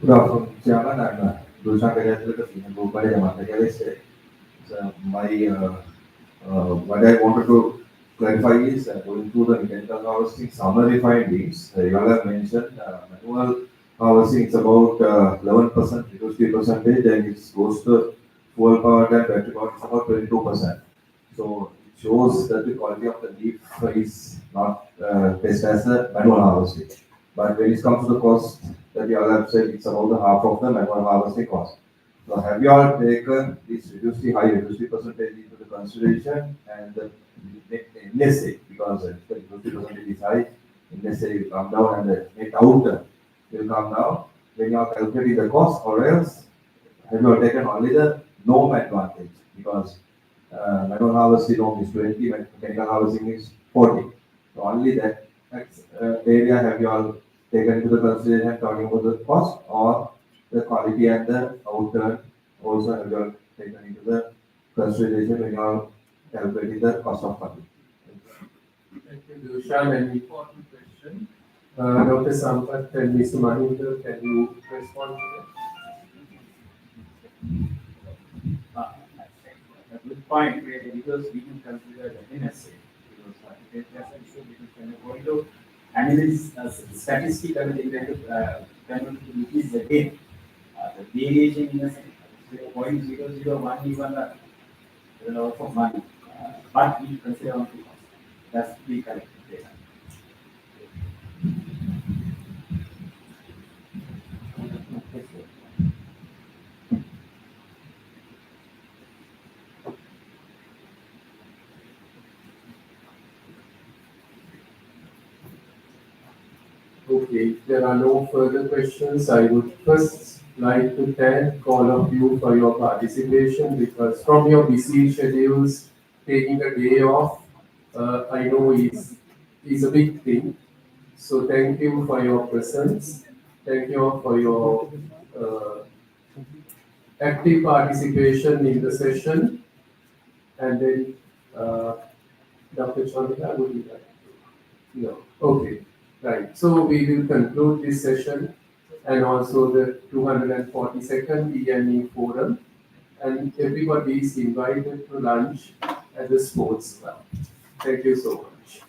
Good afternoon, Chairman. I'm Dushan Kajatulaka, Senior Group Manager, Matagale. So what I wanted to clarify is going through the mechanical harvesting summary findings. You all have mentioned manual harvesting is about 11%, reduced percentage, and it goes to fuel power and battery power is about 22%. So it shows that the quality of the leaf is not best as a manual harvesting. But when it comes to the cost that you all have said, it's about the half of the manual harvesting cost. So have you all taken this reduced percentage into the consideration and the NSA, because the reduced percentage is high, NSA will come down and the net out will come down when you are calculating the cost, or else have you all taken only the norm advantage, because manual harvesting norm is 20, mechanical harvesting is 40. So only that area have you all taken into the consideration talking about the cost, or the quality and the outturn also have you all taken into the consideration when you are calculating the cost of funding? Thank you, Dushan. An important question. Dr. Sampath and Mr. Mahinder, can you respond to that? A good point, really, because we can consider the NSA, because when you're going to analyze statistically, is again the variation in a 0.001 even a lot of money, but we consider on two costs. That's the correct data. Okay, if there are no further questions, I would first like to thank all of you for your participation, because from your busy schedules, taking a day off, I know is a big thing. So thank you for your presence. Thank you for your active participation in the session. And then, Dr. Chandra, would you like to? No. Okay. Right. So we will conclude this session and also the 242nd ENE forum. And everybody is invited to lunch at the sports club. Thank you so much.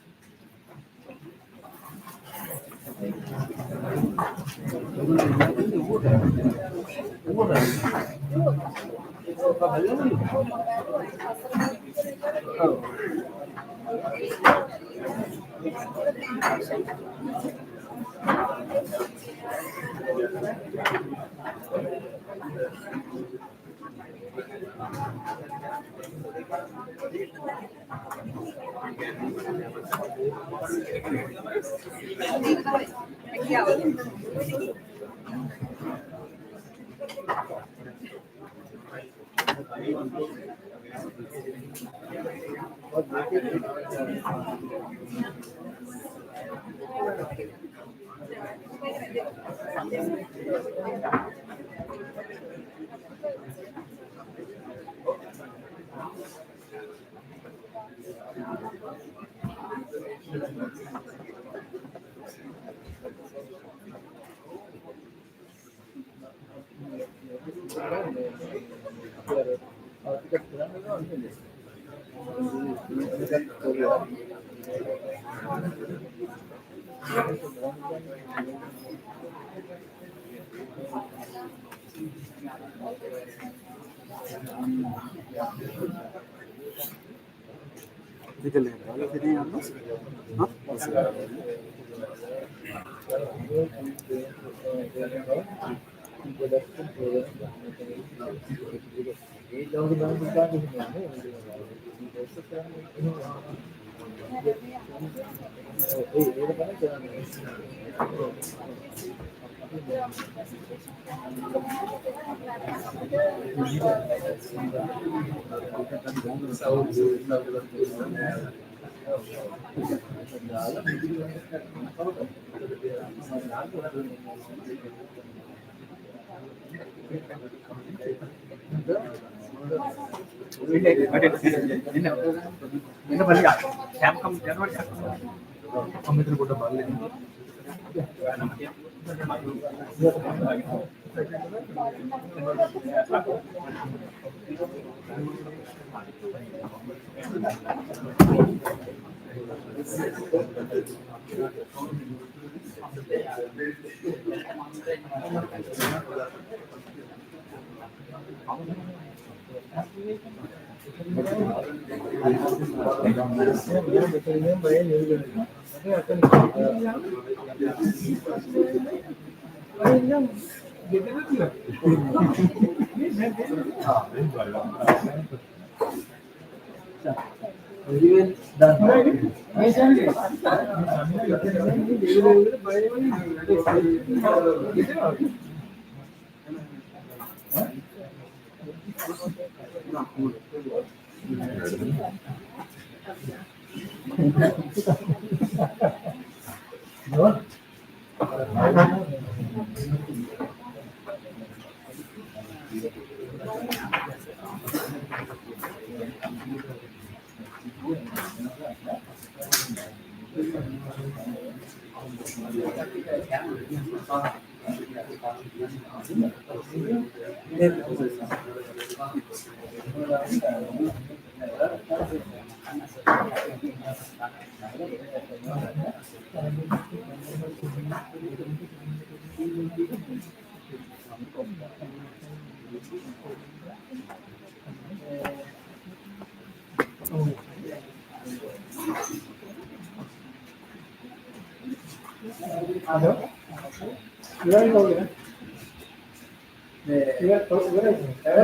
Hello.